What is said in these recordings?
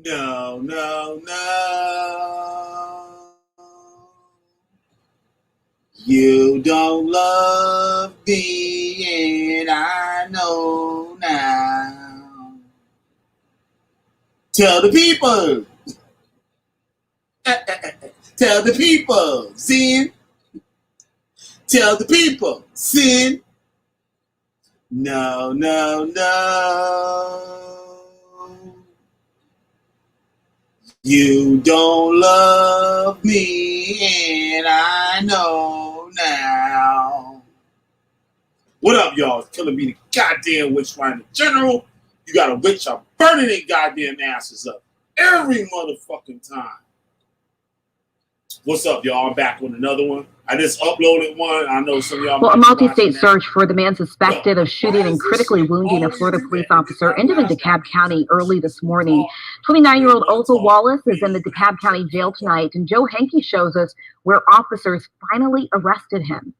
No, no, no. You don't love me, and I know now. Tell the people. Tell the people. Sin. Tell the people. Sin. No, no, no. You don't love me, and I know now. What up, y'all? It's Killer B, the goddamn witch finder general. You got a witch, I'm burning their goddamn asses up every motherfucking time. What's up, y'all? I'm back with another one. I just uploaded one. I know some of y'all. Well, a multi-state search for the man suspected of shooting and critically wounding a Florida police officer ended in DeKalb County early this morning. 29-year-old Othel Wallace is in the DeKalb County jail tonight, and Joe Henke shows us where officers finally arrested him.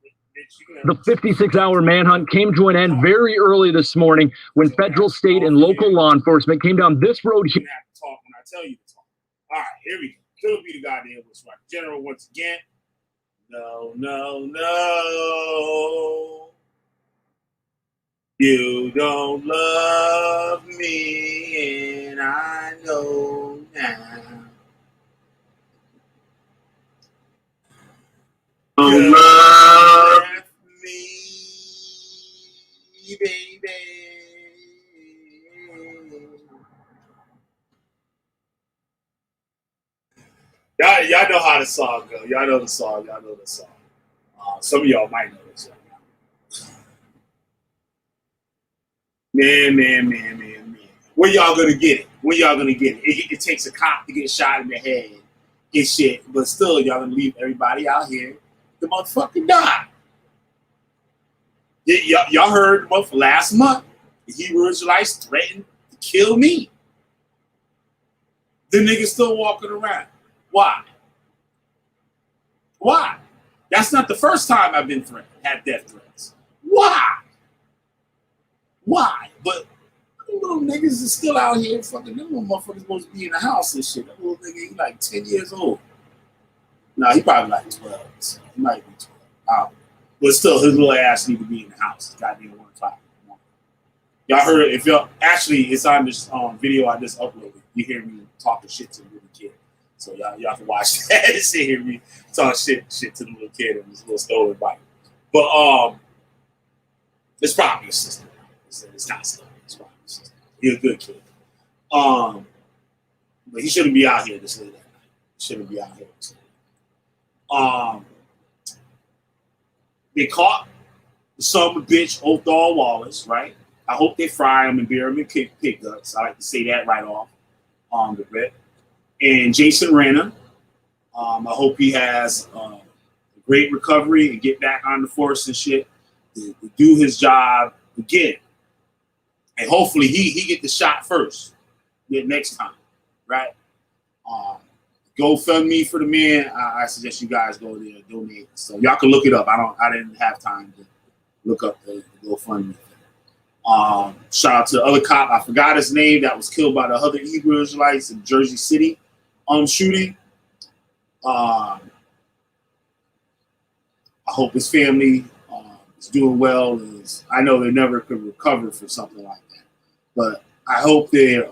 The 56-hour manhunt came to an end very early this morning when federal, state, and local law enforcement came down this road here. You have to talk when I tell you to talk. All right, here we go. Killer be the goddamn witch finder general once again. No, no, no. You don't love me, and I know now. You love me, baby. Y'all know how the song goes. Y'all know the song. Some of y'all might know this song. Man. When y'all gonna get it? It takes a cop to get shot in the head and shit, but still y'all gonna leave everybody out here to motherfucking die. Y'all heard last month the Hebrew Israelites threatened to kill me. The niggas still walking around. Why? That's not the first time I've been threatened, had death threats. Why? But them little niggas is still out here fucking. Them little motherfuckers supposed to be in the house and shit. That little nigga, he like 10 years old. Nah, he probably like 12. So he might be 12. But still, his little ass need to be in the house. It's goddamn 1 o'clock. Y'all heard it. If y'all actually, it's on this video I just uploaded. You hear me talking shit to the little kid. So y'all can watch that and hear me talk shit to the little kid on this little stolen bike. But it's probably a sister. It's not stolen. It's probably a sister. He's a good kid. But he shouldn't be out here this late at night. They caught the son of a bitch, Othel Wallace, right? I hope they fry him and bury him in pig guts. I like to say that right off the rip. And Jason Renner, I hope he has a great recovery and get back on the force and shit to do his job again. And hopefully he get the shot first, next time, right? GoFundMe for the man. I suggest you guys go there and donate. So y'all can look it up. I didn't have time to look up the GoFundMe. Shout out to the other cop. I forgot his name that was killed by the other Hebrew Israelites in Jersey City shooting. I hope his family is doing well. I know they never could recover for something like that, but I hope they're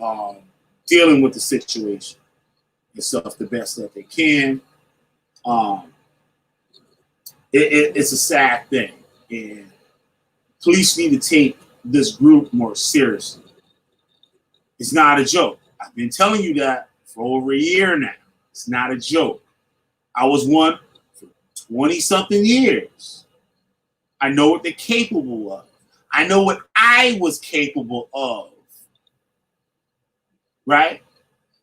dealing with the situation and stuff the best that they can. It's a sad thing, and police need to take this group more seriously. It's not a joke. I've been telling you that for over a year now. It's not a joke. I was one for 20-something years. I know what they're capable of. I know what I was capable of. Right?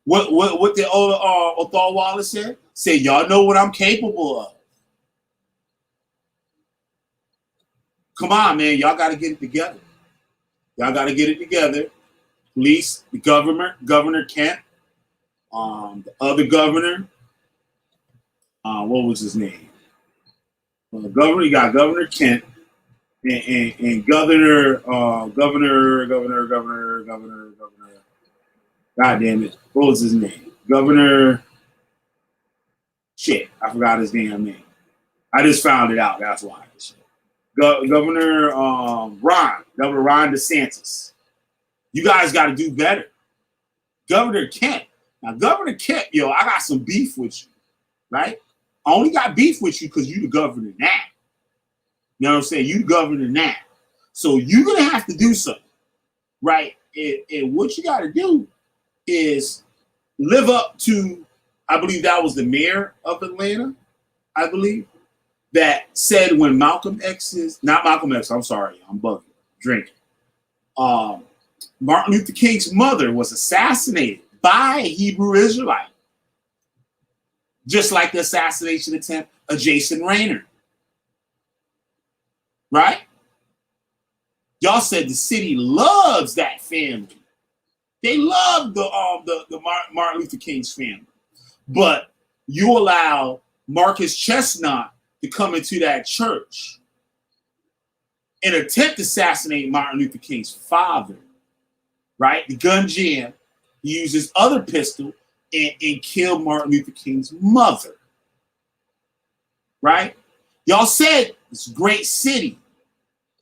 What the old Othel Wallace said? Say, y'all know what I'm capable of. Come on, man. Y'all got to get it together. Police, the Governor Kent, the other governor, what was his name? You got Governor Kent and Governor. God damn it. What was his name? Governor. Shit, I forgot his damn name. I just found it out. That's why. Governor Ron DeSantis. You guys got to do better. Governor Kemp. Now, Governor Kemp, yo, I got some beef with you, right? I only got beef with you because you the governor now. You know what I'm saying? You the governor now. So you're going to have to do something, right? And what you got to do is live up to, I believe that was the mayor of Atlanta, I believe, that said when Malcolm X's, not Malcolm X, I'm sorry, I'm bugging, drinking. Martin Luther King's mother was assassinated by a Hebrew Israelite, just like the assassination attempt of Jason Rayner. Right? Y'all said the city loves that family. They love the Martin Luther King's family. But you allow Marcus Chestnut to come into that church and attempt to assassinate Martin Luther King's father. Right? The gun jam. He used his other pistol and killed Martin Luther King's mother. Right? Y'all said it's a great city.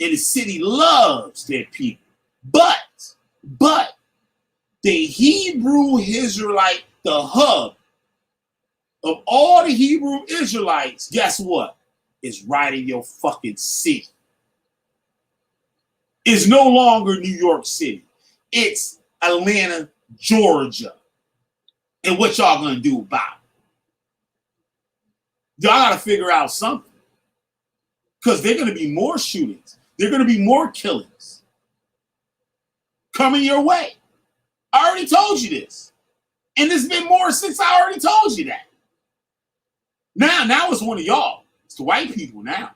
And the city loves their people. But the Hebrew Israelite, the hub of all the Hebrew Israelites, guess what? Is right in your fucking city. It's no longer New York City. It's Atlanta, Georgia. And what y'all gonna do about it? Y'all gotta figure out something. Because they're gonna be more shootings. They're gonna be more killings coming your way. I already told you this. And there's been more since I already told you that. Now it's one of y'all. It's the white people now.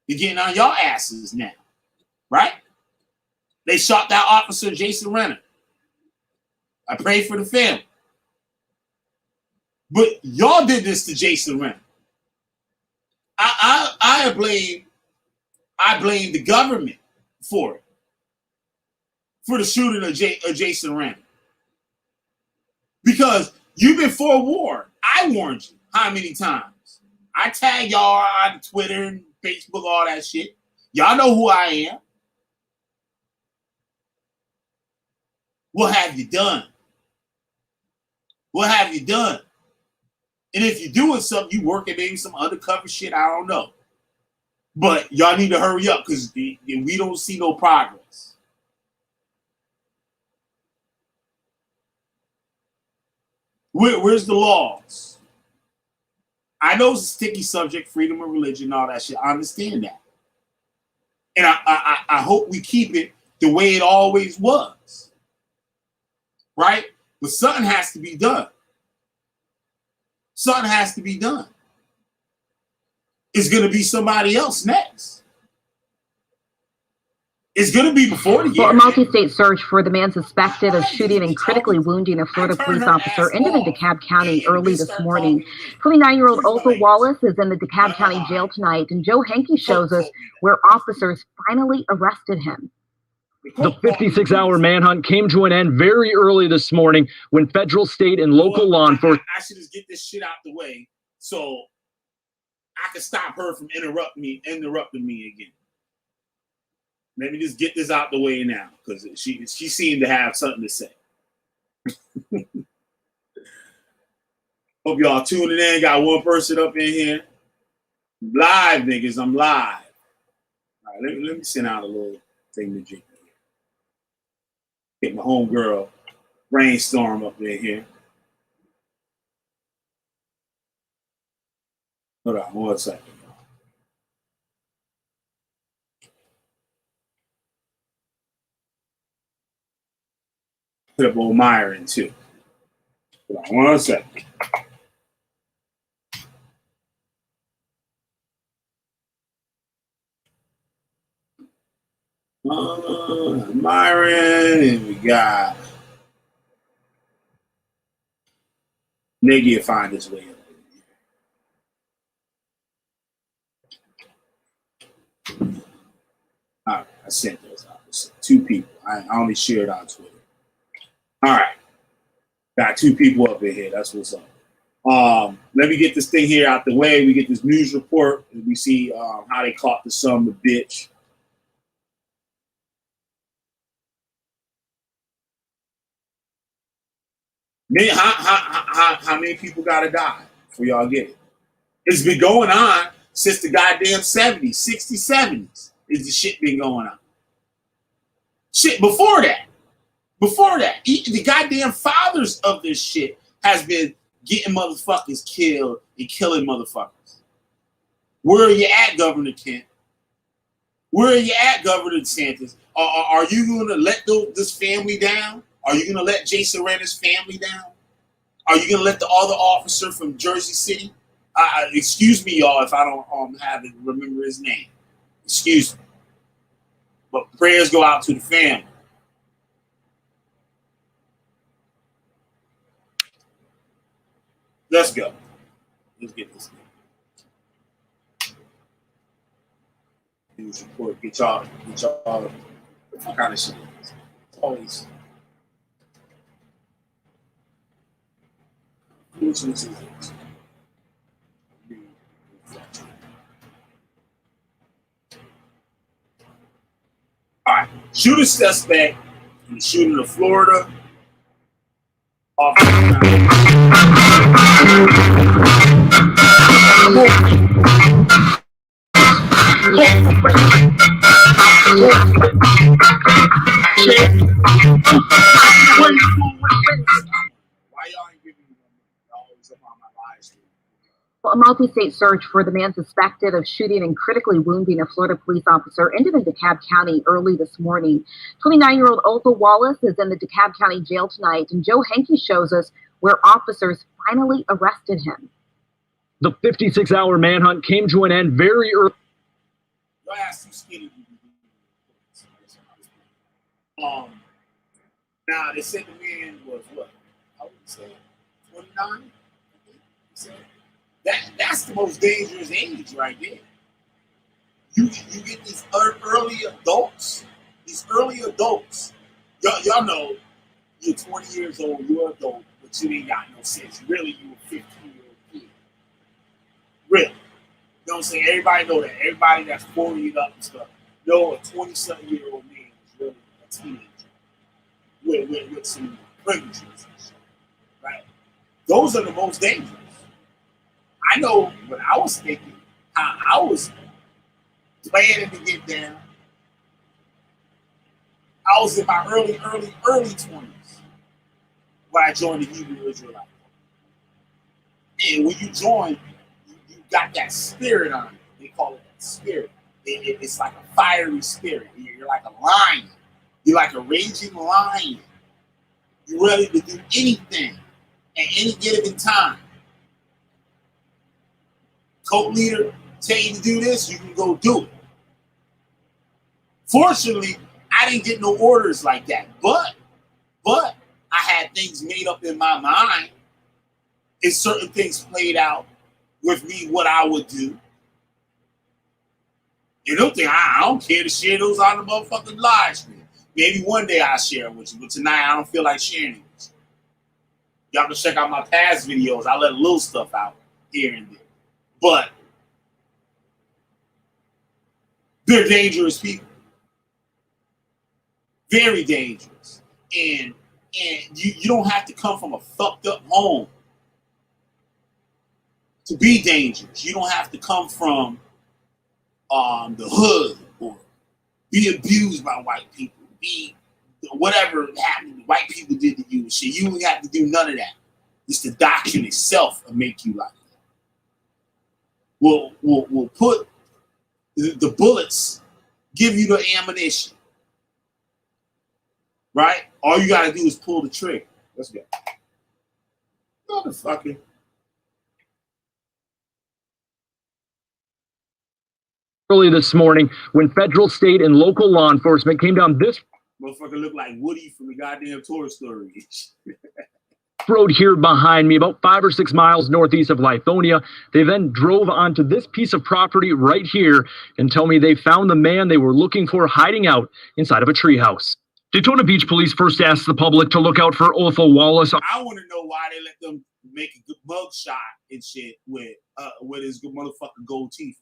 They're getting on y'all asses now. Right? They shot that officer, Jason Renner. I pray for the family. But y'all did this to Jason Renner. I blame the government for it. For the shooting of Jason Renner. Because you've been forewarned. I warned you how many times. I tag y'all on Twitter and Facebook, all that shit. Y'all know who I am. What have you done? What have you done? And if you're doing something, you working maybe some undercover shit, I don't know. But y'all need to hurry up because we don't see no progress. Where's the laws? I know it's a sticky subject, freedom of religion, all that shit. I understand that. And I hope we keep it the way it always was. Right? But something has to be done. Something has to be done. It's going to be somebody else next. It's going to be before the year. Well, a multi-state search for the man suspected of shooting and critically wounding a Florida police officer ended in DeKalb County early this morning. 29-year-old Othel Wallace is in the DeKalb County jail tonight, and Joe Henke shows us where officers finally arrested him. The 56-hour manhunt came to an end very early this morning when federal, state, and local law enforcement... I should just get this shit out the way so I can stop her from interrupting me again. Let me just get this out the way now because she seemed to have something to say. Hope y'all tuning in. Got one person up in here. Live, niggas. I'm live. All right, let me send out a little thing to drink. Get my homegirl Brainstorm up in here. Hold on 1 second. Put up old Myron too. Hold on 1 second. Myron, and we got Niggy will find his way up. All right, I sent those out. 2 people. I only shared on Twitter. All right. Got two people up in here. That's what's up. Let me get this thing here out the way. We get this news report, and we see how they caught the son of a bitch. How many people gotta die before y'all get it? It's been going on since the goddamn 70s, 60s, 70s. Is the shit been going on? Shit, before that, the goddamn fathers of this shit has been getting motherfuckers killed and killing motherfuckers. Where are you at, Governor Kent? Where are you at, Governor DeSantis? Are you going to let this family down? Are you going to let Jason Renner's family down? Are you going to let the other officer from Jersey City? Excuse me, y'all, if I don't remember his name. Excuse me. But prayers go out to the family. Let's go. Let's get this thing. News report. Get y'all. What kind of shit is it? It's always. Which is it? All right. Shooter suspect in the shooting of Florida. A multi-state search for the man suspected of shooting and critically wounding a Florida police officer ended in DeKalb County early this morning. 29-year-old Otha Wallace is in the DeKalb County jail tonight, and Joe Henke shows us where officers finally arrested him. The 56-hour manhunt came to an end very early. Your ass too skinny. Now they said the man was what? I would say 29. That's the most dangerous age right there. You get these early adults. These early adults. Y'all know you're 20 years old, you're an adult, but you ain't got no sense. Really, you a 15-year-old kid. Really. You know what I'm saying? Everybody know that. Everybody that's 40 and up and stuff know a 20-something-year-old man is really a teenager. With some privileges and shit. Right? Those are the most dangerous. I know when I was thinking how I was planning to get down. I was in my early 20s when I joined the Hebrew Israelite. And when you join, you got that spirit on it. They call it that spirit. It's like a fiery spirit. You're like a lion. You're like a raging lion. You're ready to do anything at any given time. Cult leader tell you to do this, you can go do it. Fortunately, I didn't get no orders like that, but I had things made up in my mind, and certain things played out with me what I would do. You know, I don't care to share those on the motherfucking live stream. Maybe one day I'll share it with you, but tonight I don't feel like sharing it with you. Y'all can check out my past videos. I let a little stuff out here and there. But they're dangerous people. Very dangerous. And you don't have to come from a fucked up home to be dangerous. You don't have to come from the hood or be abused by white people. Be whatever happened, white people did to you and shit. You don't have to do none of that. It's the doctrine itself will make you like that. We'll put the bullets, give you the ammunition. Right? All you gotta do is pull the trigger. Let's go. Motherfucker. Early this morning, when federal, state, and local law enforcement came down this motherfucker looked like Woody from the goddamn Toy Story. road here behind me, about 5 or 6 miles northeast of Lithonia. They then drove onto this piece of property right here and tell me they found the man they were looking for hiding out inside of a treehouse. Daytona Beach police first asked the public to look out for Othel Wallace. I want to know why they let them make a good mug shot and shit with his good motherfucking gold teeth.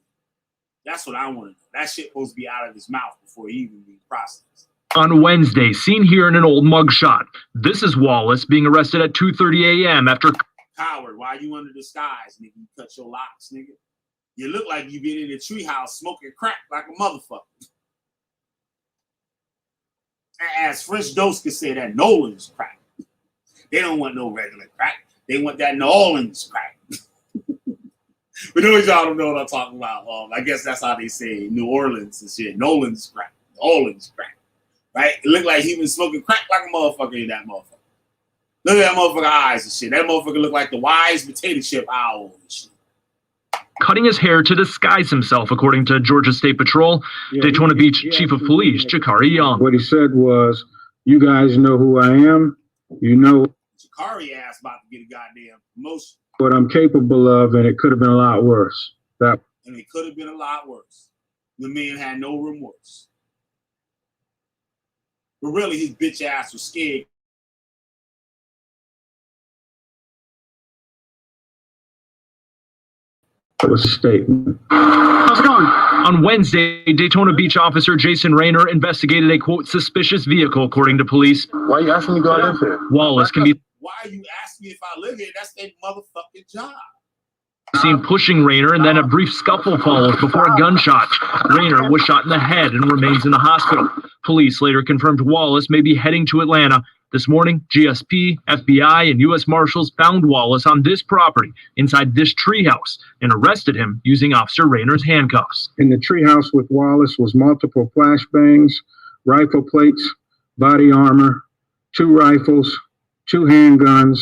That's what I want to know. That shit supposed to be out of his mouth before he even be processed. On Wednesday, seen here in an old mugshot. This is Wallace being arrested at 2:30 a.m. after. Howard, why you under the skies, nigga? You cut your locks, nigga. You look like you been in a treehouse smoking crack like a motherfucker. As French Dose could say, that Nolan's crack. They don't want no regular crack. They want that New Orleans crack. But those y'all don't know what I'm talking about. I guess that's how they say New Orleans and shit. Nolan's crack. New Orleans crack. Right? It looked like he been smoking crack like a motherfucker in that motherfucker. Look at that motherfucker eyes and shit. That motherfucker look like the wise potato chip owl and shit. Cutting his hair to disguise himself, according to Georgia State Patrol. Daytona Beach Chief of Police, Jakari Young. What he said was, you guys know who I am. You know Jakari ass about to get a goddamn promotion. What I'm capable of, and it could have been a lot worse. And it could have been a lot worse. The man had no remorse. But really, his bitch ass was scared. That was a statement. How's it going? On Wednesday, Daytona Beach officer Jason Rayner investigated a, quote, suspicious vehicle, according to police. Why are you asking me to go out there? Wallace can be. Why are you asking me if I live here? That's their motherfucking job. Seen pushing Rayner, and then a brief scuffle followed before a gunshot. Rayner was shot in the head and remains in the hospital. Police later confirmed Wallace may be heading to Atlanta. This morning, GSP, FBI, and U.S. Marshals found Wallace on this property inside this treehouse and arrested him using Officer Rayner's handcuffs. In the treehouse with Wallace was multiple flashbangs, rifle plates, body armor, 2 rifles, 2 handguns,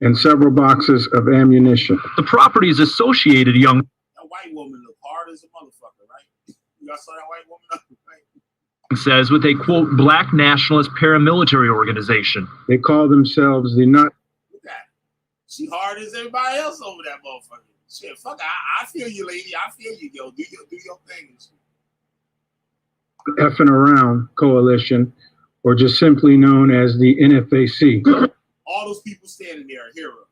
and several boxes of ammunition. The property is associated young. That white woman look hard as a motherfucker, right? You guys saw that white woman, right? Says with a, quote, black nationalist paramilitary organization. They call themselves the Nut. Look at her. She hard as everybody else over that motherfucker. Shit, fuck, I feel you, lady. I feel you, yo. Do your thing. Effing Around Coalition, or just simply known as the NFAC. All those people standing there are heroes.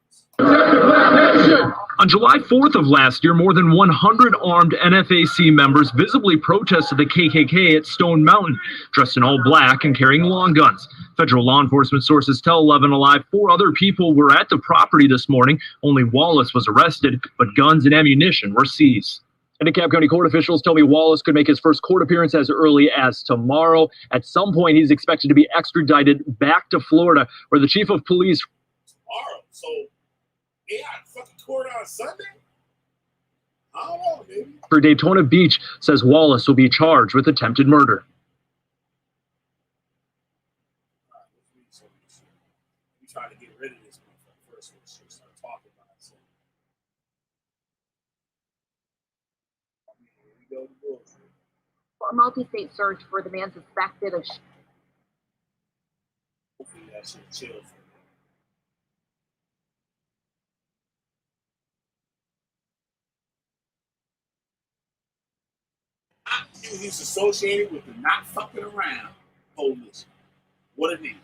On July 4th of last year, more than 100 armed NFAC members visibly protested the KKK at Stone Mountain, dressed in all black and carrying long guns. Federal law enforcement sources tell 11 Alive 4 other people were at the property this morning. Only Wallace was arrested, but guns and ammunition were seized. And DeKalb County court officials tell me Wallace could make his first court appearance as early as tomorrow. At some point, he's expected to be extradited back to Florida, where the chief of police. Tomorrow? So, they got fucking court on Sunday? I don't know, baby. For Daytona Beach says Wallace will be charged with attempted murder. We try to get rid of this motherfucker first when she start talking about it. So. Here we go to bullshit. A multi-state search for the man suspected of. Hopefully that shit chills. He's associated with the not fucking around coalition. What a name.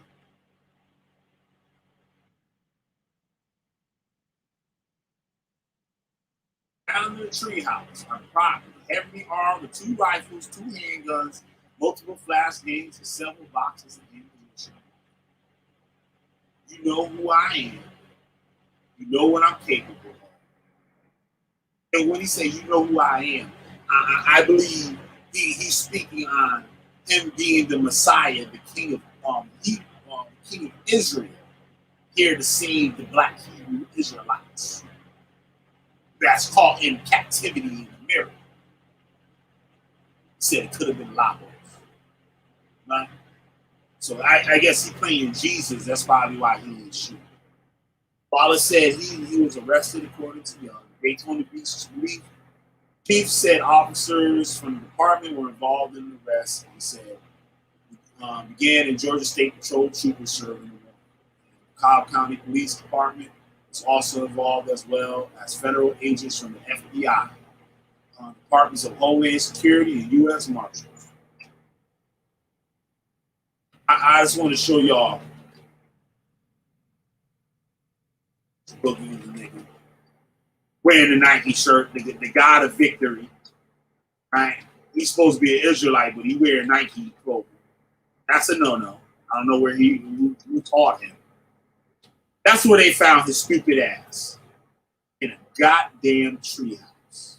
Down in the treehouse on property, heavily armed with 2 rifles, 2 handguns, multiple flashbangs, and several boxes of ammunition. You know who I am. You know what I'm capable of. And when he say you know who I am, I believe he's speaking on him being the Messiah, the King of King of Israel, here to save the black Hebrew Israelites that's caught in captivity in America. He said it could have been a lot worse. Right? So I guess he's playing Jesus. That's probably why he didn't shoot. Wallace said he was arrested according to Young. Daytona Beach's police chief said officers from the department were involved in the arrest. He said began in Georgia State Patrol troopers serving the warrant. The Cobb County Police Department was also involved, as well as federal agents from the FBI, Departments of Homeland Security, and U.S. Marshals. I just want to show y'all. Wearing the Nike shirt, the God of victory. Right? He's supposed to be an Israelite, but he wear Nike clothing. That's a no-no. I don't know who taught him. That's where they found his stupid ass. In a goddamn treehouse.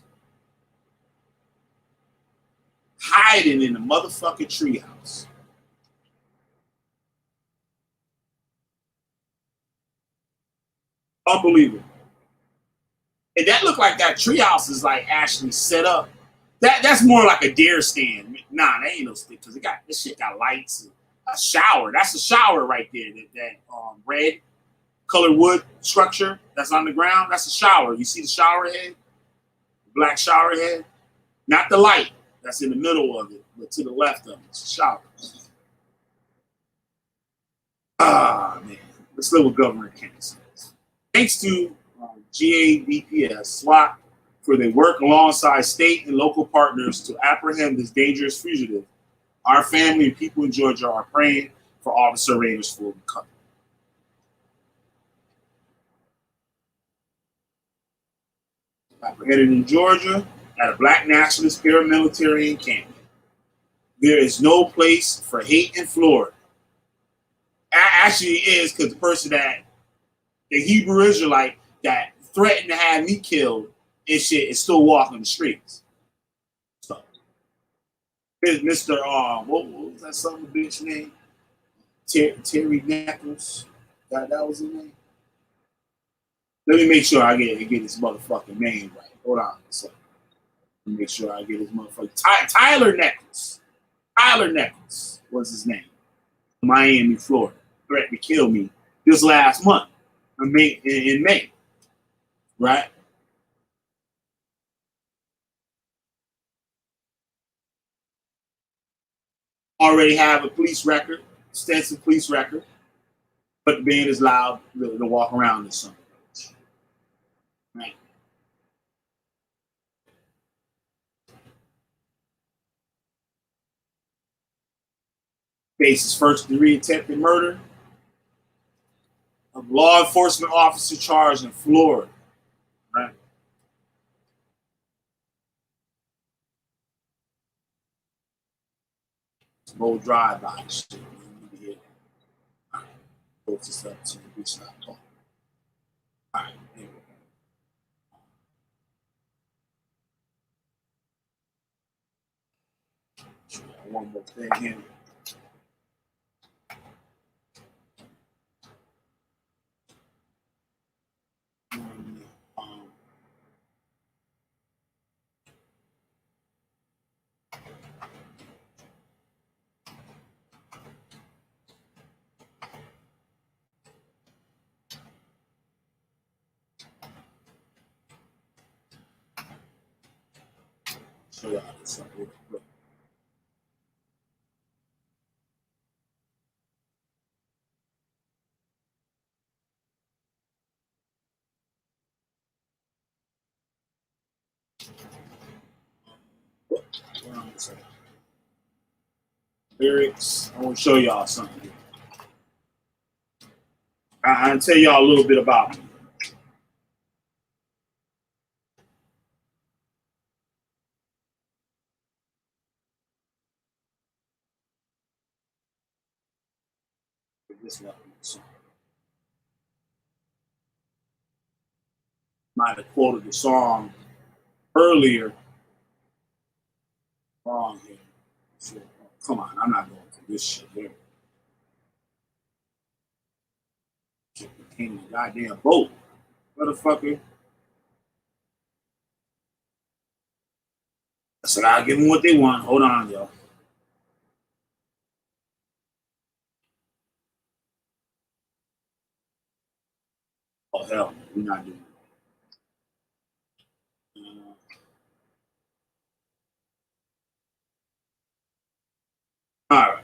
Hiding in the motherfucking treehouse. Unbelievable. And that looked like that treehouse is like actually set up. That's more like a deer stand. Nah, that ain't no stick because this shit got lights and a shower. That's a shower right there. That red colored wood structure that's on the ground. That's a shower. You see the shower head? Black shower head? Not the light that's in the middle of it, but to the left of it. It's a shower. Ah, man. Let's live with government cancer. Thanks to GADPS, SWAT, for their work alongside state and local partners to apprehend this dangerous fugitive. Our family and people in Georgia are praying for Officer Raiders for recovery. Apprehended in Georgia at a black nationalist paramilitary encampment. There is no place for hate in Florida. Actually, it is because the person the Hebrew Israelite that threatened to have me killed and shit is still walking the streets. So, Mr. What was that son of a bitch name? Terry Nichols. That was his name. Let me make sure I get his motherfucking name right. Hold on a second. Let me make sure I get his motherfucking Tyler Nichols. Tyler Nichols was his name. Miami, Florida. Threatened to kill me this last month in May. Right? Already have a police record, extensive police record, but the man is allowed really to walk around this summer. Right? Faces first-degree attempted murder of law enforcement officer charged in Florida. Right? Roll drive-by shit. All right. Post this up so we stop talking. All right. Here we go. One more thing here. Show y'all this up real quick. Lyrics. I want to show y'all something. I'll tell y'all a little bit about me. This song. Might have quoted the song earlier. Wrong here. So, come on, I'm not going for this shit here. Shit became a goddamn boat. Motherfucker. I said, I'll give them what they want. Hold on, y'all. Oh, hell, we're not doing it. All right.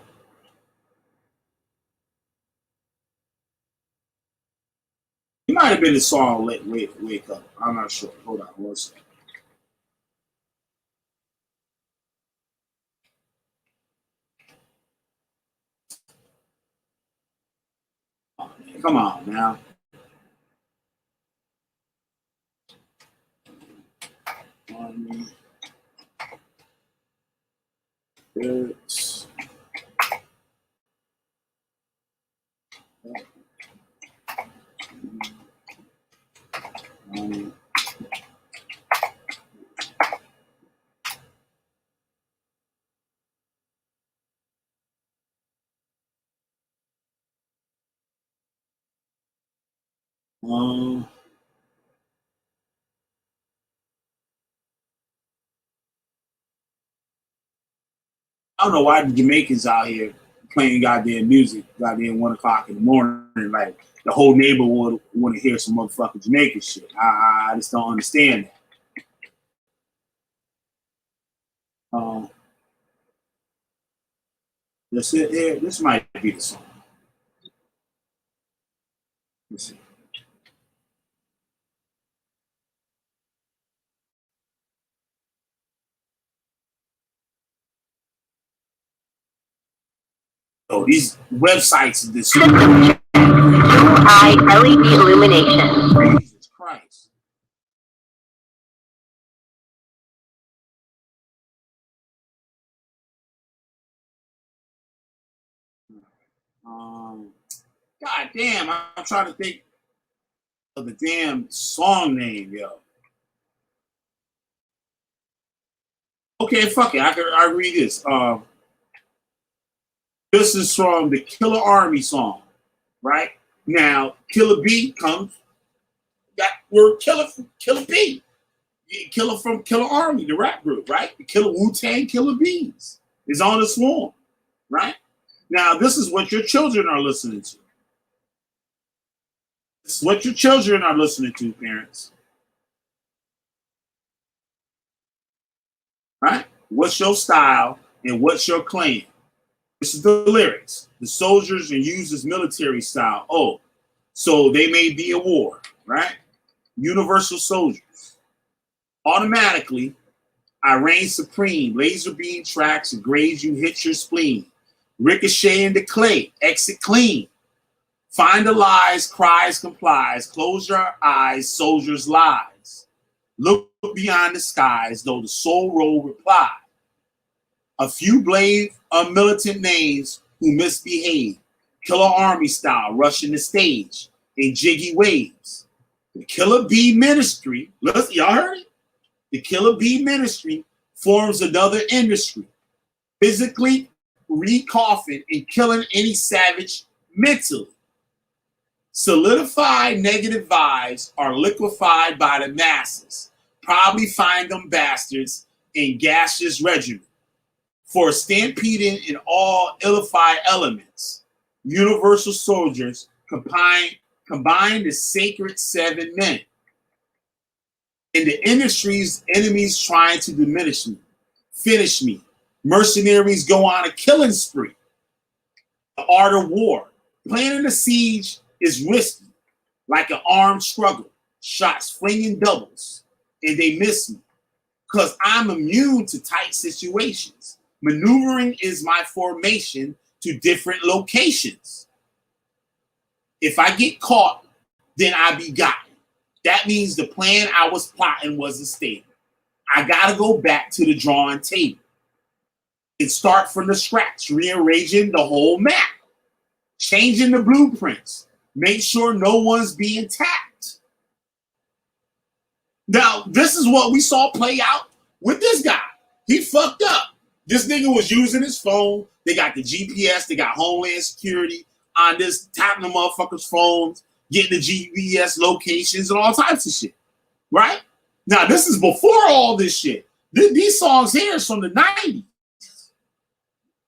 It might have been the song Wake Up. I'm not sure. Hold on one second. Come on now. It's I don't know why the Jamaicans out here playing goddamn music, goddamn 1 o'clock in the morning, like the whole neighborhood want to hear some motherfucking Jamaican shit. I just don't understand that. This it here. This might be the song. Let's see. Oh, these websites is this. System check. Blue-eye LED illumination. Jesus Christ. God damn, I'm trying to think of the damn song name, yo. Okay, fuck it. I read this. This is from the Killer Army song, right? Now, Killer B comes. Got word Killer from Killer B. Killer from Killer Army, the rap group, right? The Killer Wu-Tang Killer Bees is on the swarm, right? Now, this is what your children are listening to. This is what your children are listening to, parents. Right? What's your style and what's your claim? This is the lyrics. The soldiers are used as military style. Oh, so they may be a war, right? Universal soldiers. Automatically, I reign supreme. Laser beam tracks and grades you hit your spleen. Ricochet into clay. Exit clean. Find the lies, cries, complies. Close your eyes, soldiers' lies. Look beyond the skies, though the soul roll reply. A few brave, militant names who misbehave. Killer Army style, rushing the stage in jiggy waves. The Killer Bee Ministry, listen, y'all heard it? The Killer Bee Ministry forms another industry, physically recoughing and killing any savage mentally. Solidified negative vibes are liquefied by the masses. Probably find them bastards in gaseous regimen. For stampeding in all illified elements, universal soldiers combine the sacred 7 men. In the industry's enemies trying to diminish me, finish me. Mercenaries go on a killing spree. The art of war. Planning a siege is risky, like an armed struggle. Shots flinging doubles, and they miss me. Because I'm immune to tight situations. Maneuvering is my formation to different locations. If I get caught, then I be gotten. That means the plan I was plotting wasn't stable. I gotta go back to the drawing table and start from the scratch, rearranging the whole map, changing the blueprints, make sure no one's being tapped. Now, this is what we saw play out with this guy. He fucked up. This nigga was using his phone. They got the GPS. They got Homeland Security on this, tapping the motherfuckers' phones, getting the GPS locations and all types of shit. Right? Now, this is before all this shit. These songs here is from the 90s.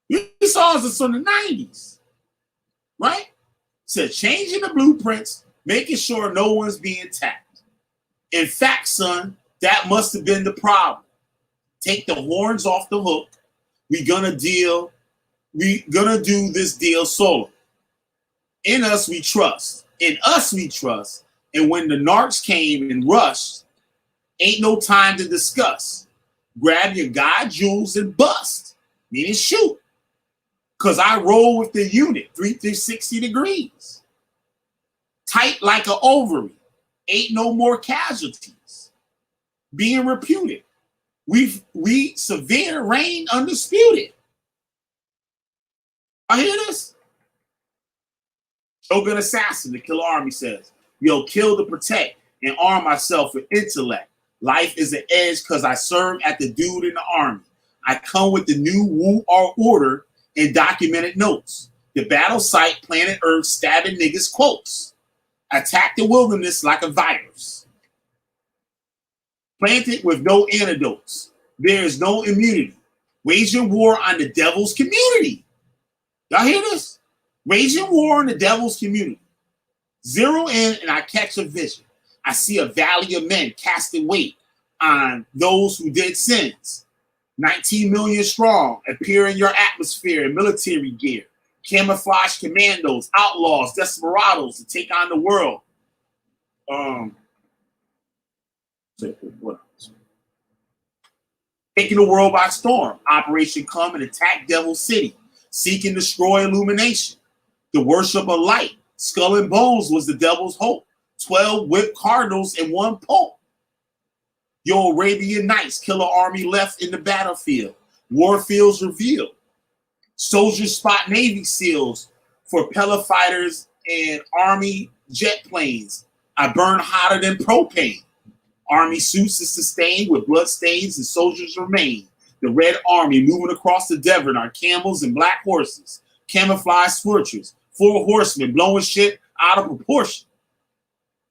These songs are from the 90s. Right? Said changing the blueprints, making sure no one's being tapped. In fact, son, that must have been the problem. Take the horns off the hook. We gonna do this deal solo. In us we trust. In us we trust. And when the narcs came and rushed, ain't no time to discuss. Grab your God jewels and bust. Meaning shoot. Cause I roll with the unit 360 degrees. Tight like an ovary. Ain't no more casualties. Being reputed. We severe reign undisputed. I hear this? Shogun assassin, the killer army says. Yo, kill to protect and arm myself with intellect. Life is an edge because I serve at the dude in the army. I come with the new Wu order and documented notes. The battle site, planet Earth, stabbing niggas quotes. Attack the wilderness like a virus. Planted with no antidotes. There is no immunity. Waging war on the devil's community. Y'all hear this? Waging war on the devil's community. Zero in and I catch a vision. I see a valley of men casting weight on those who did sins. 19 million strong appear in your atmosphere in military gear. Camouflage commandos, outlaws, desperados to take on the world. What else? Taking the world by storm. Operation Come and Attack Devil City. Seek and destroy illumination. The worship of light. Skull and bones was the devil's hope. 12 whipped cardinals and 1 pope. Your Arabian Nights, killer army left in the battlefield. War fields revealed. Soldiers spot Navy SEALs for Pella fighters and Army jet planes. I burn hotter than propane. Army suits is sustained with blood stains and soldiers remain. The Red Army moving across the Devon on camels and black horses. Camouflage fortress. 4 horsemen blowing shit out of proportion.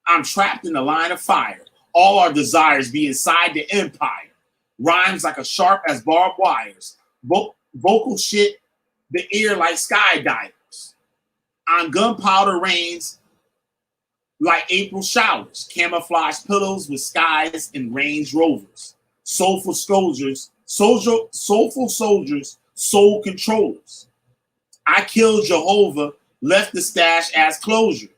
I'm trapped in the line of fire. All our desires be inside the empire. Rhymes like a sharp as barbed wires. Vocal shit the ear like skydivers. On gunpowder rains like April showers. Camouflage pillows with skies and Range Rovers. Soulful soldiers, soul controllers. I killed Jehovah, left the stash as closure.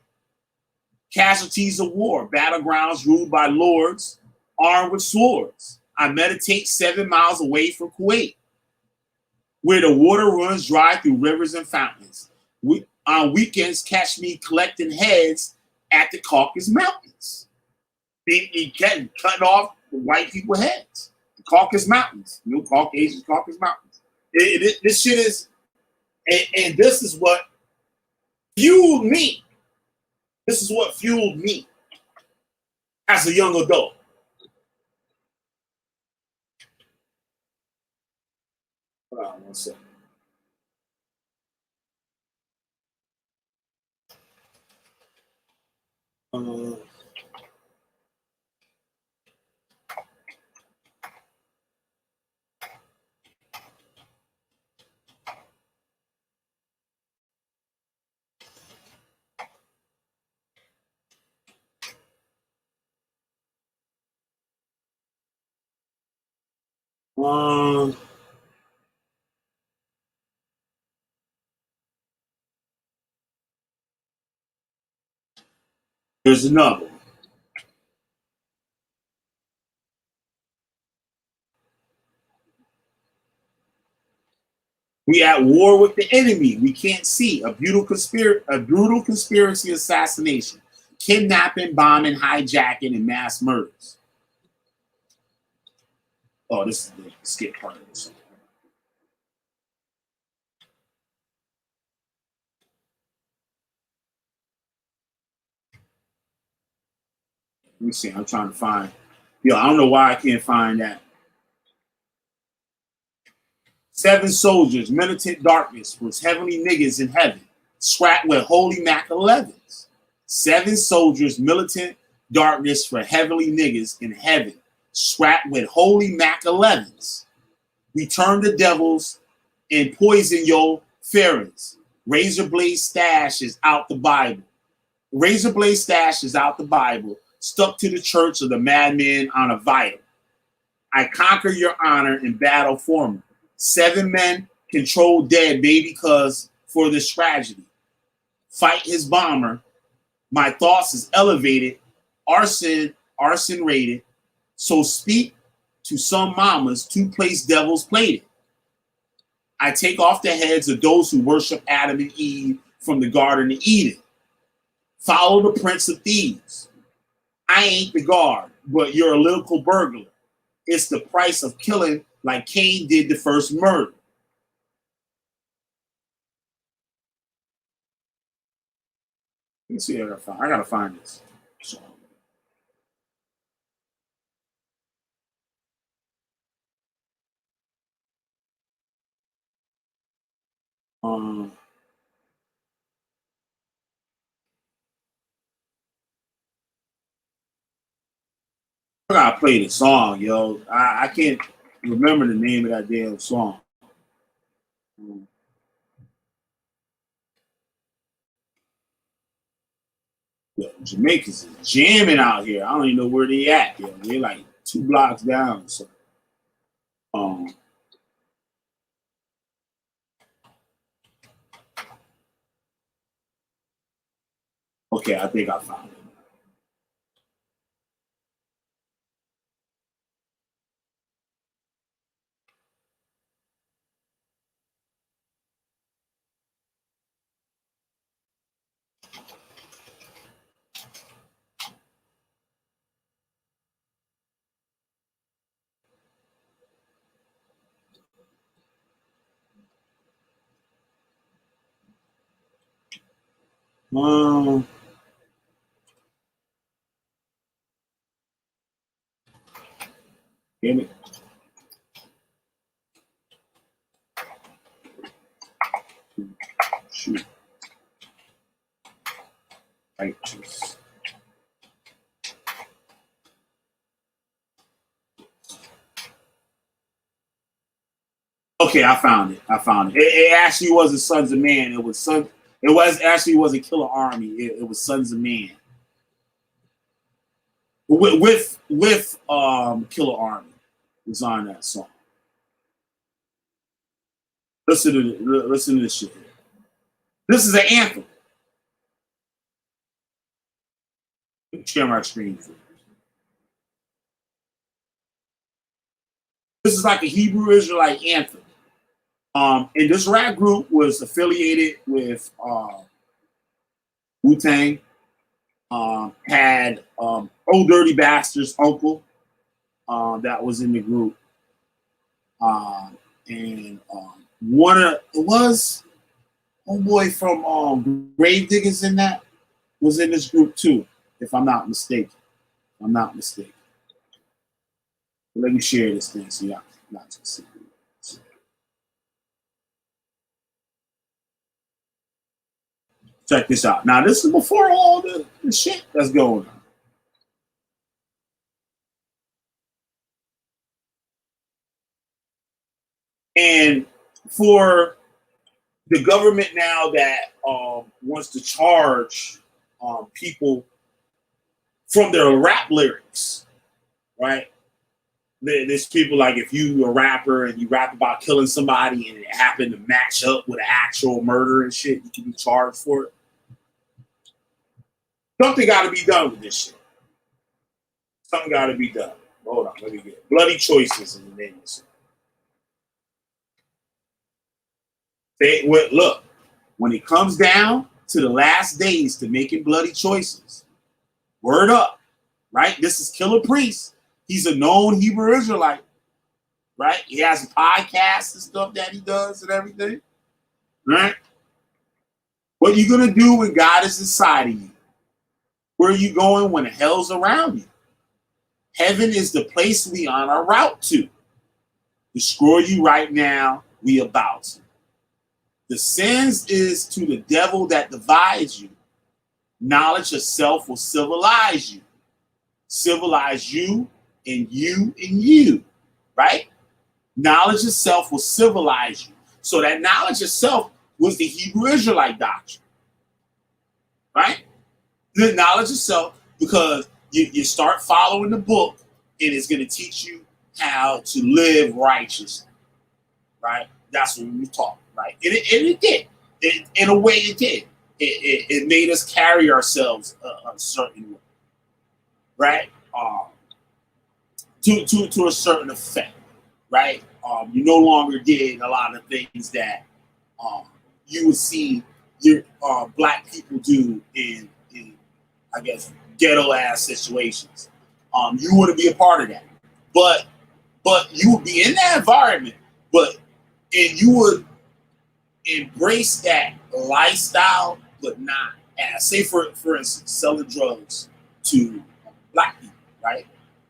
Casualties of war, battlegrounds ruled by lords, armed with swords. I meditate 7 miles away from Kuwait, where the water runs dry through rivers and fountains. On weekends, catch me collecting heads at the Caucasus Mountains. He cutting off the white people's heads. The Caucasus Mountains, Caucasian Caucasus Mountains. This shit is, and this is what fueled me. This is what fueled me as a young adult. Hold on 1 second. There's another one. We at war with the enemy. We can't see a brutal conspiracy assassination, kidnapping, bombing, hijacking, and mass murders. Oh, this is the skip part of this. Let me see. I'm trying to find. I don't know why I can't find that. 7 soldiers, militant darkness, was heavenly niggas in heaven, strapped with holy Mac 11s. 7 soldiers, militant darkness for heavenly niggas in heaven, strapped with holy Mac 11s. We turn the devils and poison your pharynx. Razor blade stash is out the Bible. Razor blade stash is out the Bible, stuck to the church of the madman on a vital. I conquer your honor in battle for me. 7 men control dead, baby, cause for this tragedy. Fight his bomber. My thoughts is elevated. Arson rated. So speak to some mamas, 2 place devils plated. I take off the heads of those who worship Adam and Eve from the Garden of Eden. Follow the Prince of Thieves. I ain't the guard, but you're a lyrical burglar. It's the price of killing like Cain did the first murder. Let me see. I gotta find this song. I gotta play the song, yo. I can't remember the name of that damn song. Yo, Jamaicans is jamming out here. I don't even know where they at. Yo, they're like 2 blocks down. So, okay, I think I found it. Damn it. Shoot. Righteous. Okay, I found it. It actually wasn't Sons of Man. It wasn't Killer Army. It was Sons of Man. With Killer Army was on that song. Listen to this shit. This is an anthem. Share my screen. This is like a Hebrew Israelite anthem. And this rap group was affiliated with Wu-Tang. Had Old Dirty Bastard's uncle that was in the group. And homeboy from Grave Diggers in that was in this group too, if I'm not mistaken. Let me share this thing so y'all not to see. Check this out. Now, this is before all the shit that's going on. And for the government now that wants to charge people from their rap lyrics, right? There's people like if you a rapper and you rap about killing somebody and it happened to match up with an actual murder and shit, you can be charged for it. Something got to be done with this shit. Something got to be done. Hold on, let me get it. Bloody Choices in the name of it. Look, when it comes down to the last days to making bloody choices, word up, right? This is Killer Priest. He's a known Hebrew Israelite, right? He has a podcast and stuff that he does and everything, right? What are you going to do when God is inside of you? Where are you going when hell's around you? Heaven is the place we on our route to. Destroy you right now, we about to. The sins is to the devil that divides you. Knowledge of self will civilize you. Civilize you and you and you, right? Knowledge of self will civilize you. So that knowledge of self was the Hebrew Israelite doctrine, right? The knowledge of self, because you start following the book and it's going to teach you how to live righteously, right? That's what we talk, right? And it did. In a way, it did. It made us carry ourselves a certain way, right? To a certain effect, right? You no longer did a lot of things that you would see your black people do in I guess, ghetto ass situations. You wouldn't be a part of that. But you would be in that environment, and you would embrace that lifestyle, but not as, say for instance, selling drugs to black people, right?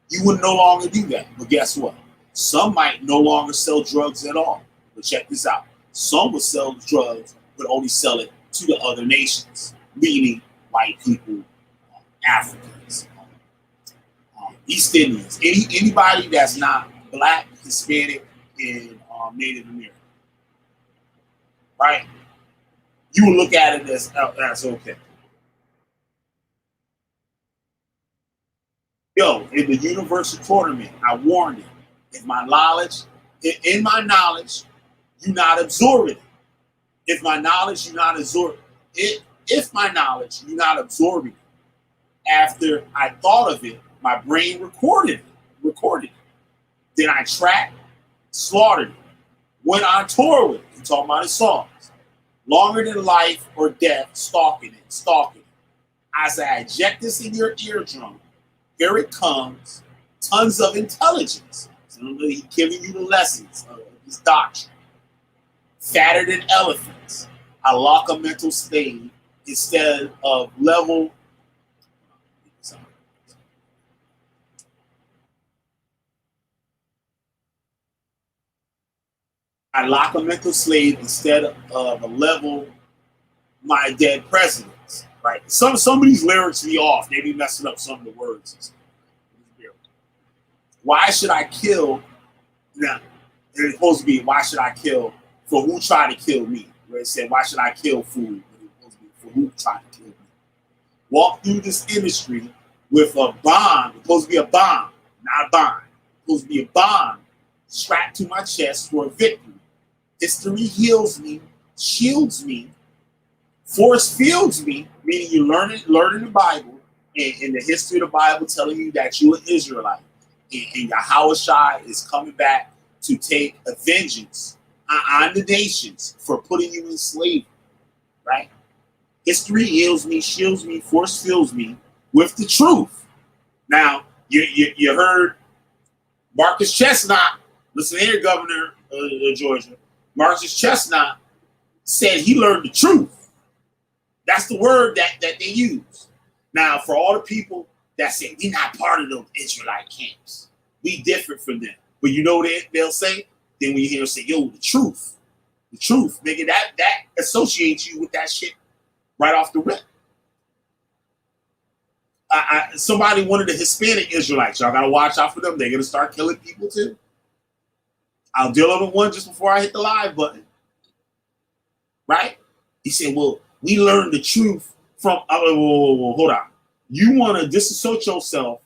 You would no longer do that. But guess what? Some might no longer sell drugs at all. But check this out. Some would sell drugs, but only sell it to the other nations, meaning white people, Africans, East Indians, anybody that's not black, Hispanic, and Native American, right? You would look at it as okay. Yo, in the universal tournament, I warned him. In my knowledge, you not absorbing it. If my knowledge, you not absorbing it. If my knowledge, you not absorbing it. After I thought of it, my brain recorded it. Then I tracked, slaughtered it, went on tour with it. He talking about his songs. Longer than life or death, stalking it. As I eject this in your eardrum, here it comes, tons of intelligence. So he's giving you the lessons of his doctrine. Fatter than elephants. I lock a mental slave instead of level. I lock a mental slave instead of a level my dead presidents. Right? Some of these lyrics be off. They be messing up some of the words. Why should I kill? Now, it's supposed to be why should I kill for who tried to kill me? Where it said why should I kill food? It's supposed to be for who tried to kill me. Walk through this industry with a bomb. It's supposed to be a bomb, not a bond. It's supposed to be a bomb strapped to my chest for a victory. History heals me, shields me, force fields me, meaning you learning the Bible and the history of the Bible telling you that you're an Israelite. And Yahushua is coming back to take a vengeance on the nations for putting you in slavery, right? History heals me, shields me, force fills me with the truth. Now, you heard Marcus Chestnut, listen here, Governor of Georgia. Marcus Chestnut said he learned the truth. That's the word that they use. Now, for all the people that say, we're not part of those Israelite camps. We different from them. But you know what they'll say? Then when you hear them say, yo, the truth, nigga, that associates you with that shit right off the rip. Somebody, one of the Hispanic Israelites, y'all got to watch out for them. They're going to start killing people too. I'll deal with one just before I hit the live button. Right? He said, well, we learned the truth from, hold on. You want to disassociate yourself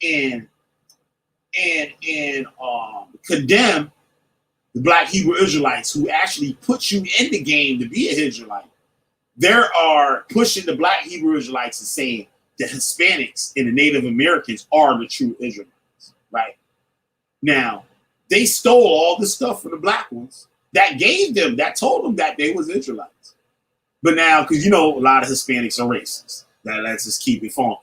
and condemn the Black Hebrew Israelites who actually put you in the game to be an Israelite. They are pushing the Black Hebrew Israelites and saying the Hispanics and the Native Americans are the true Israelites, right? Now, they stole all the stuff from the black ones that told them that they was Israelites. But now, because a lot of Hispanics are racist. Let's just keep it funky.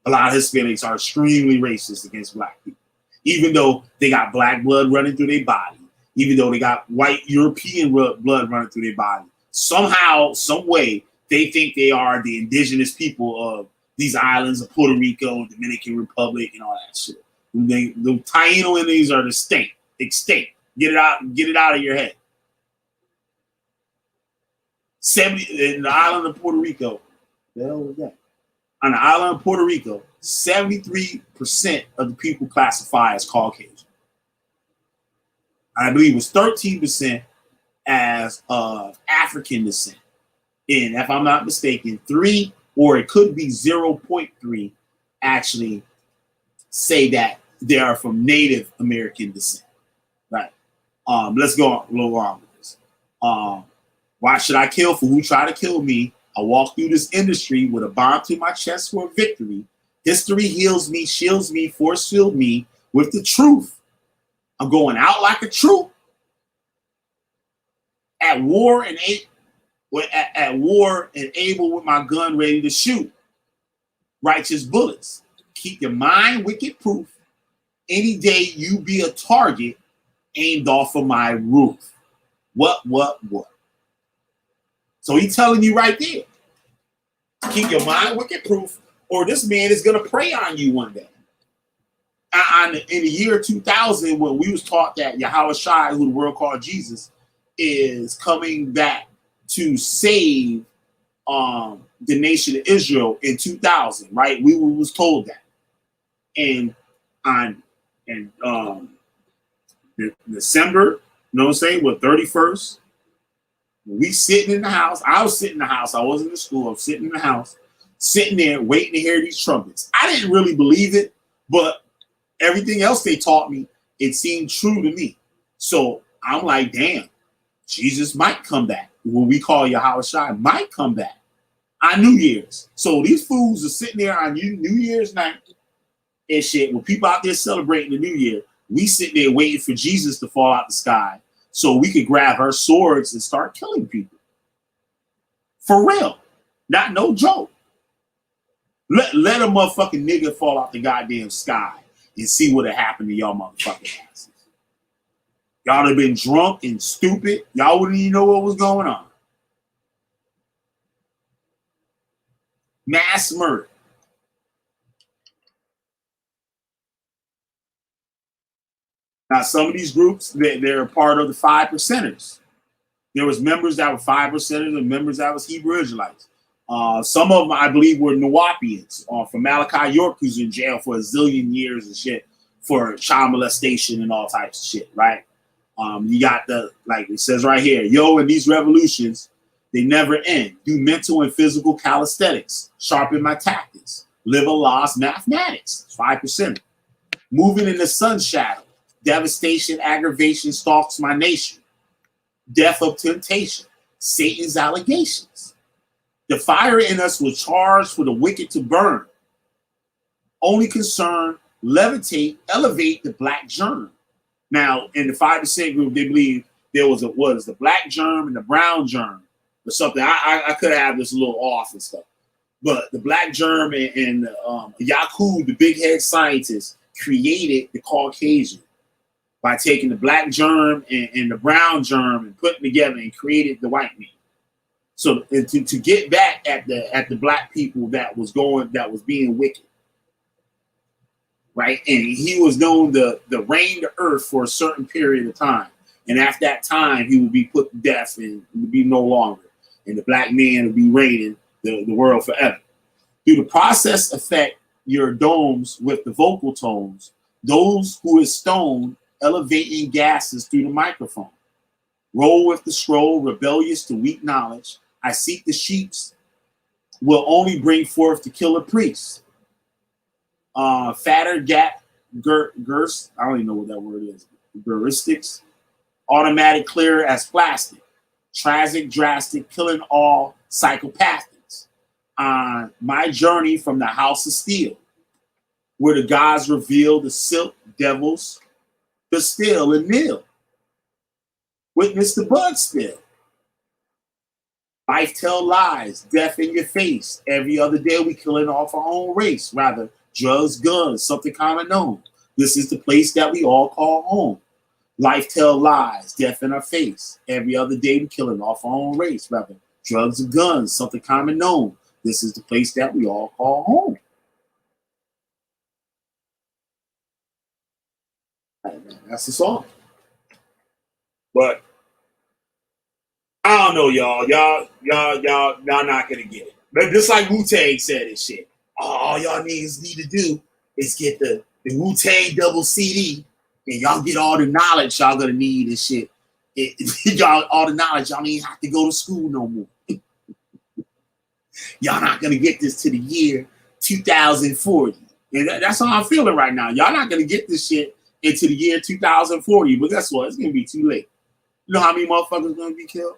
A lot of Hispanics are extremely racist against black people. Even though they got black blood running through their body, even though they got white European blood running through their body, somehow, some way, they think they are the indigenous people of these islands of Puerto Rico, Dominican Republic, and all that shit. The Taino Indians are extinct. Get it out of your head. 70 in the island of Puerto Rico. The hell was that? On the island of Puerto Rico, 73% of the people classify as Caucasian. I believe it was 13% as of African descent. And if I'm not mistaken, 3 or it could be 0.3 actually say that they are from Native American descent. Right. Let's go on with this. Why should I kill for who tried to kill me? I walk through this industry with a bomb to my chest for a victory. History heals me, shields me, force filled me with the truth. I'm going out like a troop. At war and able with my gun ready to shoot. righteous bullets. Keep your mind wicked proof. Any day you be a target aimed off of my roof. What? So he's telling you right there. Keep your mind wicked proof, or this man is going to prey on you one day. In the year 2000, when we was taught that Yahweh Shai, who the world called Jesus, is coming back to save the nation of Israel in 2000, right? We was told that. And on December, you know what I'm saying, what, 31st, we sitting in the house. I was sitting in the house. I wasn't in school. I was sitting in the house, sitting there waiting to hear these trumpets. I didn't really believe it, but everything else they taught me, it seemed true to me. So I'm like, damn, Jesus might come back. What we call Yahweh Shai might come back on New Year's. So these fools are sitting there on New Year's night and shit. When people out there celebrating the New Year, we sitting there waiting for Jesus to fall out the sky so we could grab our swords and start killing people. For real. Not no joke. Let a motherfucking nigga fall out the goddamn sky and see what happened to y'all motherfucking asses. Y'all have been drunk and stupid. Y'all wouldn't even know what was going on. Mass murder. Now, some of these groups, they're a part of the 5%ers. There was members that were 5%ers and members that was Hebrew Israelites. Some of them, I believe, were Nawapians from Malachi York, who's in jail for a zillion years and shit for child molestation and all types of shit, right? You got like it says right here, yo, in these revolutions, they never end. Do mental and physical calisthenics. Sharpen my tactics. Live a lost mathematics. 5%. Moving in the sun shadow. Devastation, aggravation stalks my nation. Death of temptation. Satan's allegations. The fire in us was charged for the wicked to burn. Only concern, levitate, elevate the black germ. Now, in the 5% group, they believe there was the black germ and the brown germ or something. I could have this a little off and stuff. But the black germ and Yaku, the big head scientist, created the Caucasian by taking the black germ and the brown germ and putting together and created the white man. So to get back at the black people that was being wicked, right? And he was known to reign the earth for a certain period of time, and after that time, he would be put to death and would be no longer, and the black man would be reigning the world forever. Through the process, affect your domes with the vocal tones. Those who is stoned, elevating gases through the microphone. Roll with the scroll, rebellious to weak knowledge. I seek the sheeps, will only bring forth the killer priests. Fatter gap, girth, I don't even know what that word is. Heuristics, automatic clear as plastic. Tragic, drastic, killing all psychopathics. On my journey from the house of steel, where the gods reveal the silk devils, the still and nil. Witness the blood spill. Life tell lies, death in your face. Every other day we killing off our own race. Rather, drugs, guns, something common known. This is the place that we all call home. Life tell lies, death in our face. Every other day we killing off our own race. Rather, drugs and guns, something common known. This is the place that we all call home. That's the song. But I don't know, y'all. Y'all not gonna get it. But just like Wu-Tang said and shit. All y'all niggas need to do is get the Wu-Tang double CD, and y'all get all the knowledge y'all gonna need and shit. Y'all all the knowledge y'all ain't have to go to school no more. Y'all not gonna get this to the year 2040. And that's how I'm feeling right now. Y'all not gonna get this shit into the year 2040. But guess what? It's gonna be too late. You know how many motherfuckers gonna be killed?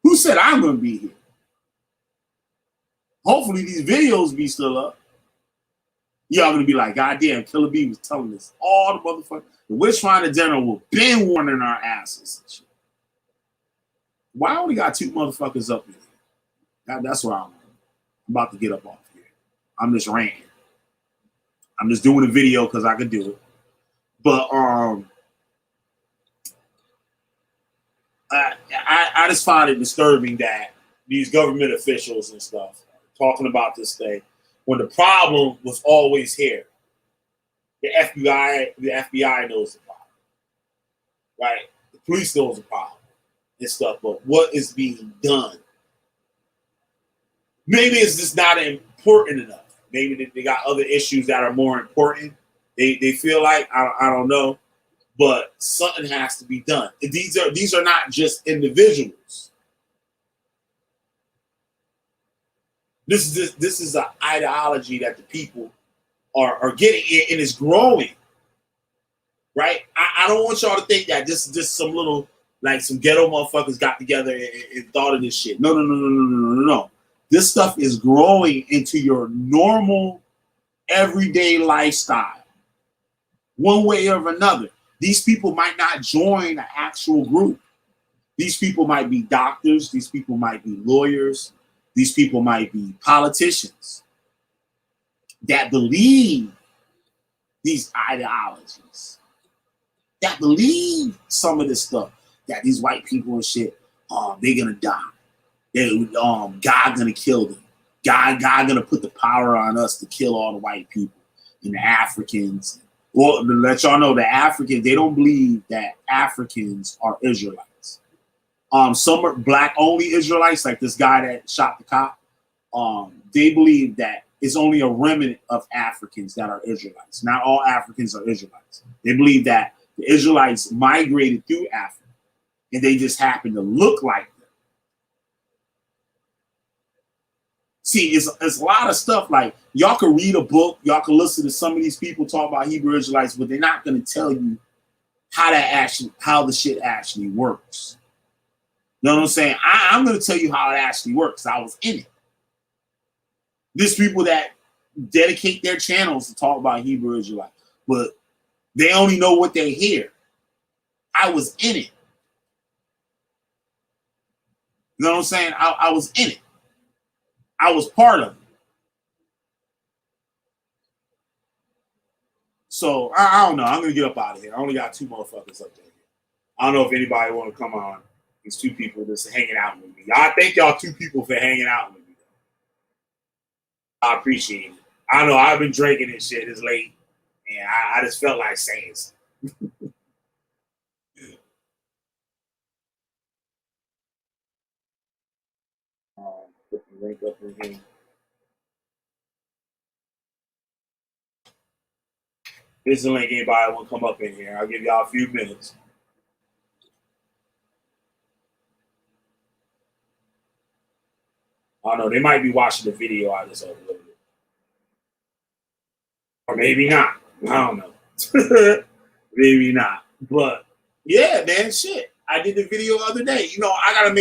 Who said I'm gonna be here? Hopefully these videos be still up. Y'all gonna be like, God damn, Killer B was telling us all the motherfuckers. The witch finder general will been warning our asses and shit. Why only got 2 motherfuckers up here? That's what I want. I'm about to get up off here. I'm just ranting. I'm just doing a video because I could do it. But I just find it disturbing that these government officials and stuff talking about this thing when the problem was always here. The FBI knows the problem, right? The police knows the problem and stuff. But what is being done? Maybe it's just not important enough. Maybe they got other issues that are more important. They feel like I don't know, but something has to be done. And these are not just individuals. This is an ideology that the people are getting, and it's growing. Right? I don't want y'all to think that this is just some little, like some ghetto motherfuckers got together and thought of this shit. No. This stuff is growing into your normal, everyday lifestyle. One way or another. These people might not join an actual group. These people might be doctors. These people might be lawyers. These people might be politicians that believe these ideologies, that believe some of this stuff, that these white people and shit, they're gonna die. God gonna kill them. God gonna put the power on us to kill all the white people and the Africans. Well, to let y'all know, the Africans, they don't believe that Africans are Israelites. Some are black only Israelites, like this guy that shot the cop. They believe that it's only a remnant of Africans that are Israelites. Not all Africans are Israelites. They believe that the Israelites migrated through Africa and they just happen to look like them. See, it's a lot of stuff. Like, y'all can read a book, y'all can listen to some of these people talk about Hebrew Israelites, but they're not going to tell you how the shit actually works. You know what I'm saying? I'm going to tell you how it actually works. I was in it. There's people that dedicate their channels to talk about Hebrew Israelites, but they only know what they hear. I was in it. You know what I'm saying? I was in it. I was part of it. So I don't know. I'm gonna get up out of here. I only got two motherfuckers up there. I don't know if anybody want to come on. These two people just hanging out with me. I thank y'all two people for hanging out with me. I appreciate it. I know I've been drinking and shit. It's late, and I just felt like saying something. Put the link up in here. This is the link. Anybody want to come up in here? I'll give y'all a few minutes. I don't know. They might be watching the video I just uploaded. Or maybe not. I don't know. Maybe not. But yeah, man, shit. I did the video the other day. You know,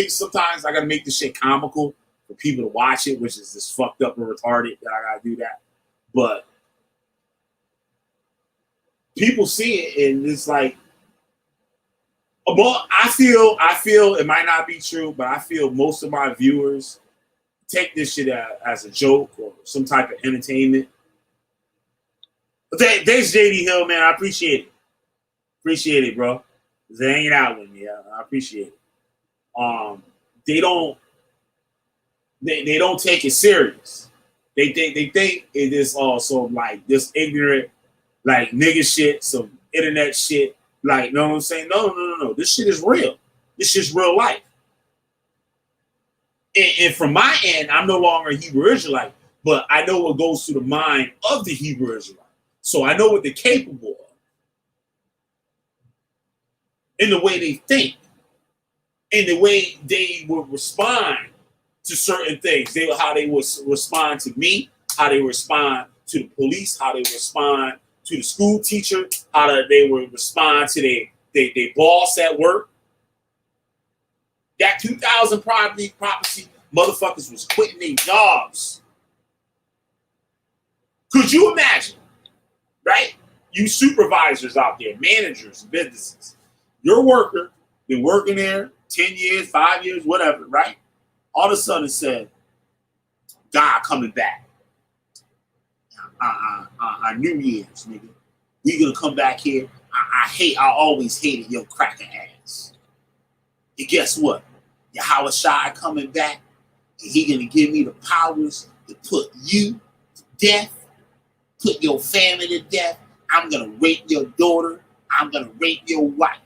sometimes I gotta make the shit comical for people to watch it, which is just fucked up and retarded that I gotta do that. But people see it and it's like, well, I feel it might not be true, but I feel most of my viewers take this shit as a joke or some type of entertainment. But thanks, JD Hill, man. I appreciate it. Appreciate it, bro. They're hanging out with me. I appreciate it. They don't take it serious. They think it is also like this ignorant, like nigga shit, some internet shit. Like, you know what I'm saying? No. This shit is real. This shit's real life. And from my end, I'm no longer a Hebrew Israelite, but I know what goes through the mind of the Hebrew Israelite. So I know what they're capable of in the way they think, in the way they would respond to certain things. How they would respond to me, how they respond to the police, how they respond to the school teacher, how they would respond to their boss at work. That 2000 prophecy, motherfuckers was quitting their jobs. Could you imagine, right? You supervisors out there, managers, businesses, your worker, been working there 10 years, 5 years, whatever, right? All of a sudden said, God coming back on New Year's, nigga. We gonna come back here. I always hated your cracker ass. And guess what? Yahweh Shai coming back, and he gonna give me the powers to put you to death, put your family to death. I'm gonna rape your daughter. I'm gonna rape your wife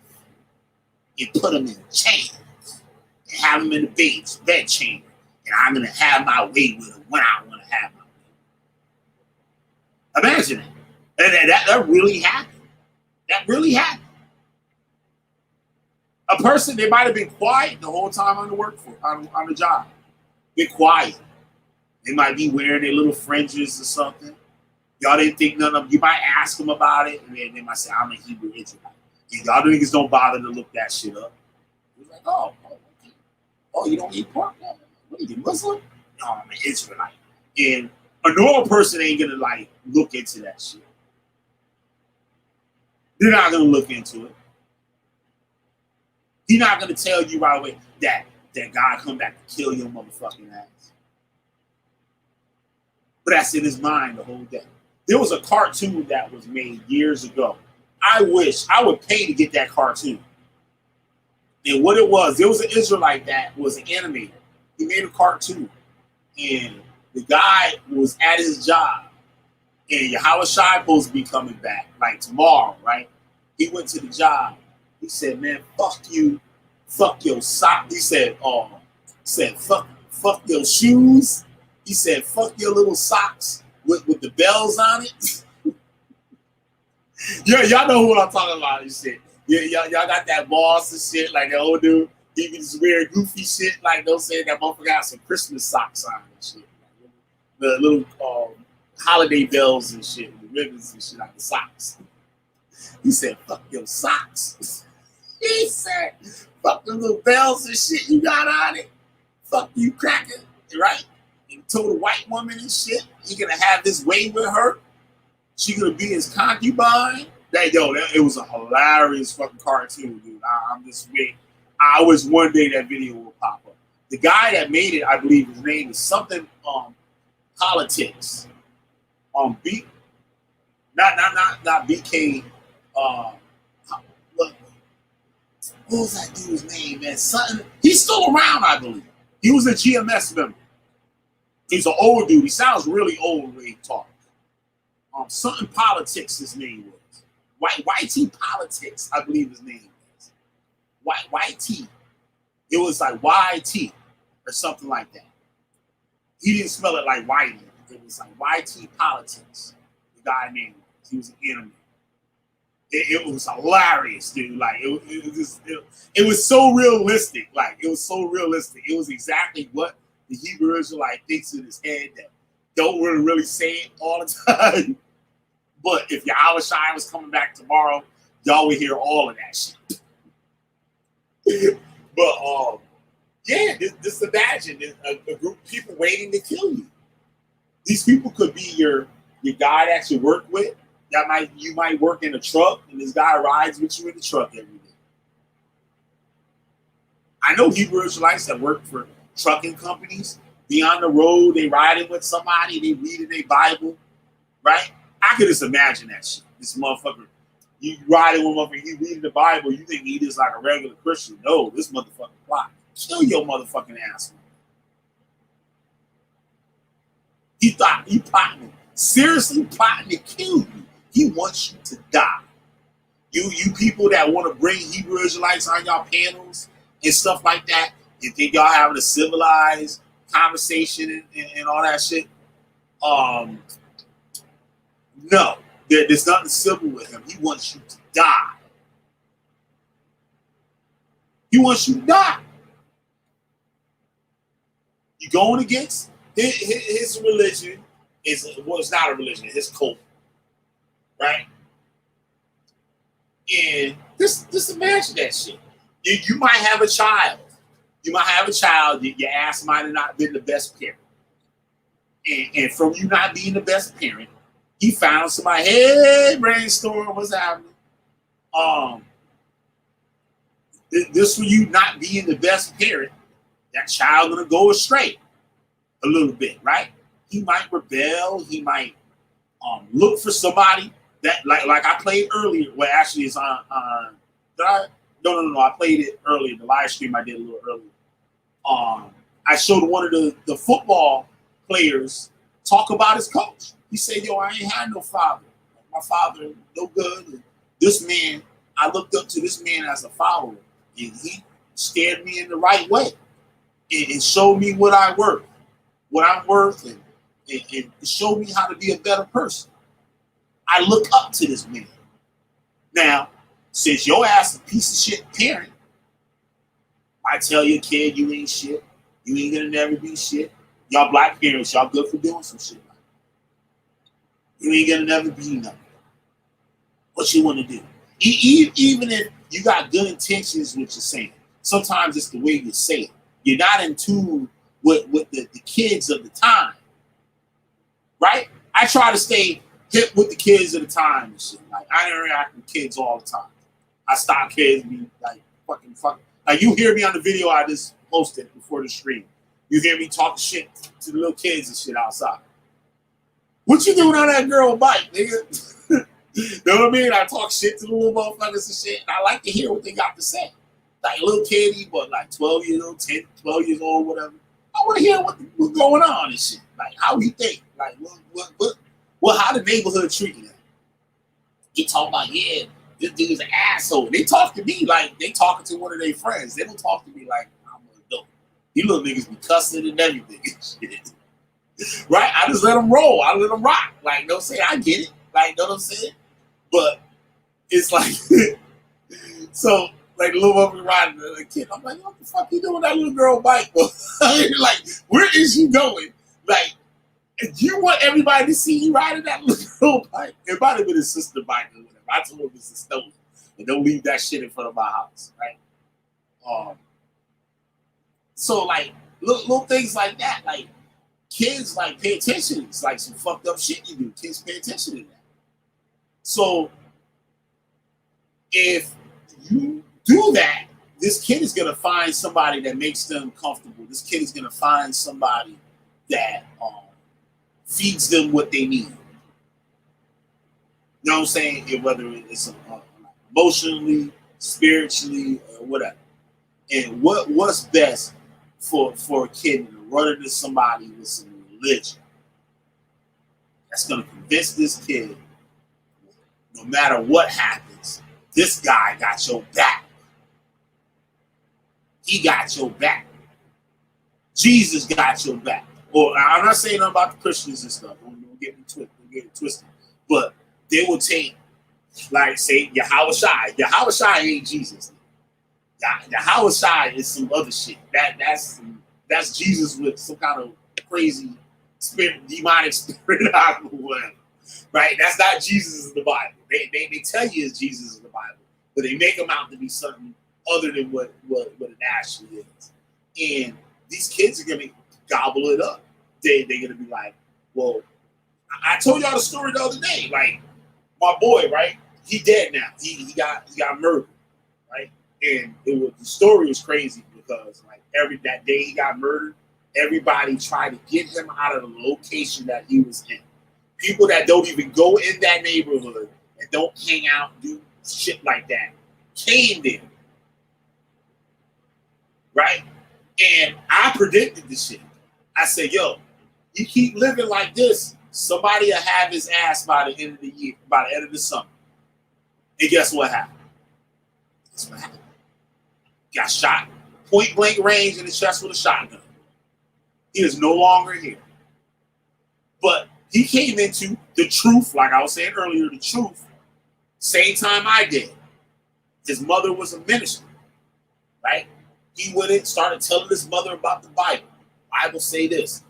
and put them in chains and have them in the bed chamber. And I'm gonna have my way with them when I want to have my way. Imagine it. And that really happened. That really happened. A person, they might have been quiet the whole time on the job. Been quiet. They might be wearing their little fringes or something. Y'all didn't think none of them. You might ask them about it, and then they might say, I'm a Hebrew Israelite. And y'all niggas don't bother to look that shit up. It's like, oh, okay. Oh, you don't eat pork? What are you, Muslim? No, I'm an Israelite. And a normal person ain't gonna like look into that shit. They're not gonna look into it. He's not gonna tell you right away that God come back to kill your motherfucking ass. But that's in his mind the whole day. There was a cartoon that was made years ago. I wish I would pay to get that cartoon. And what it was, there was an Israelite that was an animator. He made a cartoon. And the guy was at his job. And Yahweh Shai supposed to be coming back, like tomorrow, right? He went to the job. He said, man, fuck you. Fuck your sock. He said, fuck your shoes. He said, fuck your little socks with the bells on it. Yeah, y'all know what I'm talking about and shit. Yeah, y'all got that boss and shit, like the old dude. He be just wearing goofy shit, like they'll say that motherfucker got some Christmas socks on and shit. The little holiday bells and shit, the ribbons and shit, like the socks. He said, fuck your socks. He said, fuck the little bells and shit you got on it. Fuck you, cracker, right? And told a white woman and shit, he gonna have this way with her. She gonna be his concubine. It was a hilarious fucking cartoon, dude. I'm just waiting. I wish one day that video will pop up. The guy that made it, I believe his name is something politics. Not BK. What was that dude's name, man? Something. He's still around, I believe. He was a GMS member. He's an old dude. He sounds really old when he talks. Something politics, his name was. YT Politics, I believe his name was. YT. It was like YT or something like that. He didn't spell it like Whitey. It was like YT Politics. The guy named was. He was an enemy. It was hilarious, dude. Like it was so realistic. Like it was so realistic. It was exactly what the Hebrew Israelite thinks in his head that don't really say it all the time. But if Yahweh Shai was coming back tomorrow, y'all would hear all of that shit. But yeah, just imagine a group of people waiting to kill you. These people could be your guy that you work with. You might work in a truck, and this guy rides with you in the truck every day. I know Hebrew Israelites that work for trucking companies. Be on the road, they riding with somebody, they reading their Bible, right? I could just imagine that shit. This motherfucker, you riding with motherfucker, he reading the Bible, you think he just like a regular Christian. No, this motherfucker plot. Kill your motherfucking ass. He thought he plotting, seriously plotting to kill you. He wants you to die. You people that want to bring Hebrew Israelites on y'all panels and stuff like that, you think y'all having a civilized conversation and all that shit? No, there's nothing civil with him. He wants you to die. He wants you to die. You going against his religion it's not a religion, his cult, right? And just imagine that shit. You might have a child. Your ass might have not been the best parent. And from you not being the best parent, he found somebody, hey, brainstorm, what's happening? This for you not being the best parent, that child gonna go astray a little bit, right? he might rebel. He might look for somebody that like I played earlier. Well, actually, it's on. Did I? No. I played it earlier. The live stream I did a little earlier. I showed one of the football players talk about his coach. He said, "Yo, I ain't had no father. My father no good. And this man, I looked up to this man as a follower, and he steered me in the right way and showed me what I'm worth, and showed me how to be a better person. I look up to this man. Now, since your ass a piece of shit parent, I tell your kid you ain't shit. You ain't gonna never be shit. Y'all black parents, y'all good for doing some shit like that. You ain't gonna never be nothing. What you want to do? Even if you got good intentions, what you're saying, sometimes it's the way you say it. You're not in tune with the kids of the time, right? I try to stay hip with the kids of the time and shit. Like, I interact with kids all the time. I stop kids being like fucking. Like, you hear me on the video I just posted before the stream. You hear me talking shit to the little kids and shit outside. What you doing on that girl bike, nigga? You know what I mean? I talk shit to the little motherfuckers and shit, and I like to hear what they got to say. Like, little kitty, but like 12 years old, 10, 12 years old, whatever. I want to hear what's going on and shit. Like, how you think? Like, how the neighborhood treat you? He talking about, yeah, this dude's an asshole. They talk to me like they talking to one of their friends. They don't talk to me like I'm an adult. These little niggas be cussing and everything and shit. Right? I just let them roll. I let them rock. Like, you know what I'm saying? I get it. Like, you know what I'm saying? But it's like, so, like, little motherfucker riding the kid. I'm like, what the fuck you doing with that little girl bike? Like, where is you going? Like, you want everybody to see you riding that little girl bike? It might have been his sister bike or whatever. I told him it's a stolen. And don't leave that shit in front of my house, right? So, like, little things like that. Like, kids, like, pay attention. It's like some fucked up shit you do. Kids pay attention to that. So, if you do that, this kid is going to find somebody that makes them comfortable. This kid is going to find somebody that feeds them what they need. You know what I'm saying? Whether it's emotionally, spiritually, or whatever. And what's best for a kid to run into somebody with some religion that's going to convince this kid, no matter what happens, this guy got your back. He got your back. Jesus got your back. Or I'm not saying nothing about the Christians and stuff. Don't get it twisted. But they will take, like, say, Yahweh Shai. Yahweh Shai ain't Jesus. Yahweh Shai is some other shit. That's Jesus with some kind of crazy spirit, demonic spirit, or whatever. Right? That's not Jesus in the Bible. They tell you it's Jesus in the Bible, but they make him out to be something other than what it actually is. And these kids are gonna gobble it up. They're gonna be like, well, I told y'all the story the other day. Like, my boy, right? He dead now. He got murdered, right? And the story was crazy because like that day he got murdered, everybody tried to get him out of the location that he was in. People that don't even go in that neighborhood and don't hang out, do shit like that, came there, right? And I predicted this shit. I said, yo, you keep living like this, somebody will have his ass by the end of the year, by the end of the summer. And guess what happened? Guess what happened? Got shot, point blank range in the chest with a shotgun. He is no longer here. But he came into the truth, like I was saying earlier, the truth, same time I did. His mother was a minister, right? He went in, started telling his mother about the Bible. The Bible say this.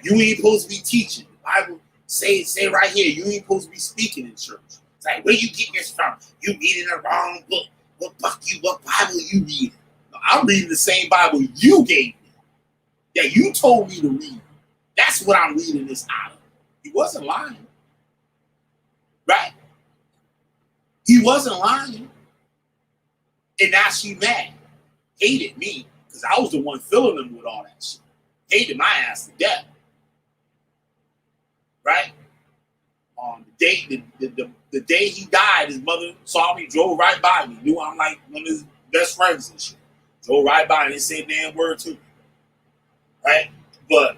You ain't supposed to be teaching. The Bible say right here, you ain't supposed to be speaking in church. It's like, where you getting this from? You reading the wrong book. What Bible you reading? No, I'm reading the same Bible you gave me. That you told me to read. That's what I'm reading this out of. He wasn't lying. Right? He wasn't lying. And now she mad. Hated me, because I was the one filling him with all that shit. Hated my ass to death. the day he died, his mother saw me, drove right by me, knew I'm like one of his best friends and shit. Drove right by me and said damn word to me. Right? But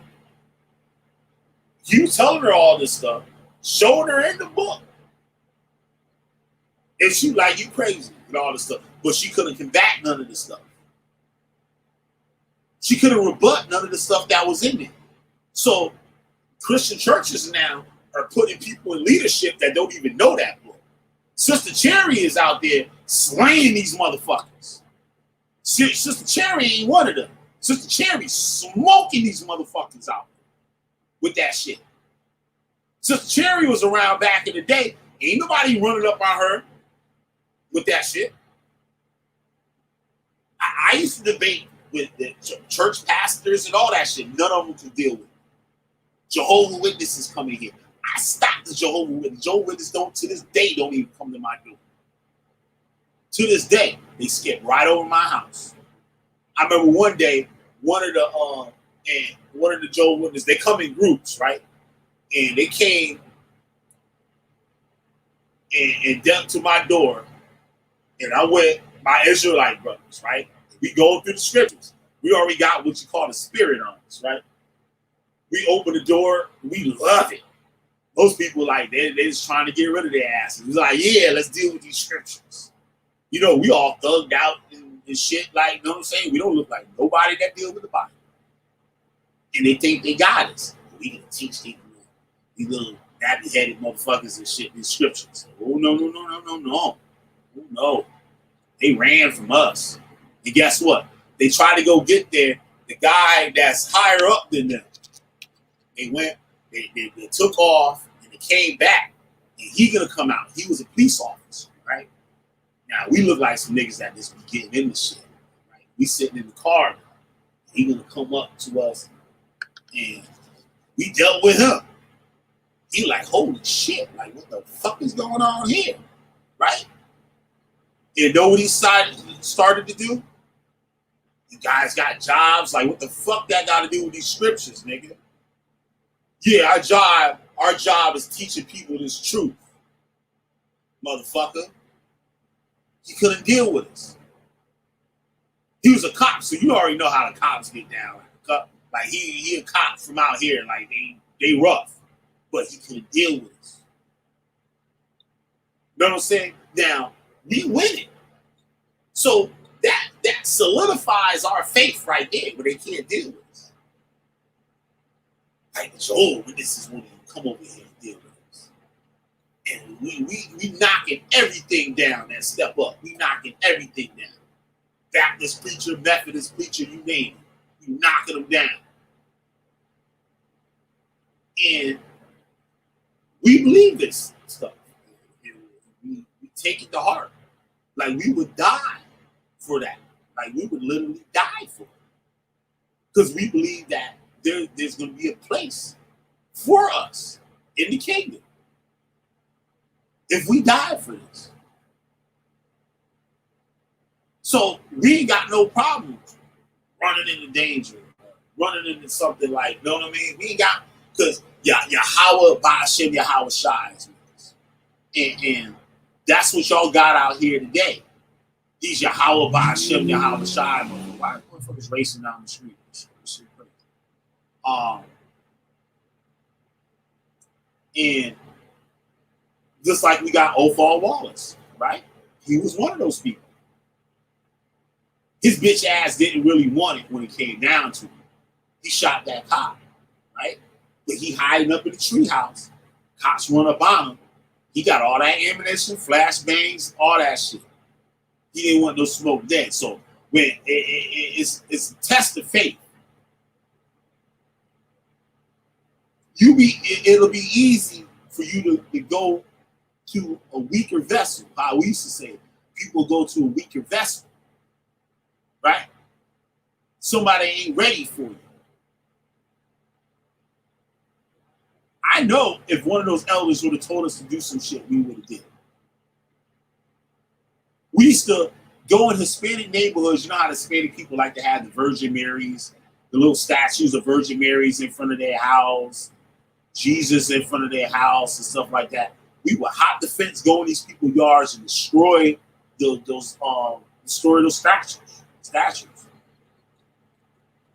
you telling her all this stuff, showing her in the book. And she like, you crazy and all this stuff. But she couldn't combat none of this stuff. She couldn't rebut none of the stuff that was in there. So Christian churches now are putting people in leadership that don't even know that book. Sister Cherry is out there slaying these motherfuckers. Sister Cherry ain't one of them. Sister Cherry smoking these motherfuckers out with that shit. Sister Cherry was around back in the day. Ain't nobody running up on her with that shit. I used to debate with the church pastors and all that shit. None of them could deal with it. Jehovah's Witnesses coming here. I stopped the Jehovah's Witnesses. Jehovah's Witnesses to this day don't even come to my door. To this day, they skip right over my house. I remember one day, one of the Jehovah's Witnesses, they come in groups, right? And they came and dealt to my door, and I went, my Israelite brothers, right? We go through the scriptures. We already got what you call the spirit on us, right? We open the door, we love it. Most people like they just trying to get rid of their asses. It's like, yeah, let's deal with these scriptures. You know, we all thugged out and shit, like, you know what I'm saying? We don't look like nobody that deal with the Bible. And they think they got us. We can teach these little nappy-headed motherfuckers and shit in scriptures. Oh, no. Oh, no. They ran from us. And guess what? They tried to go get the guy that's higher up than them. They went, they took off, and they came back. And he gonna come out. He was a police officer, right? Now, we look like some niggas that just be getting in the shit, right? We sitting in the car. He gonna come up to us, and we dealt with him. He like, holy shit, like, what the fuck is going on here, right? And know what he started to do? You guys got jobs, like, what the fuck that got to do with these scriptures, nigga? Yeah, our job is teaching people this truth, motherfucker. He couldn't deal with us. He was a cop, so you already know how the cops get down. Like he a cop from out here, like they rough, but he couldn't deal with us. You know what I'm saying? Now we win it, so that solidifies our faith right there, where they can't deal with us. Like Joel, this is when you come over here and deal with us, and we knocking everything down that step up. We knocking everything down. Baptist preacher, Methodist preacher, you name it. We knocking them down. And we believe this stuff. And we take it to heart. Like we would die for that. Like we would literally die for it. Because we believe that there's going to be a place for us in the kingdom if we die for this. So we ain't got no problem running into danger, running into something like, you know what I mean? We ain't got, because Yahweh Ba'ashem Yahweh Shai is with us. And that's what y'all got out here today. These Yahweh Ba'ashem Yahweh Shai, why the motherfuckers racing down the street? This shit crazy. And just like we got Othal Wallace, right? He was one of those people. His bitch ass didn't really want it when it came down to it. He shot that cop, right? But he hiding up in the treehouse. Cops run up on him. He got all that ammunition, flashbangs, all that shit. He didn't want no smoke then. So when it's a test of faith. It'll be easy for you to go to a weaker vessel. How we used to say, people go to a weaker vessel. Right? Somebody ain't ready for you. I know if one of those elders would have told us to do some shit, we would have did it. We used to go in Hispanic neighborhoods. You know how Hispanic people like to have the Virgin Marys, the little statues of Virgin Marys in front of their house, Jesus in front of their house and stuff like that. we would hop the fence, go in these people's yards, and destroy those statues.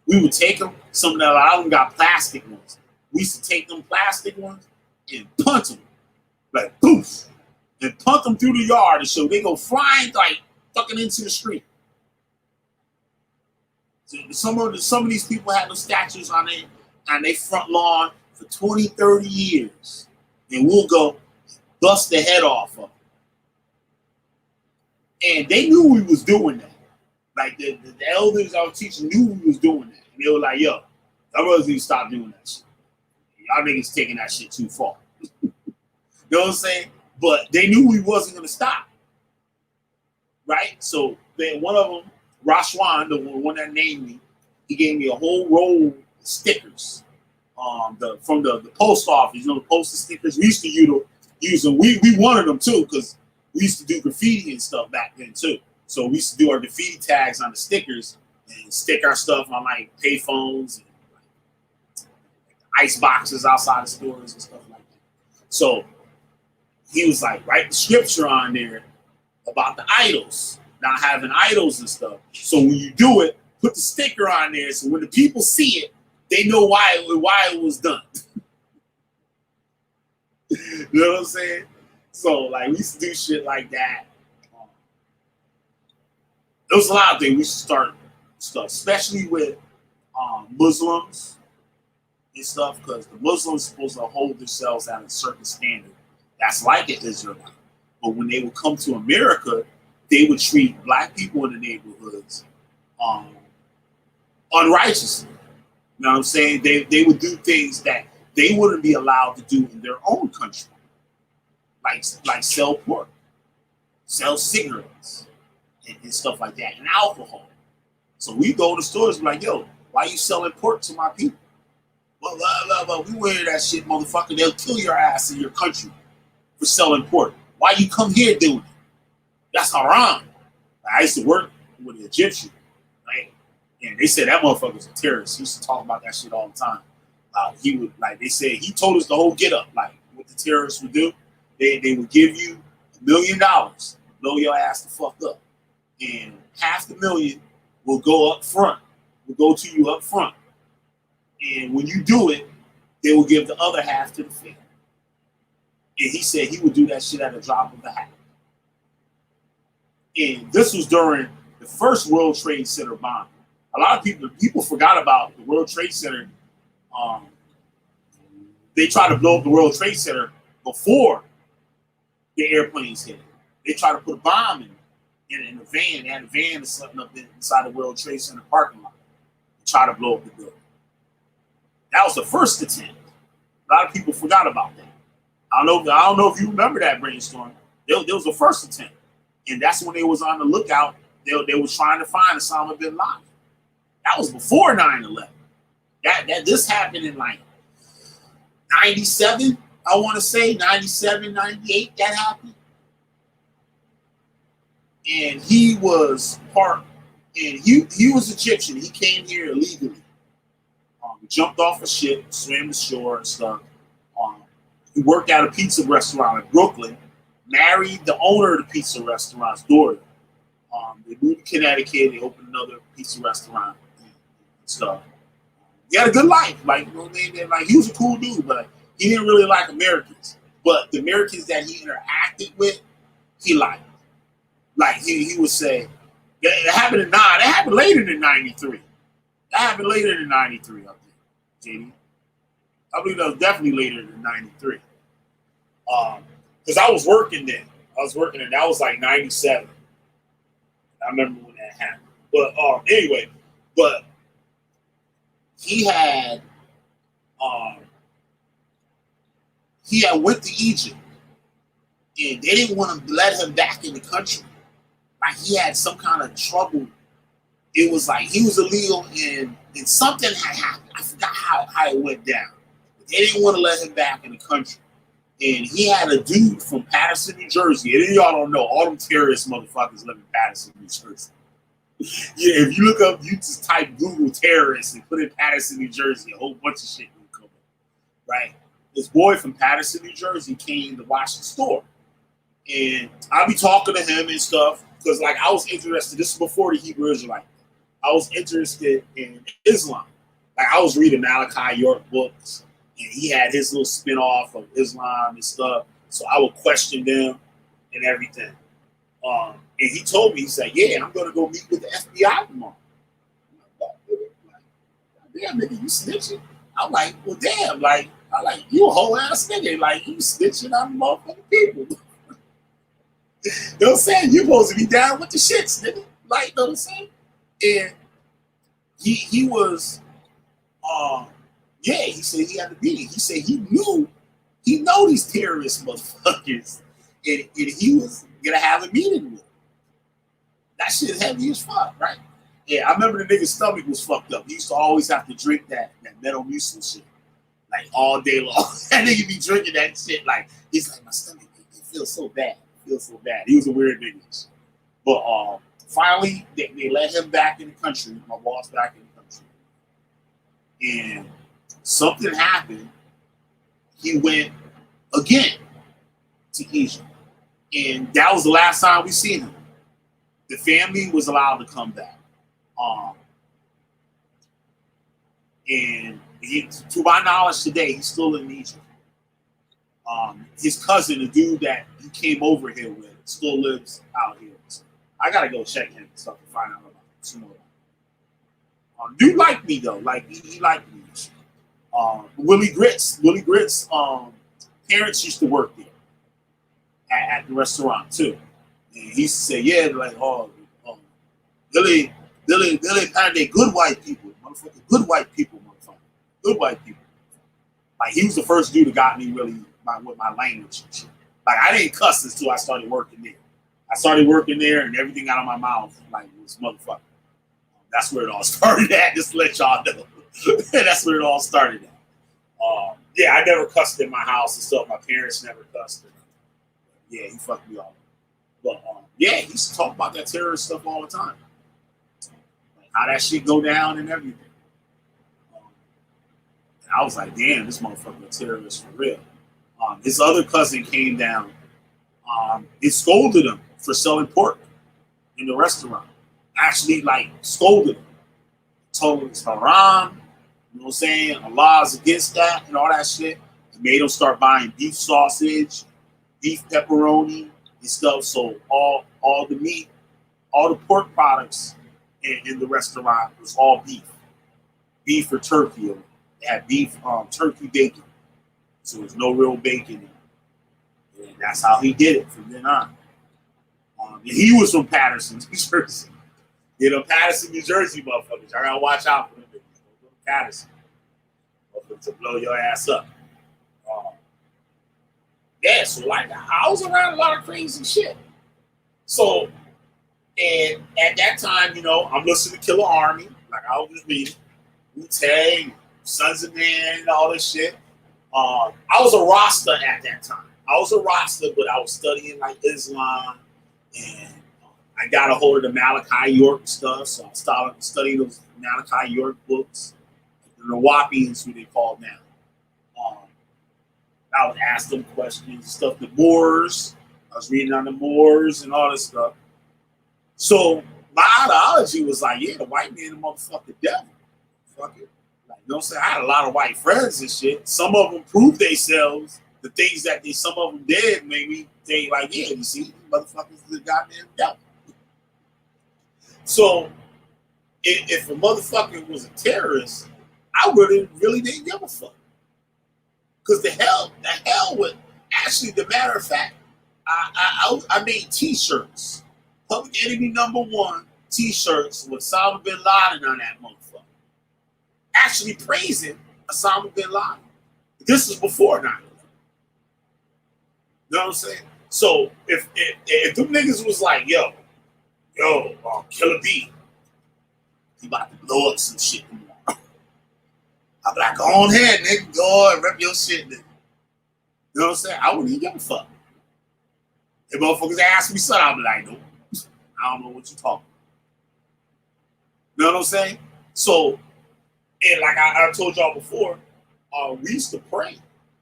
We would take them. Some of them, a lot of them got plastic ones. We used to take them plastic ones and punch them, like poof, and punt them through the yard, and so they go flying like fucking into the street. So some of these people had those statues on their front lawn for 20, 30 years, and we'll go bust the head off of them. And they knew we was doing that. Like the elders I was teaching knew we was doing that. And they were like, yo, y'all brothers need to stop doing that shit. Y'all niggas taking that shit too far. You know what I'm saying? But they knew we wasn't going to stop. Right? So then one of them, Rashwan, the one that named me, he gave me a whole roll of stickers from the post office. You know, the postal stickers. We used to use them. We wanted them too because we used to do graffiti and stuff back then too. So we used to do our graffiti tags on the stickers and stick our stuff on like payphones and like ice boxes outside the stores and stuff like that. So he was like, write the scripture on there about the idols, not having idols and stuff. So when you do it, put the sticker on there so when the people see it, they know why it was done. You know what I'm saying? So like we used to do shit like that. There was a lot of things we used to start stuff, especially with Muslims and stuff, because the Muslims are supposed to hold themselves at a certain standard. That's like an Israelite. But when they would come to America, they would treat black people in the neighborhoods unrighteously. You know what I'm saying? They would do things that they wouldn't be allowed to do in their own country. Like sell pork, sell cigarettes, and stuff like that, and alcohol. So we go to stores and be like, yo, why you selling pork to my people? Well, we wear that shit, motherfucker. They'll kill your ass in your country for selling pork. Why you come here doing it? That's haram. I used to work with an Egyptian, right? And they said that motherfucker's a terrorist. He used to talk about that shit all the time. He would, like they said, he told us the whole get up, like what the terrorists would do. They would give you $1 million, blow your ass the fuck up. And $500,000 will go up front, will go to you up front. And when you do it, they will give the other half to the family. And he said he would do that shit at a drop of a hat. And this was during the first World Trade Center bombing. A lot of people forgot about the World Trade Center. They tried to blow up the World Trade Center before the airplanes hit it. They tried to put a bomb in a van. They had a van or something up inside the World Trade Center parking lot. They tried to blow up the building. That was the first attempt. A lot of people forgot about that. I don't know if you remember that brainstorm. There was the first attempt. And that's when they was on the lookout. They was trying to find Osama bin Laden. That was before 9/11. This happened in like 97, I want to say, 97, 98, that happened. And he was he was Egyptian. He came here illegally. Jumped off a ship, swam the shore and stuff. He worked at a pizza restaurant in Brooklyn, married the owner of the pizza restaurant's daughter. They moved to Connecticut, they opened another pizza restaurant and stuff. He had a good life, like, you know what I mean? Like, he was a cool dude, but he didn't really like Americans. But the Americans that he interacted with, he liked. Like, he would say, it happened it happened later than 93. That happened later than 93, I think, JD. I believe that was definitely later than 93. Because I was working then. That was like 97. I remember when that happened. But anyway, he had went to Egypt, and they didn't want to let him back in the country. Like, he had some kind of trouble. It was like he was illegal, and something had happened. I forgot how it went down. They didn't want to let him back in the country. And he had a dude from Patterson, New Jersey. And y'all don't know, all them terrorist motherfuckers live in Patterson, New Jersey. Yeah, if you look up, you just type Google terrorists and put in Patterson, New Jersey, a whole bunch of shit will come up, right? this boy from Patterson, New Jersey, came to watch the store, and I be talking to him and stuff because, like, I was interested. This is before the Hebrew Israelite. I was interested in Islam. Like, I was reading Malachi York books, and he had his little spin-off of Islam and stuff. So I would question them and everything. And he told me, he said, "Yeah, I'm gonna go meet with the FBI tomorrow." Damn, nigga, you snitching? I'm like, well, damn, like, I'm like, you a whole ass nigga, like, you snitching on motherfucking people. You know what I'm saying? You supposed to be down with the shits, nigga. Like, you know what I'm saying? And he was, yeah, he said he had to be. He said he know these terrorist motherfuckers, and he was gonna have a meeting with them. That shit heavy as fuck, right? Yeah, I remember the nigga's stomach was fucked up. He used to always have to drink that metal mucil shit, like, all day long. That nigga be drinking that shit, like, he's like, my stomach, it feels so bad. It feels so bad. He was a weird nigga. But finally, they let him back in the country. My boss back in the country. And something happened. He went again to Egypt. And that was the last time we seen him. The family was allowed to come back. And to my knowledge today, he's still in Egypt. His cousin, the dude that he came over here with, still lives out here. So I gotta go check him and stuff to find out about some more. Dude liked me though, like he liked me. Willie Grits, parents used to work there at the restaurant too. And he used to say, yeah, like, Billy kind of good white people, motherfucker. Good white people, motherfucker. Good white people. Like, he was the first dude that got me really with my language and shit. Like, I didn't cuss until I started working there. I started working there, and everything out of my mouth, like, was motherfucker. That's where it all started at, just to let y'all know. That's where it all started at. Yeah, I never cussed in my house and stuff. My parents never cussed. Yeah, he fucked me off. But, yeah, he used to talk about that terrorist stuff all the time. Like, how that shit go down and everything. And I was like, damn, this motherfucker a terrorist for real. His other cousin came down. He scolded him for selling pork in the restaurant. Actually, like, scolded him. Told him it's haram. You know what I'm saying? Allah's against that and all that shit. It made him start buying beef sausage, beef pepperoni, and stuff. So all the meat, all the pork products in the restaurant was all beef. Beef or turkey. They had beef, turkey bacon. So there's no real bacon in it. And that's how he did it from then on. And he was from Patterson, New Jersey. You know, Patterson, New Jersey motherfuckers. I gotta watch out for them niggas. Don't go to Patterson. Motherfuckers to blow your ass up. Yeah, so like, I was around a lot of crazy shit. So, and at that time, you know, I'm listening to Killer Army, like I was just reading, Wu-Tang, Sons of Man, and all this shit. I was a Rasta at that time. I was a Rasta, but I was studying like Islam, and I got a hold of the Malachi York stuff, so I started studying those Malachi York books. The Nawapians, who they call now. I would ask them questions, stuff. The Moors, I was reading on the Moors and all this stuff. So my ideology was like, yeah, the white man, the motherfucking devil. Fuck it. Like, you know what I'm saying? I had a lot of white friends and shit. Some of them proved themselves. The things that some of them did made me think like, yeah, you see, motherfuckers the goddamn devil. So if a motherfucker was a terrorist, I really didn't give a fuck. Because the hell with, actually, the matter of fact, I made t-shirts. Public Enemy #1 t-shirts with Osama bin Laden on that motherfucker. Actually praising Osama bin Laden. This is before 9/11. You know what I'm saying? So if them niggas was like, yo, Killer B, he about to blow up some shit tomorrow. I'm like, go on ahead, nigga. Go and rep your shit, nigga. You know what I'm saying? I wouldn't even give a fuck. If motherfuckers ask me something, I'll be like, no, I don't know what you're talking about. You know what I'm saying? So, and like I told y'all before, we used to pray.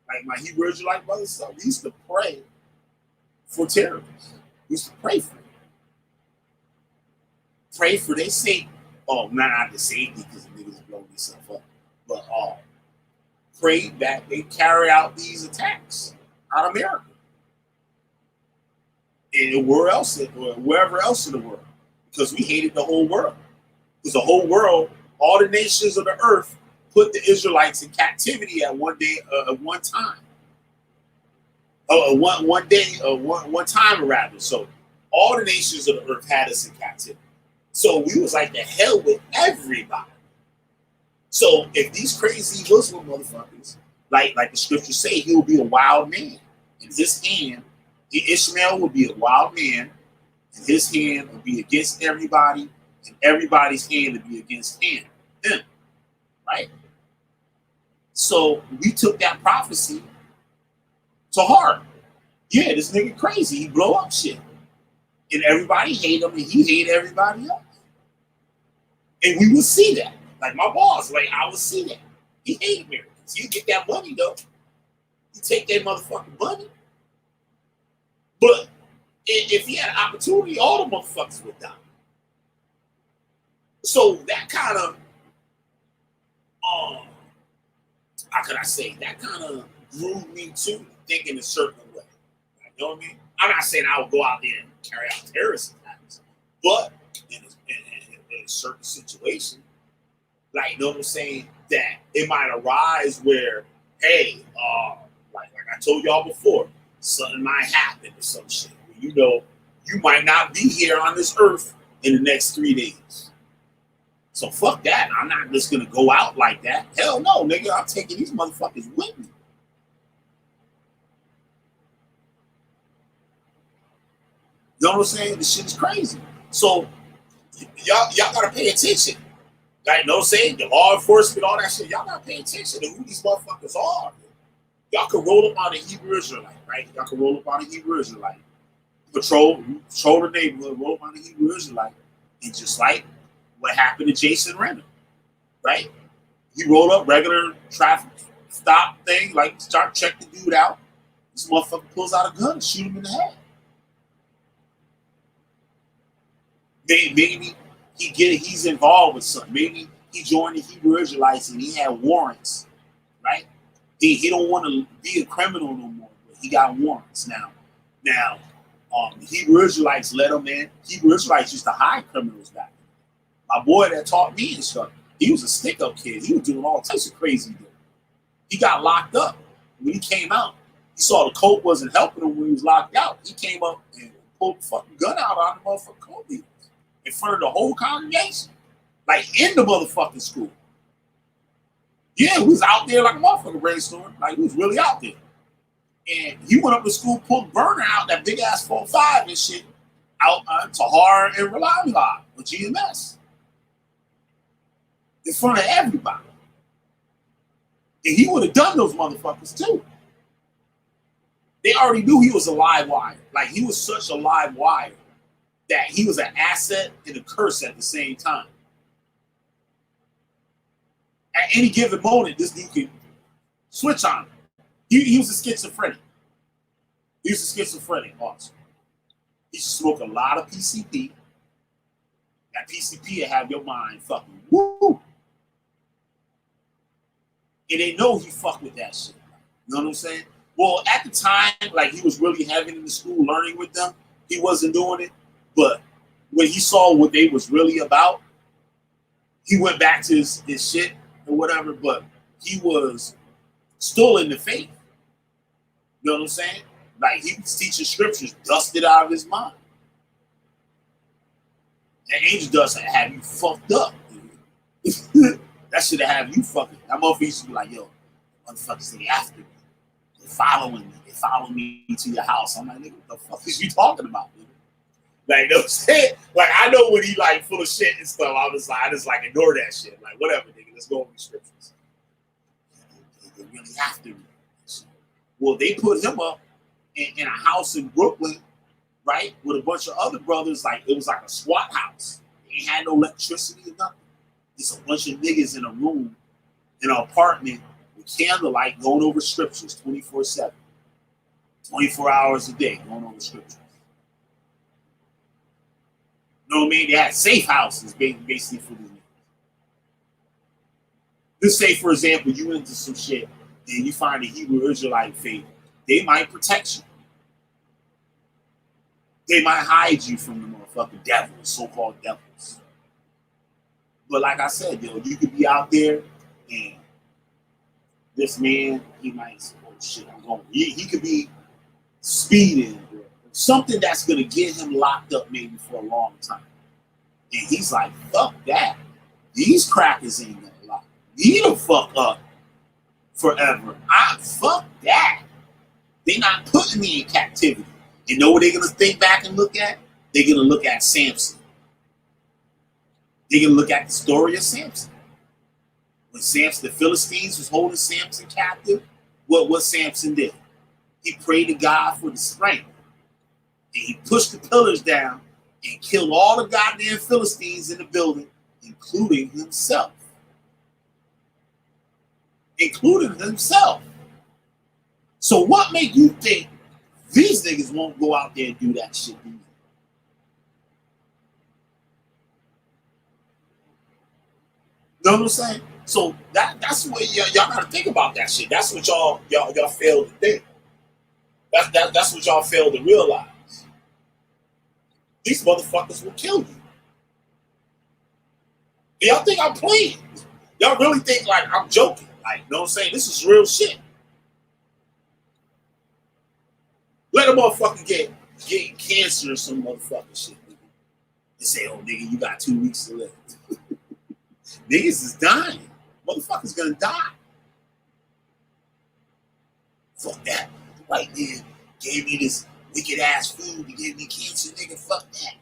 Like like my Hebrew Israelite brothers, stuff, we used to pray for terrorists. We used to pray for them. Pray for their safety. Oh, not the safety because the niggas blowing themselves up, but pray that they carry out these attacks out of America and wherever else in the world, because we hated the whole world. Because the whole world, all the nations of the earth, put the Israelites in captivity at one time. One time rather. So all the nations of the earth had us in captivity. So we was like the hell with everybody. So if these crazy Muslim motherfuckers, like the scriptures say, he will be a wild man. In his hand, Ishmael will be a wild man, and his hand will be against everybody, and everybody's hand will be against him. Right? So we took that prophecy to heart. Yeah, this nigga crazy. He blow up shit. And everybody hate him, and he hate everybody else. And we would see that. Like my boss, like I would see that. He hate Americans. He get that money though. He take that motherfucking money. But if he had an opportunity, all the motherfuckers would die. So that kind of, how could I say, that kind of grew me to think in a certain way. You know what I mean? I'm not saying I would go out there and carry out terrorist attacks, but in a certain situation, like, you know what I'm saying, that it might arise where, hey, like I told y'all before, something might happen or some shit. You know, you might not be here on this earth in the next 3 days. So fuck that. I'm not just gonna go out like that. Hell no, nigga. I'm taking these motherfuckers with me. You know what I'm saying? This shit is crazy. So y'all gotta pay attention. Like, you know what I'm saying? The law enforcement, all that shit. Y'all gotta pay attention to who these motherfuckers are. Y'all can roll up on the Hebrew Israelite, right? Y'all can roll up on the Hebrew Israelite. Patrol the neighborhood, roll up on the Hebrew Israelite. And just like what happened to Jason Renner, right? He rolled up regular traffic stop thing, like start check the dude out. This motherfucker pulls out a gun and shoot him in the head. Maybe he's involved with something. Maybe he joined the Hebrew Israelites and he had warrants, right? He don't want to be a criminal no more, but he got warrants now. Now, the Hebrew Israelites let him in. Hebrew Israelites used to hide criminals back then. My boy that taught me and stuff, he was a stick-up kid. He was doing all types of crazy things. He got locked up. When he came out, he saw the coat wasn't helping him when he was locked out. He came up and pulled the fucking gun out on the motherfucking coat leaders in front of the whole congregation. Like, in the motherfucking school. Yeah, he was out there like a motherfucking brainstorm. Like, he was really out there. And he went up to school, pulled burner out, that big ass 4.5 and shit, out to Tahar and Reliable with GMS. In front of everybody. And he would have done those motherfuckers too. They already knew he was a live wire. Like, he was such a live wire that he was an asset and a curse at the same time. At any given moment, this dude could switch on him. He was a schizophrenic. He was a schizophrenic also. He used to smoke a lot of PCP. That PCP will have your mind fucking woo. And they know he fucked with that shit. You know what I'm saying? Well, at the time, like, he was really having in the school learning with them. He wasn't doing it. But when he saw what they was really about, he went back to his shit or whatever, but he was still in the faith. You know what I'm saying? Like, he was teaching scriptures, dusted out of his mind. That angel dust have you fucked up. That should have you fucking. That motherfucker used to be like, yo, motherfuckers, they after me. They're following me. They follow me to your house. I'm like, nigga, what the fuck is you talking about, nigga? Like, you know what I'm saying? Like, I know when he, like, full of shit and stuff, I just like, ignore that shit. Like, whatever, nigga, let's go over the scriptures. They really after me. Well, they put him up in a house in Brooklyn, right, with a bunch of other brothers. Like, it was like a SWAT house. They ain't had no electricity or nothing. Just a bunch of niggas in a room, in an apartment with candlelight going over scriptures 24/7, 24 hours a day going over scriptures. You know what I mean? They had safe houses basically for these niggas. Let's say, for example, you into some shit and you find a Hebrew Israelite faith, they might protect you. They might hide you from the motherfucking devils, so-called devils. But like I said, yo, you could be out there and this man, he might say, oh shit, I'm going. He could be speeding or something that's going to get him locked up maybe for a long time. And he's like, fuck that. These crackers ain't going to lock me the fuck up forever. Fuck that. They're not putting me in captivity. You know what they're going to think back and look at? They're going to look at Samson. They're going to look at the story of Samson. When Samson, the Philistines was holding Samson captive, what Samson did? He prayed to God for the strength. And he pushed the pillars down and killed all the goddamn Philistines in the building, including himself. Including himself. So what make you think these niggas won't go out there and do that shit? You know what I'm saying? So that's what y'all gotta think about that shit. That's what y'all fail to think. That's what y'all fail to realize. These motherfuckers will kill you. Y'all think I'm playing? Y'all really think like I'm joking? Like, you know what I'm saying? This is real shit. Let a motherfucker get cancer or some motherfucking shit. Nigga. And say, oh nigga, you got 2 weeks to live. Niggas is dying. Motherfuckers gonna die. Fuck that. The white man gave me this wicked ass food. He gave me cancer, nigga. Fuck that.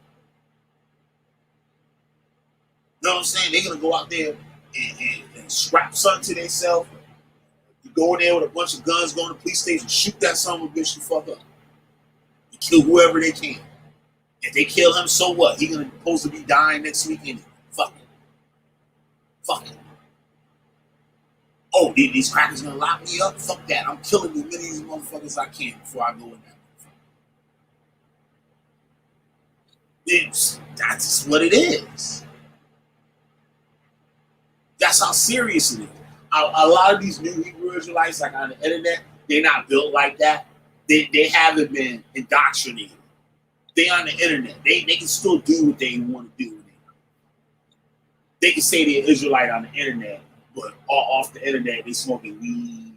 You know what I'm saying? They're gonna go out there and scrap something to themselves. You go in there with a bunch of guns, go to the police station, shoot that son of a bitch the fuck up. You kill whoever they can. If they kill him, so what? He gonna supposed to be dying next week anyway. Fuck it. Fuck it. Oh, these crackers gonna lock me up? Fuck that. I'm killing as many of these motherfuckers as I can before I go in there. That's just what it is. That's how serious it is. A lot of these new Hebrew Israelites, like on the internet, they're not built like that. They haven't been indoctrinated. They on the internet. They can still do what they want to do. They can say they're Israelite on the internet, but off the internet, they smoking weed.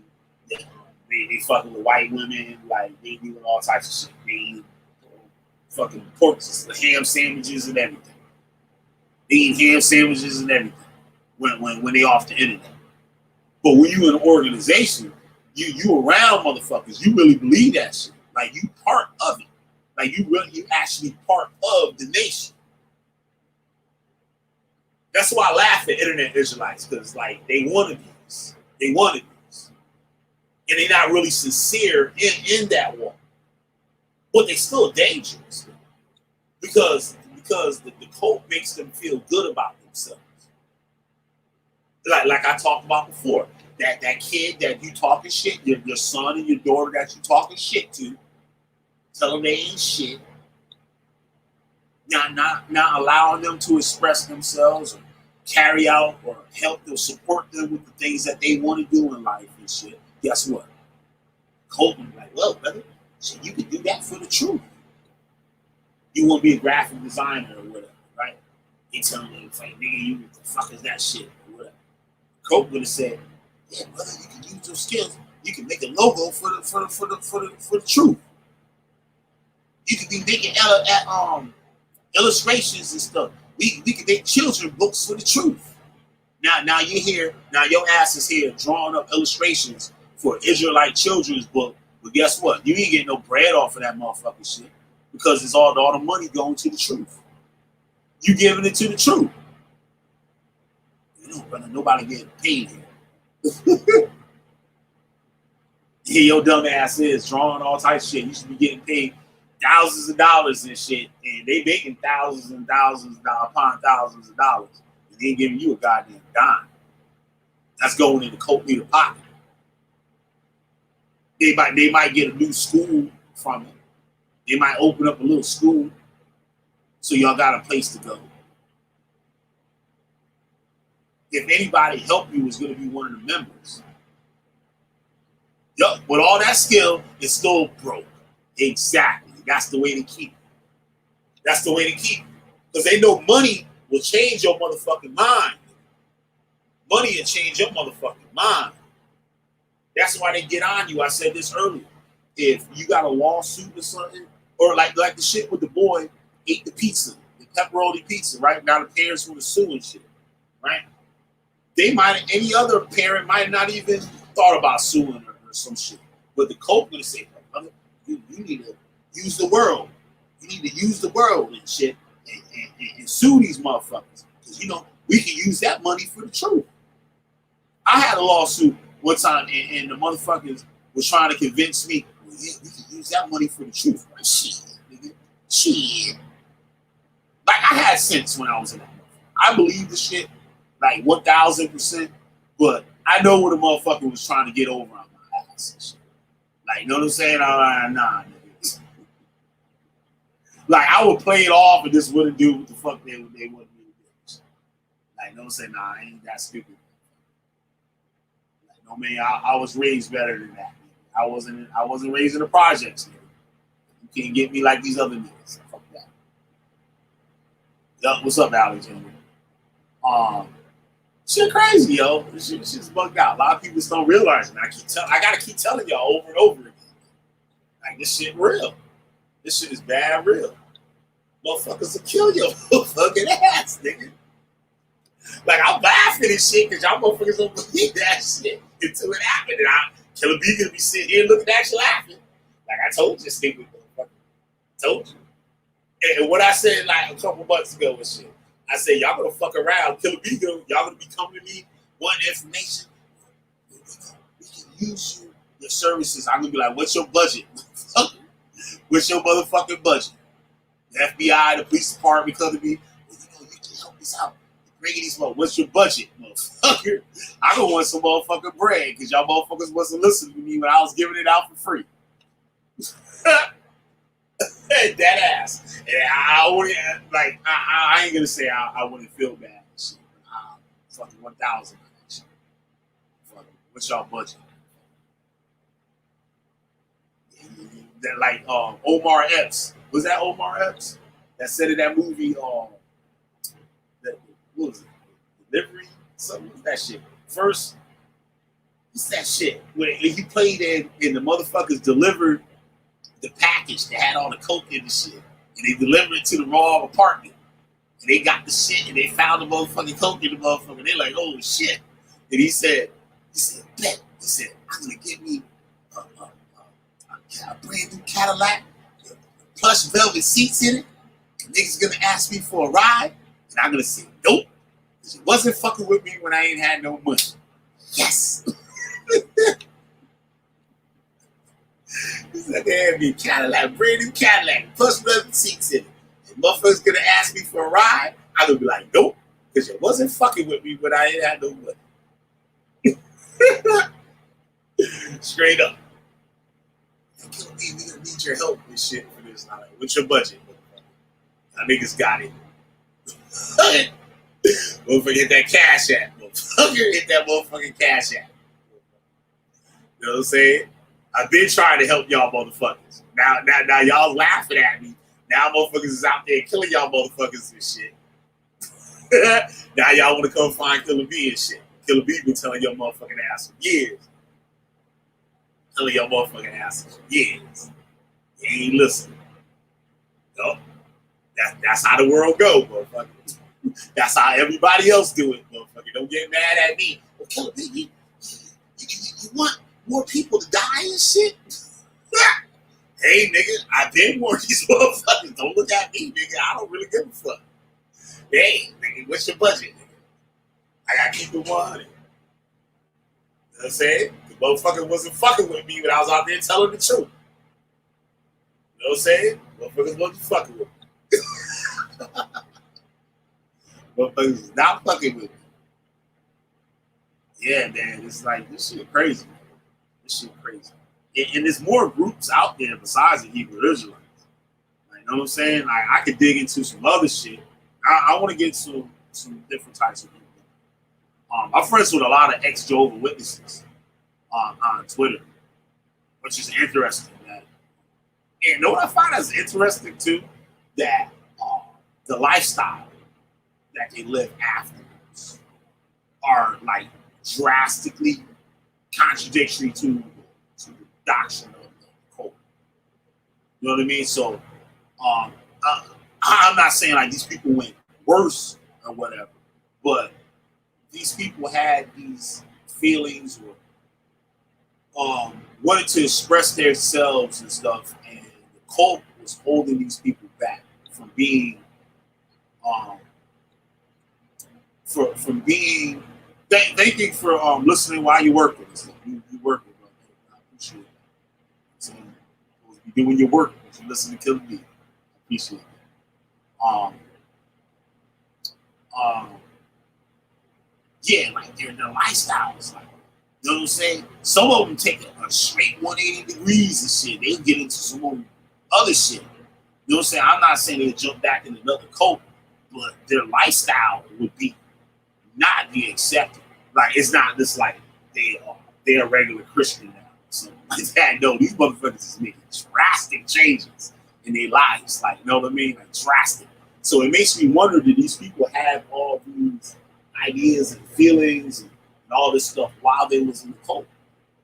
They fucking with white women. Like, they doing all types of shit. They eat fucking pork, ham sandwiches and everything. They eat ham sandwiches and everything when they off the internet. But when you in an organization, you around motherfuckers. You really believe that shit. Like, you part of it. Like, you actually part of the nation. That's why I laugh at internet Israelites, because like they wanted these. They wanted these. And they're not really sincere in that walk. But they're still dangerous. Because the cult makes them feel good about themselves. Like I talked about before. That kid that you talking shit, your son and your daughter that you talking shit to, tell them they ain't shit. Not allowing them to express themselves or carry out or help them, support them with the things that they want to do in life and shit. Guess what? Colton, like, well, brother, so you can do that for the truth. You want to be a graphic designer or whatever, right? They telling them, like, nigga, you what the fuck is that shit or whatever. Colton would have said, yeah, brother, you can use your skills. You can make a logo for the truth. You can be making illustrations and stuff. We can make children books for the truth. Now your ass is here drawing up illustrations for Israelite children's book. But guess what? You ain't getting no bread off of that motherfucking shit because it's all the money going to the truth. You giving it to the truth. You know, brother, nobody getting paid here. Here your dumb ass is drawing all types of shit. You should be getting paid thousands of dollars and shit, and they making thousands and thousands of dollars upon thousands of dollars, and they ain't giving you a goddamn dime. That's going in the cult leader pocket. They might get a new school from it. They might open up a little school, so y'all got a place to go. If anybody help you, is going to be one of the members. Yup, with all that skill, it's still broke. Exactly. That's the way to keep it. That's the way to keep it. Because they know money will change your motherfucking mind. Money will change your motherfucking mind. That's why they get on you. I said this earlier. If you got a lawsuit or something, or like the shit with the boy ate the pizza, the pepperoni pizza, right? Now the parents want to sue and shit, right? They might, any other parent might not even thought about suing her or some shit. But the coach gonna say, brother, you need to use the world. You need to use the world and shit and sue these motherfuckers. Because, you know, we can use that money for the truth. I had a lawsuit one time and the motherfuckers was trying to convince me, well, yeah, we can use that money for the truth. Like, shit, nigga. Shit. Like, I had sense when I was in that motherfucker. I believe the shit like 1,000%, but I know what a motherfucker was trying to get over on my ass and shit. Like, you know what I'm saying? I'm like, nah, nigga. Like, I would play it off and just wouldn't do what the fuck they wanted me to do. Like, you know what I'm saying? Nah, I ain't that stupid. Like, no, man, I was raised better than that. I wasn't raised in the projects, nigga. You can't get me like these other niggas. Fuck that. Yup, what's up, Alexander? Shit crazy, yo. This shit's bugged out. A lot of people just don't realize it. I gotta keep telling y'all over and over again. Like, this shit real. This shit is bad real. Motherfuckers will kill your fucking ass, nigga. Like, I'm laughing and shit because y'all motherfuckers don't believe that shit until it happened. And Killer B gonna be sitting here looking at you laughing. Like, I told you this thing was motherfucker. Told you. And what I said like a couple months ago and shit. I said, y'all gonna fuck around. Killer B, y'all gonna be coming to me, wanting information. We can use your services. I'm gonna be like, what's your budget? What's your motherfucking budget? The FBI, the police department come to me. Well, you can help us out. Bringing these motherfuckers. What's your budget, motherfucker? I don't want some motherfucking bread because y'all motherfuckers wasn't listening to me when I was giving it out for free. That ass. And I wouldn't, like, I ain't gonna say I wouldn't feel bad. Shit. Fucking 1,000 on that shit. Fucking, what's y'all budget? That like Omar Epps. Was that Omar Epps? That said in that movie, what was it? Delivery? Something was that shit. First, what's that shit? When he played and the motherfuckers delivered the package that had all the coke in the shit. And they delivered it to the wrong apartment. And they got the shit and they found the motherfucking coke in the motherfucker. They're like, oh shit. And he said, bet. He said, I'm gonna get me a brand new Cadillac, plush velvet seats in it. And niggas gonna ask me for a ride. And I'm gonna say, nope. Because it wasn't fucking with me when I ain't had no money. Yes. He said, they had me a Cadillac, brand new Cadillac, plus velvet seats in it. And motherfuckers gonna ask me for a ride. I'm gonna be like, nope. Because it wasn't fucking with me when I ain't had no money. Straight up. Killer B, we gonna need your help and shit for this. Like, what's your budget? My niggas got it. Motherfucker hit that cash app. Motherfucker hit that motherfucking cash app. You know what I'm saying? I've been trying to help y'all motherfuckers. Now y'all laughing at me. Now motherfuckers is out there killing y'all motherfuckers and shit. Now y'all want to come find Killer B and shit. Killer B been telling your motherfucking ass for years. Telling your motherfucking ass for years. You ain't listening. No. That's how the world go, motherfucker. That's how everybody else do it, motherfucker. Don't get mad at me. Well, Killer B, you want more people to die and shit? Hey, nigga, I did warn these motherfuckers. Don't look at me, nigga. I don't really give a fuck. Hey, nigga, what's your budget, nigga? I gotta keep it 100. You know what I'm saying? The motherfucker wasn't fucking with me when I was out there telling the truth. You know what I'm saying? Motherfuckers wasn't fucking with me. Motherfuckers is not fucking with me. Yeah, man, it's like, this shit crazy. Man. This shit crazy. And there's more groups out there besides the Hebrew Israelites. Like, you know what I'm saying? Like, I could dig into some other shit. I want to get some different types of people. I'm friends with a lot of ex-Jehovah's Witnesses on Twitter, which is interesting. And you know what I find is interesting too? That the lifestyle that they live afterwards are like drastically contradictory to the doctrine of the cult. You know what I mean? So I'm not saying like these people went worse or whatever, but these people had these feelings or wanted to express themselves and stuff, and the cult was holding these people back from being from being. Thank you for listening while you're working. You working, bro. I appreciate it. So you doing your work, you listen to Killer B. I appreciate it. Yeah, like their lifestyles, like, you know what I'm saying? Some of them take a straight 180 degrees and shit. They get into some other shit. You know what I'm saying? I'm not saying they jump back in another cult, but their lifestyle would be not be accepted. Like, it's not just like they're a regular Christian now. So like that. No, these motherfuckers is making drastic changes in their lives. Like, you know what I mean? Like drastic. So it makes me wonder, do these people have all these ideas and feelings and all this stuff while they was in the cult?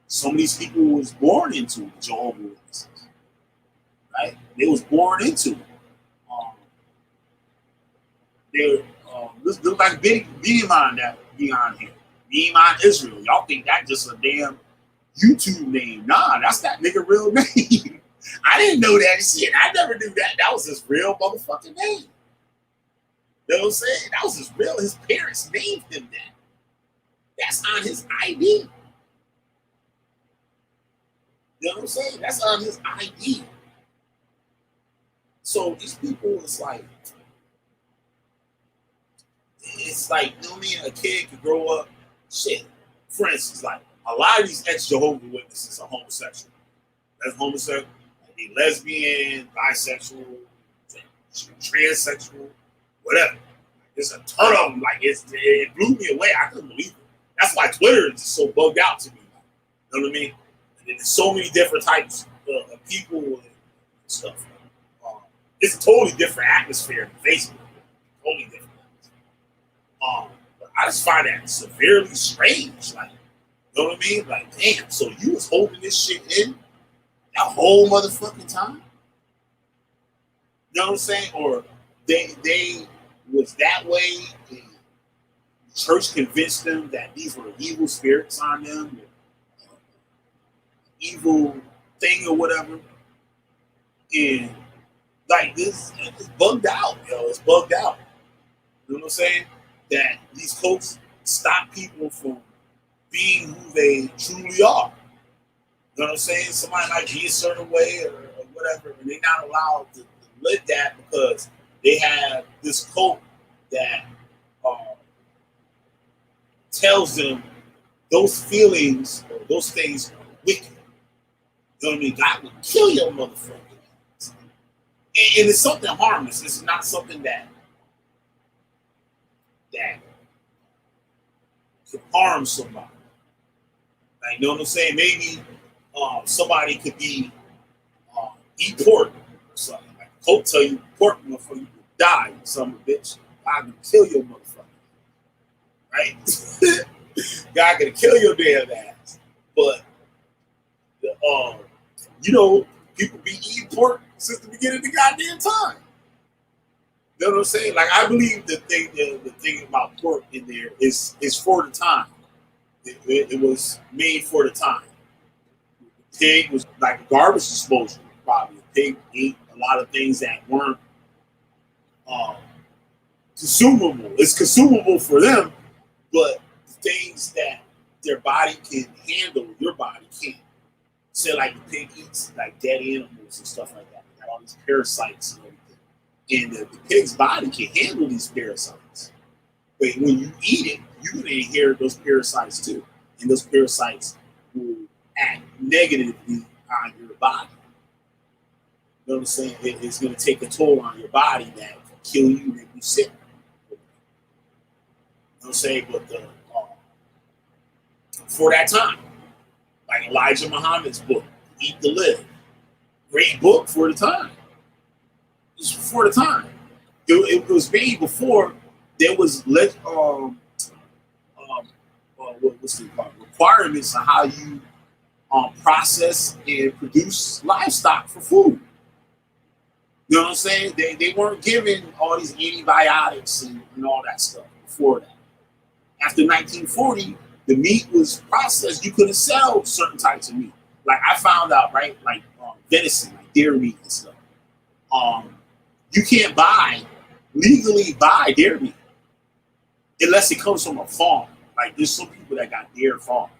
Some of these people was born into the Jehovah's Witnesses, right? They was born into it. This looks like Beeman that be on here. Beeman Israel. Y'all think that just a damn YouTube name? Nah, that's that nigga real name. I didn't know that shit. I never knew that. That was his real motherfucking name. You know what I'm saying? That was his real. His parents named him that. That's on his ID. You know what I'm saying? That's on his ID. So these people, it's like, you know what I mean? A kid could grow up, shit. For instance, like, a lot of these ex-Jehovah's Witnesses are homosexual. That's homosexual. Like, they lesbian, bisexual, transsexual, whatever. There's a ton of them. Like, it blew me away. I couldn't believe it. That's why Twitter is just so bugged out to me. You know what I mean? And there's so many different types of people and stuff. It's a totally different atmosphere than Facebook. Totally different. But I just find that severely strange. Like, you know what I mean? Like, damn, so you was holding this shit in that whole motherfucking time? You know what I'm saying? Or they was that way, and the church convinced them that these were evil spirits on them, evil thing or whatever. And like this, it's bugged out, yo. It's bugged out. You know what I'm saying? That these cults stop people from being who they truly are. You know what I'm saying? Somebody might be a certain way or whatever, and they're not allowed to live that because they have this cult that tells them those feelings or those things are wicked. You know what I mean? God will kill your motherfucker. And it's something harmless. It's not something that could harm somebody. Like, you know what I'm saying? Maybe somebody could be eat pork or something. Like, hope tell you pork motherfucker, you will die, you son of a bitch. God gonna kill your motherfucker. Right? God gonna kill your damn ass. But you know, people be eating pork since the beginning of the goddamn time. You know what I'm saying? Like, I believe the thing about pork in there is for the time. It was made for the time. The pig was like a garbage disposal, probably. The pig ate a lot of things that weren't consumable. It's consumable for them, but the things that their body can handle, your body can't. Say like the pig eats like dead animals and stuff like that. They got all these parasites and everything. And the pig's body can handle these parasites. But when you eat it, you're going to inherit those parasites too. And those parasites will act negatively on your body. You know what I'm saying? It's going to take a toll on your body that can kill you, make you sick. You know what I'm saying? But for that time, like Elijah Muhammad's book, Eat to Live, great book for the time. It's for the time. It was made before there was what's it called? Requirements on how you process and produce livestock for food. You know what I'm saying? They weren't given all these antibiotics and all that stuff before that. After 1940, the meat was processed. You couldn't sell certain types of meat. Like I found out, right? Like venison, like deer meat and stuff. You can't legally buy deer meat unless it comes from a farm. Like there's some people that got deer farms.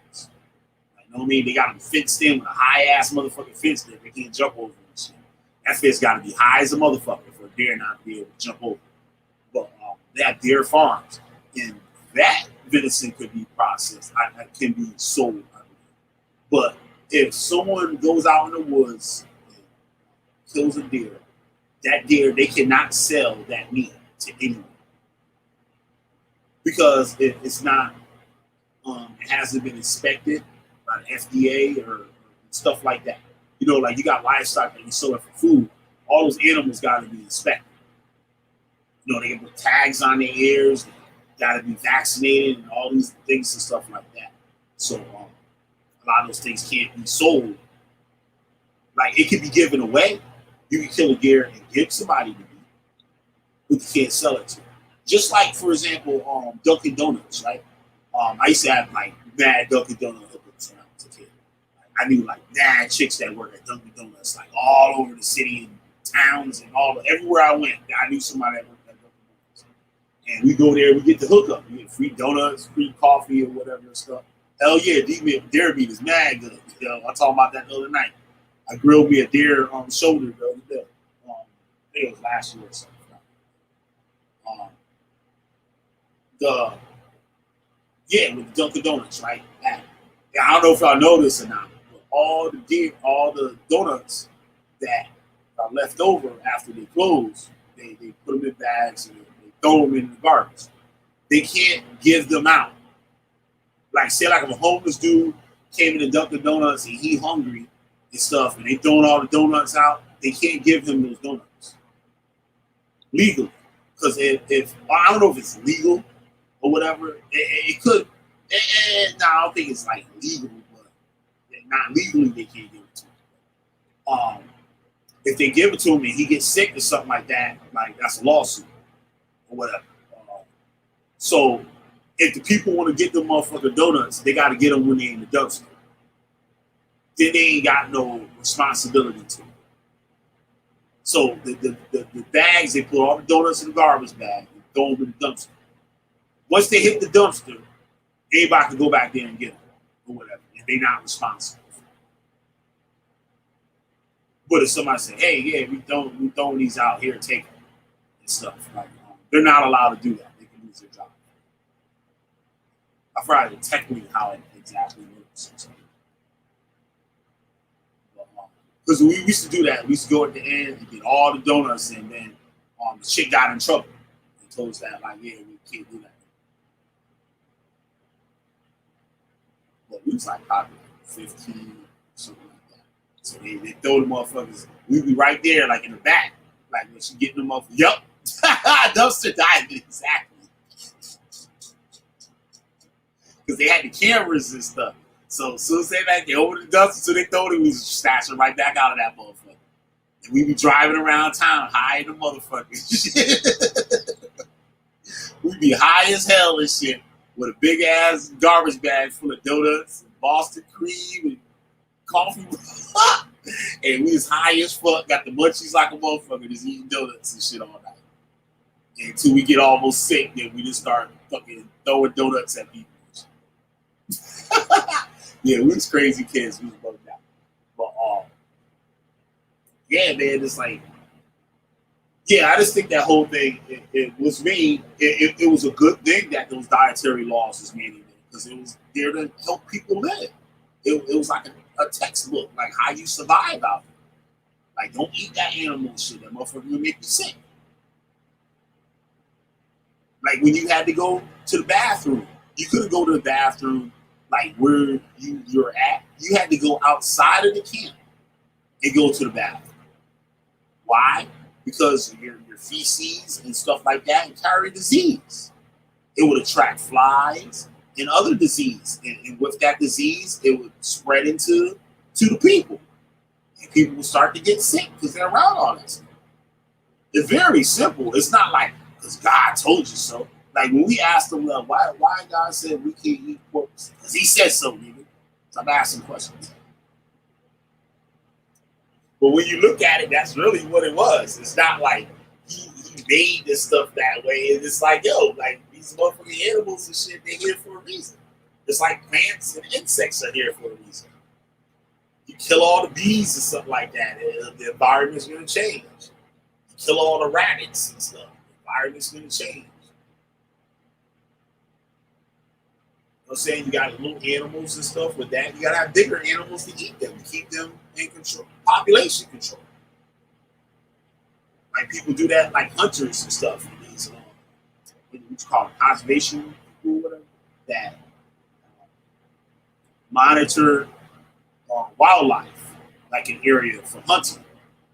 Like, you know what I mean? They got them fenced in with a high ass motherfucking fence that they can't jump over and shit. That fence got to be high as a motherfucker for a deer not to be able to jump over. But they have deer farms, and that venison could be processed. Can be sold. But if someone goes out in the woods and kills a deer, that deer, they cannot sell that meat to anyone because it's not. It hasn't been inspected by the FDA or stuff like that. You know, like you got livestock that you sell it for food. All those animals got to be inspected. You know, they can put tags on their ears. They got to be vaccinated and all these things and stuff like that. So a lot of those things can't be sold. Like it can be given away. You can kill a deer and give somebody the meat, but you can't sell it to them. Just like, for example, Dunkin' Donuts, right? I used to have like mad Dunkin' Donuts hookers when I was a kid. I knew like mad chicks that worked at Dunkin' Donuts, like all over the city and towns and everywhere I went. I knew somebody that worked at Dunkin' Donuts. And we go there, we get the hookup. We get free donuts, free coffee, or whatever stuff. Hell yeah, deer meat is mad good. You know, I talked about that the other night. I grilled me a deer shoulder the other day. I think it was last year or something. With the Dunkin' Donuts, right? I don't know if y'all know this or not, but all the donuts that are left over after they close, they put them in bags and they throw them in the garbage. They can't give them out. Like, say like if a homeless dude came into Dunkin' Donuts and he hungry and stuff, and they throwing all the donuts out, they can't give him those donuts legally. Because if I don't know if it's legal or whatever, it could. I don't think it's like legal, but not legally they can't give it to him. If they give it to him and he gets sick or something like that, like that's a lawsuit or whatever. So if the people want to get them motherfucking donuts, they got to get them when they're in the dumpster. Then they ain't got no responsibility to it. So the bags, they put all the donuts in the garbage bag and throw them in the dumpster. Once they hit the dumpster, anybody can go back there and get them or whatever, if they're not responsible. But if somebody say, "Hey, yeah, we throwing these out here, take them," and stuff, like they're not allowed to do that. They can lose their job. I forgot technically how it exactly works. Because we used to do that. We used to go at the end and get all the donuts, and then the chick got in trouble and told us that, like, yeah, we can't do that. But we was like probably 15, something like that. So they throw the motherfuckers. We'd be right there, like in the back, like when she getting them up. Yup, dumpster diving, exactly. Because they had the cameras and stuff. So as soon as they back there over the dumpster, so they throw it, we was snatching right back out of that motherfucker. And we be driving around town high in the motherfuckers. We be high as hell and shit with a big ass garbage bag full of donuts and Boston cream and coffee. And we was high as fuck, got the munchies like a motherfucker, just eating donuts and shit all night. And until we get almost sick, then we just start fucking throwing donuts at people. Yeah, we was crazy kids. We was bugged out. But yeah, man, it's like, yeah, I just think that whole thing, it was me, it was a good thing that those dietary laws was made, because it was there to help people live. it was like a textbook, like how you survive out here. Like, don't eat that animal shit. That motherfucker will make you sick. Like when you had to go to the bathroom, you couldn't go to the bathroom like where you're at. You had to go outside of the camp and go to the bathroom. Why? Because your feces and stuff like that carry disease. It would attract flies and other disease. And with that disease, it would spread to the people. And people will start to get sick because they're around all that stuff. It's very simple. It's not like, because God told you so. Like when we asked them, why God said we can't eat pork? Because he said so, nigga. So I'm asking questions. But when you look at it, that's really what it was. It's not like he made this stuff that way. It's like, yo, like these motherfucking animals and shit, they're here for a reason. It's like plants and insects are here for a reason. You kill all the bees and stuff like that, the environment's going to change. You kill all the rabbits and stuff, the environment's going to change. You know what I'm saying? You got little animals and stuff with that. You got to have bigger animals to eat them, to keep them in control, population control. Like people do that, like hunters and stuff. In these, what you call it, conservation people, whatever, that monitor wildlife, like an area for hunting.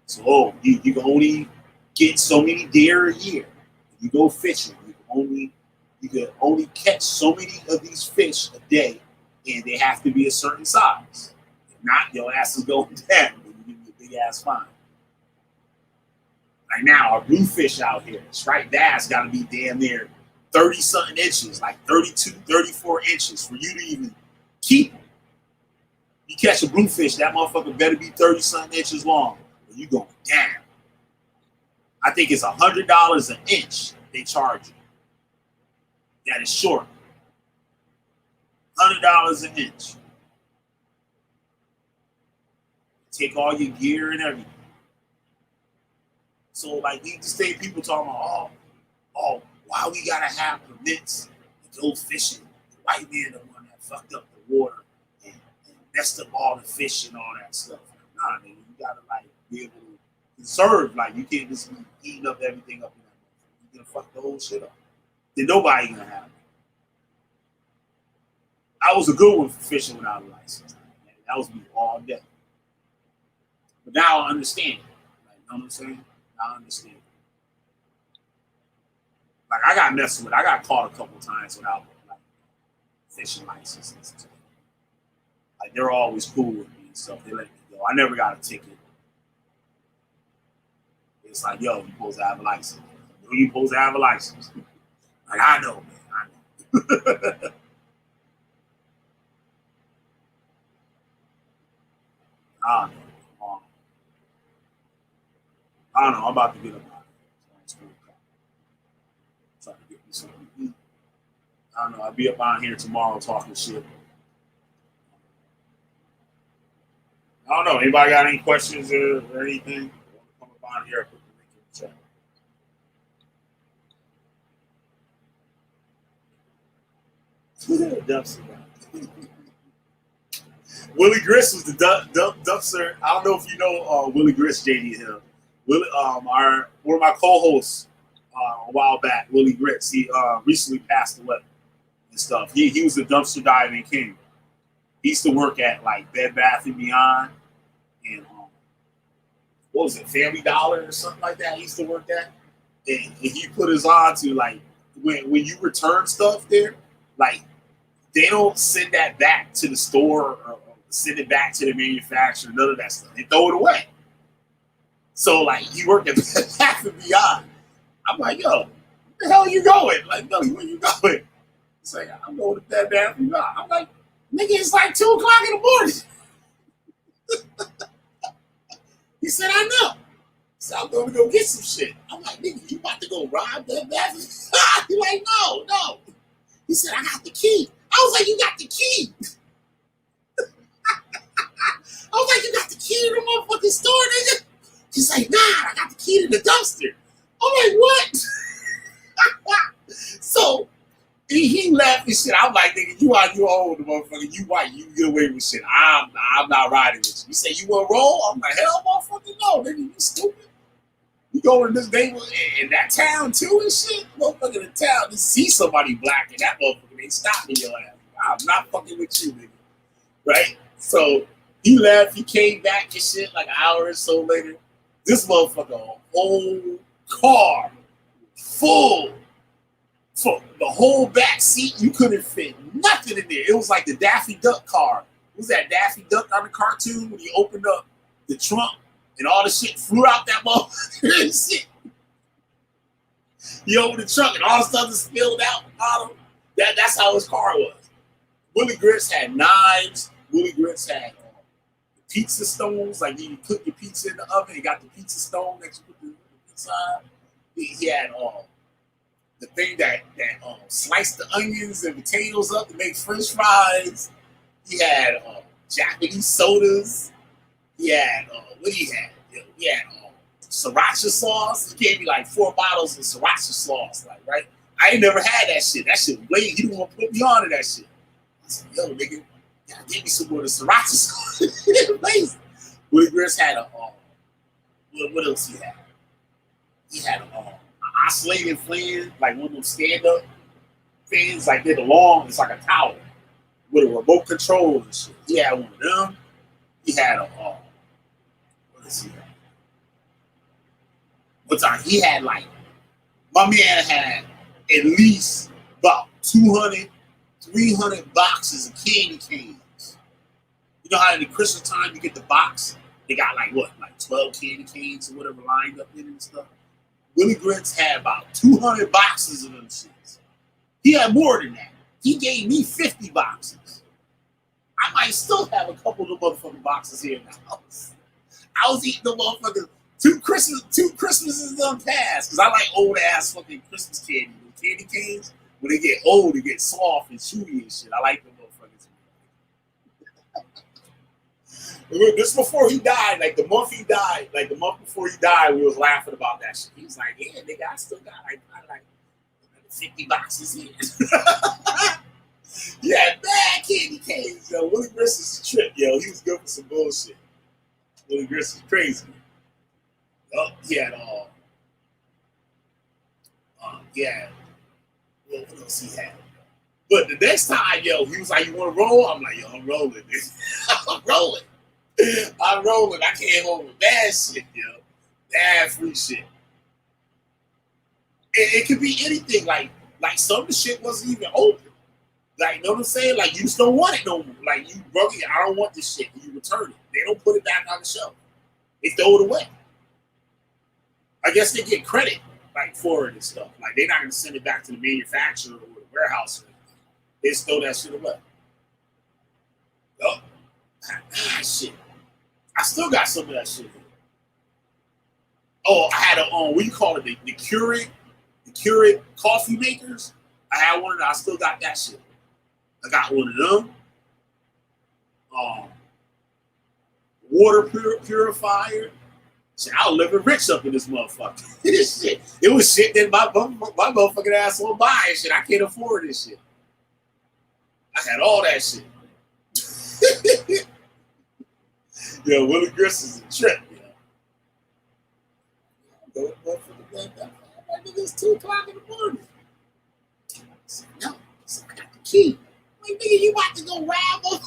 So, you can only get so many deer a year. You go fishing, you can only catch so many of these fish a day, and they have to be a certain size. If not, your ass is going down. You give you a big ass fine. Like now, our bluefish out here, striped bass got to be damn near 30-something inches, like 32, 34 inches for you to even keep them. You catch a bluefish, that motherfucker better be 30-something inches long, or you going down. I think it's $100 an inch they charge you. That is short. $100 an inch. Take all your gear and everything. So, like, these days, people talking about, oh, why we gotta have permits to go fishing? The white man the one that fucked up the water and messed up all the fish and all that stuff. Nah, man, you gotta like be able to conserve. Like, you can't just be eating up everything up in that. You're gonna fuck the whole shit up. Then nobody gonna have it. I was a good one for fishing without a license. That was me all day. But now I understand it. Like, you know what I'm saying? I understand. Like I got messed with. I got caught a couple times without like fishing licenses. Like they're always cool with me and stuff. They let me go. I never got a ticket. It's like, yo, you supposed to have a license. You supposed to have a license. Like I know, man. I know. I don't know. I don't know. I'm about to get up out of here. Trying to get me something to eat. I don't know. I'll be up out here tomorrow talking shit. I don't know. Anybody got any questions or anything? Come up out here. Put the link in the chat. Willie Grist was the dumpster. I don't know if you know Willie Grist, JD Hill. Willie, one of my co-hosts a while back, Willie Grist, he recently passed away and stuff. He was the dumpster diver in King. He used to work at like Bed Bath & Beyond and what was it, Family Dollar or something like that. He used to work at, and he put his on to like when you return stuff there, like they don't send that back to the store or send it back to the manufacturer. None of that stuff. They throw it away. So like he worked at Bed Bath & Beyond. I'm like, yo, where the hell are you going? Like, Billy, where you going? He's like, I'm going to Bed Bath & Beyond. I'm like, nigga, it's like 2 o'clock in the morning. He said, I know. So I'm going to go get some shit. I'm like, nigga, you about to go rob Bed Bath & Beyond? He's like, no. He said, I got the key. I was like, you got the key? I was like, you got the key to the motherfucking store, nigga? He's like, nah, I got the key to the dumpster. I'm like, what? So He left and shit. I'm like, nigga, you are you old, motherfucker. You white. You get away with shit. I'm not riding with you. You say you want to roll? I'm like, hell, motherfucker, no, nigga, you stupid. You go to this neighborhood in that town too and shit. Motherfucker in the town, to see somebody black and that motherfucker, they stop me your ass. I'm not fucking with you, nigga. Right? So he left. He came back and shit like an hour or so later. This motherfucker, a whole car full. So the whole back seat, you couldn't fit nothing in there. It was like the Daffy Duck car. It was that Daffy Duck on the cartoon when he opened up the trunk and all the shit flew out that motherfucker. Shit. He opened the trunk and all the stuff is spilled out. That's how his car was. Willie Grits had knives. Willie Grits had pizza stones. Like you cook your pizza in the oven. He got the pizza stone that you put the pizza on. He had the thing that sliced the onions and potatoes up to make French fries. He had Japanese sodas. He had what he had? He had sriracha sauce. He gave me like 4 bottles of sriracha sauce. Like, right? I ain't never had that shit. That shit was late. He didn't want to put me on to that shit. I said, yo, nigga, give me some more of the sriracha sauce. Amazing. Willie Grits had what else he had? He had oscillating fan, like one of them stand-up fans, like they're long, it's like a tower with a remote control and shit. He had one of them. He had what is he? He had like, my man had at least about 200, 300 boxes of candy canes. You know how in the Christmas time you get the box? They got like 12 candy canes or whatever lined up in it and stuff. Willie Grits had about 200 boxes of them shits. He had more than that. He gave me 50 boxes. I might still have a couple of the motherfucking boxes here in the house. I was eating the motherfuckers. Two Christmases done passed because I like old ass fucking Christmas candy. The candy canes, when they get old, they get soft and chewy and shit. I like them motherfuckers. This before he died, like the month before he died, we was laughing about that shit. He was like, yeah, nigga, I still got like 50 boxes here. Yeah, bad candy canes, yo. Willie Grits is a trip, yo. He was good for some bullshit. Willie Grits is crazy. Oh, he had what else he had? But the next time, yo, he was like, you want to roll? I'm like, yo, I'm rolling. I'm rolling. I'm rolling. I came home with bad shit, yo. Bad free shit. It could be anything. Like some of the shit wasn't even open. Like, you know what I'm saying? Like, you just don't want it no more. Like, you broke it. I don't want this shit. You return it. They don't put it back on the shelf. They throw it away. I guess they get credit, like, for it and stuff. Like, they're not going to send it back to the manufacturer or the warehouse or anything. They just throw that shit away. Oh, shit. I still got some of that shit. Oh, I had what do you call it? The Keurig coffee makers. I had one of them. I still got that shit. I got one of them. Water purifier. Shit, I was living rich up in this motherfucker. This shit. It was shit that my motherfucking ass won't buy and shit. I can't afford this shit. I had all that shit. Yo, Willie Grits is a trip, yo. It's 2 o'clock in the morning. I said, no. I got the key. Like, nigga, you about to go rob them?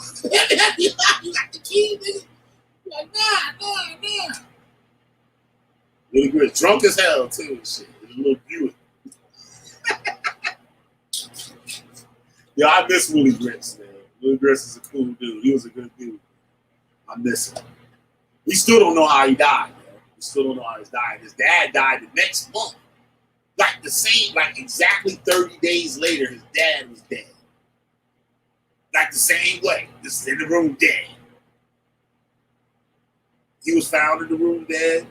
You got the key, nigga? Like, nah. Willie Grits drunk as hell, too, and shit. It was a little Buick. Yo, I miss Willie Grits, man. Willie Grits is a cool dude. He was a good dude. I miss him. We still don't know how he died, man. We still don't know how he died. His dad died the next month. Like exactly 30 days later, his dad was dead. Like the same way. Just in the room dead. He was found in the room dead.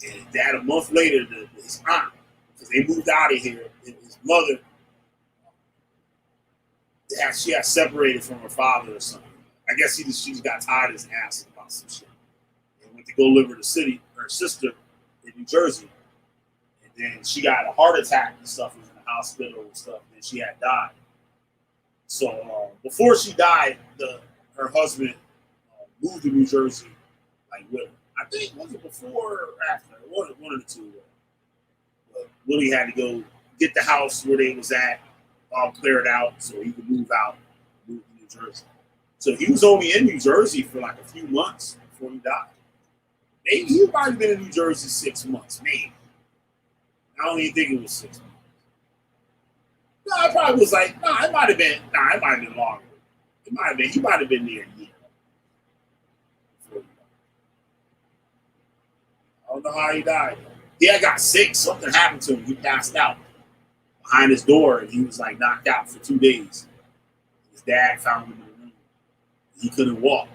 And his dad, a month later, his aunt, because they moved out of here, and his mother, she got separated from her father or something. I guess she just got tired of his ass about some shit. And went to go live with her sister in New Jersey. And then she got a heart attack and stuff, was in the hospital and stuff, and then she had died. So before she died, her husband moved to New Jersey, like with her. I think was it before or after? One of the two. But Willie had to go get the house where they was at, all cleared out, so he could move out, move to New Jersey. So he was only in New Jersey for like a few months before he died. Maybe he might have been in New Jersey 6 months, maybe. I don't even think it was 6 months. No, it probably was like, it might have been longer. It might have been, he might have been there a year. I don't know how he died. He had got sick. Something happened to him. He passed out behind his door, and he was like knocked out for 2 days. His dad found him in the room. He couldn't walk.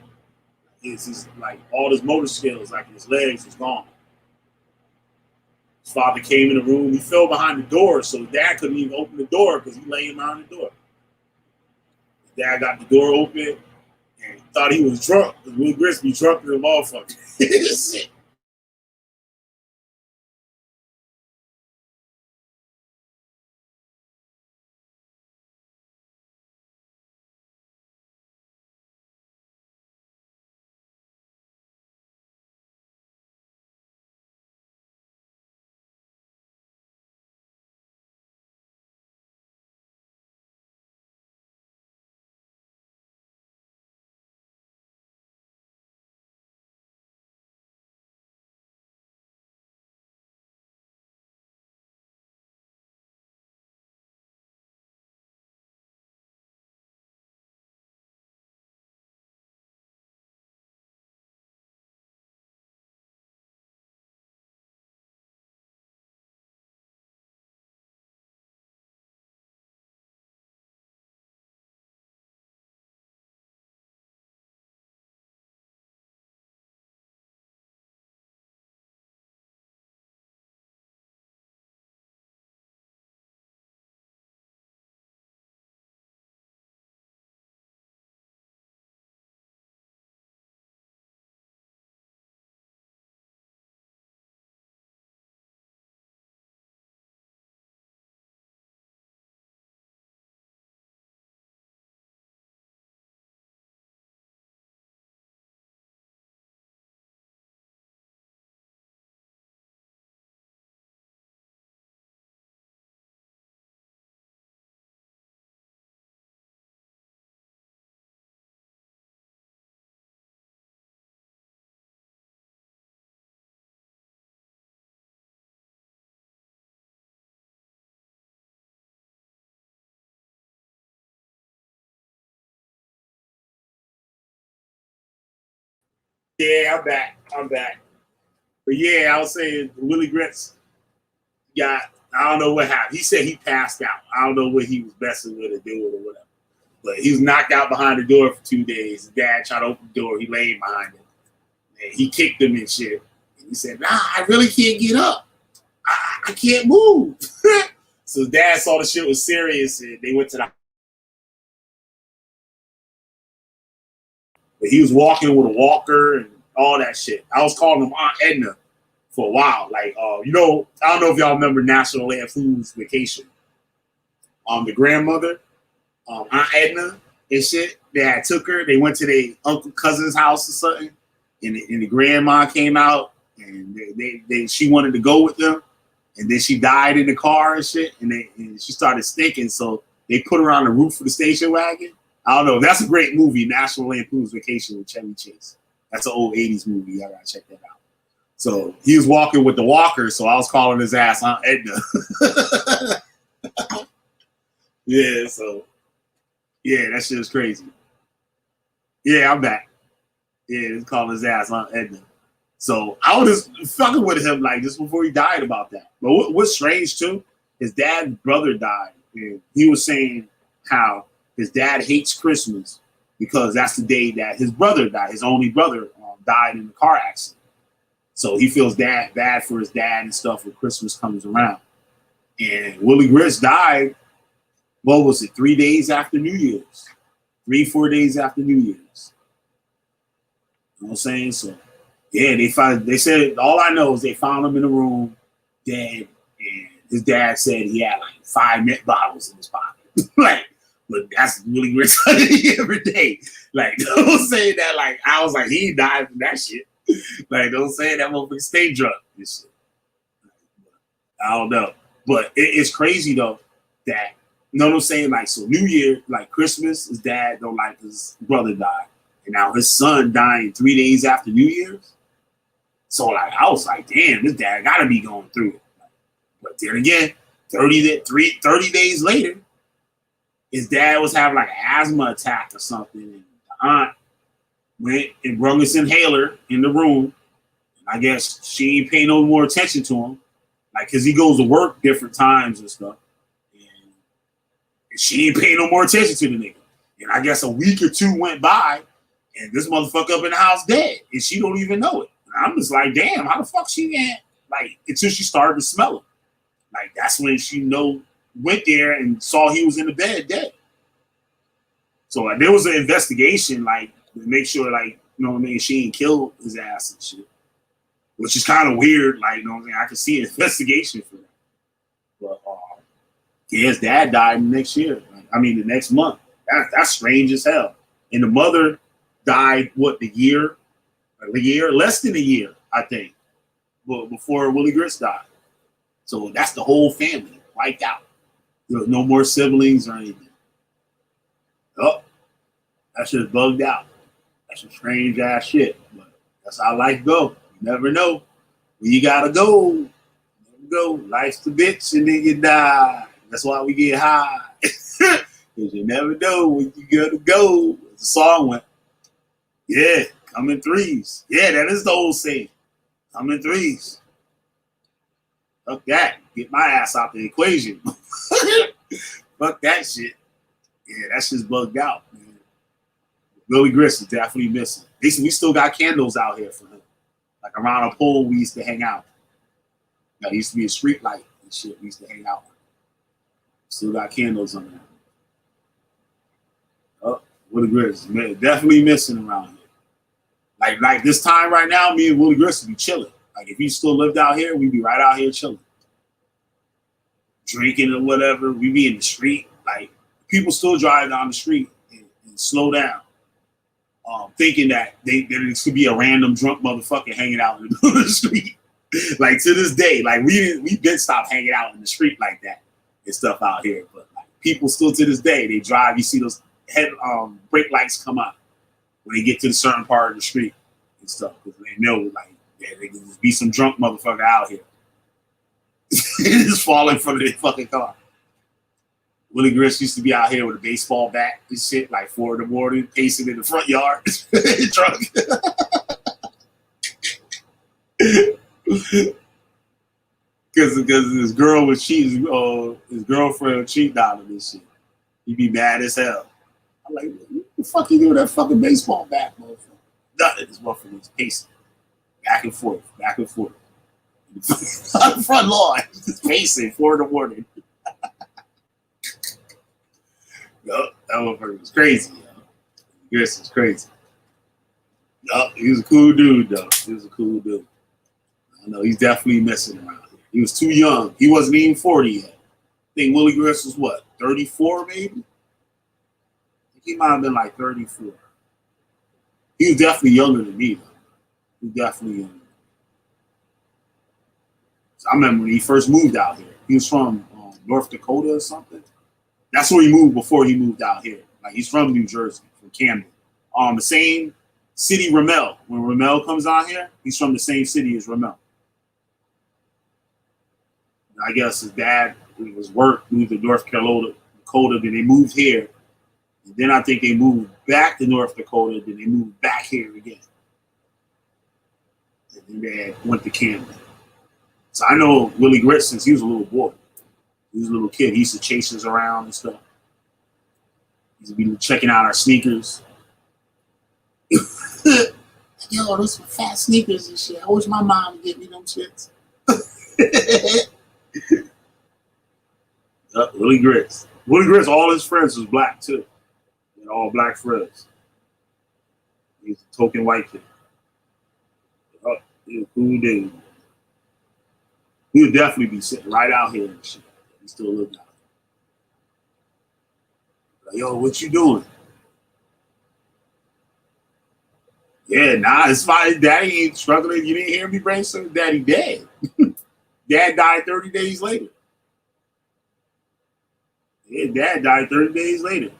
His like all his motor skills, like his legs, was gone. His father came in the room. He fell behind the door, so his dad couldn't even open the door because he lay behind the door. His dad got the door open and thought he was drunk. Will Grist be drunk than a motherfucker. Yeah, I'm back. But yeah, I was saying Willie Grits got, I don't know what happened. He said he passed out. I don't know what he was messing with or doing or whatever. But he was knocked out behind the door for 2 days. His dad tried to open the door. He laid behind it. And he kicked him and shit. And he said, I really can't get up. I can't move. So dad saw the shit was serious and they went to the. But he was walking with a walker and all that shit. I was calling him Aunt Edna for a while. Like, I don't know if y'all remember National Lampoon's Vacation. The grandmother, Aunt Edna and shit, they had took her. They went to their uncle cousin's house or something, and the grandma came out, and she wanted to go with them, and then she died in the car and shit, and she started stinking, so they put her on the roof of the station wagon. I don't know. That's a great movie, National Lampoon's Vacation with Chevy Chase. That's an old 80s movie. I gotta check that out. So he was walking with the walker, so I was calling his ass Aunt Edna. Yeah, so yeah, that shit is crazy. Yeah, I'm back. Yeah, it's calling his ass Aunt Edna. So I was just fucking with him like just before he died about that. But what's strange too, his dad's brother died, and he was saying how his dad hates Christmas because that's the day that his brother died. His only brother died in a car accident. So he feels bad for his dad and stuff when Christmas comes around. And Willie Grits died, what was it, 3 days after New Year's? 3-4 days after New Year's. You know what I'm saying? So yeah, they said, all I know is they found him in a room dead, and his dad said he had like 5 mint bottles in his pocket. Like But that's really great every day. Like, don't say that. Like, I was like, he died from that shit. Like, don't say that motherfucker stay drunk. This shit. I don't know. But it's crazy, though, that, you know what I'm saying? Like, so New Year, like Christmas, his dad don't like his brother died. And now his son dying 3 days after New Year's. So, like, I was like, damn, this dad got to be going through it. But then again, 30 days later, his dad was having like an asthma attack or something. And the aunt went and brought his inhaler in the room. And I guess she ain't paying no more attention to him. Like, because he goes to work different times and stuff. And she ain't paying no more attention to the nigga. And I guess a week or two went by, and this motherfucker up in the house dead. And she don't even know it. And I'm just like, damn, how the fuck she can't? Like, until she started to smell him. Like, that's when she went there and saw he was in the bed dead. So like, there was an investigation, like, to make sure, like, you know what I mean, she ain't killed his ass and shit. Which is kind of weird, like, you know what I mean? I could see an investigation for that. But yeah, his dad died next year. The next month. That's strange as hell. And the mother died, what, less than a year, I think, before Willie Grits died. So that's the whole family wiped out. There was no more siblings or anything. Oh, that shit bugged out. That's some strange ass shit. But that's how life go. You never know. When you gotta go, you never go. Life's the bitch and then you die. That's why we get high. Because you never know when you gotta go. The song went, yeah, come in threes. Yeah, that is the old saying. Come in threes. Fuck that. Get my ass out the equation. Fuck that shit. Yeah, that shit's bugged out, man. Willie Grits is definitely missing. We still got candles out here for him. Like around a pole we used to hang out. There used to be a street light and shit we used to hang out. Still got candles on there. Oh, Willie Grits is definitely missing around here. Like this time right now, me and Willie Grits would be chilling. Like, if he still lived out here, we'd be right out here chilling. Drinking or whatever. We'd be in the street. Like, people still drive down the street and slow down. Thinking that there could be a random drunk motherfucker hanging out in the middle of the street. Like, to this day, like, we did stop hanging out in the street like that and stuff out here. But, like, people still to this day, they drive, you see those brake lights come on when they get to a certain part of the street and stuff. Because they know, like, yeah, there can just be some drunk motherfucker out here. Just falling from the fucking car. Willie Grits used to be out here with a baseball bat and shit, like 4 in the morning, pacing in the front yard, drunk. Because his girl was cheating, his girlfriend was cheating on him and shit. He'd be mad as hell. I'm like, what the fuck you do with that fucking baseball bat, motherfucker? Nothing. This motherfucker was pacing. Back and forth. On the front lawn, just pacing 4 in the morning. Yup, that motherfucker was crazy, yo. Grits was crazy. Yup, he was a cool dude, though. He was a cool dude. I know he's definitely messing around here. He was too young. He wasn't even 40 yet. I think Willie Grits was what, 34 maybe? I think he might have been like 34. He was definitely younger than me, though. He was definitely younger. So I remember when he first moved out here. He was from North Dakota or something. That's where he moved before he moved out here. Like, he's from New Jersey, from Camden. The same city, Ramel. When Ramel comes out here, he's from the same city as Ramel. I guess his dad, his work, moved to North Dakota. Then they moved here. And then I think they moved back to North Dakota. Then they moved back here again. And then they went to Camden. So I know Willie Grits since he was a little boy. He was a little kid. He used to chase us around and stuff. He used to be checking out our sneakers. Yo, those are fat sneakers and shit. I wish my mom would get me them shits. Willie Grits. Willie Grits, all his friends was black too. He had all black friends. He was a token white kid. He was a cool dude. He would definitely be sitting right out here and shit. He still lived out Like, yo, what you doing? Yeah, nah, it's fine. Daddy ain't struggling. You didn't hear me, brainstorm? Daddy dead. Dad died 30 days later. Yeah, Dad died 30 days later.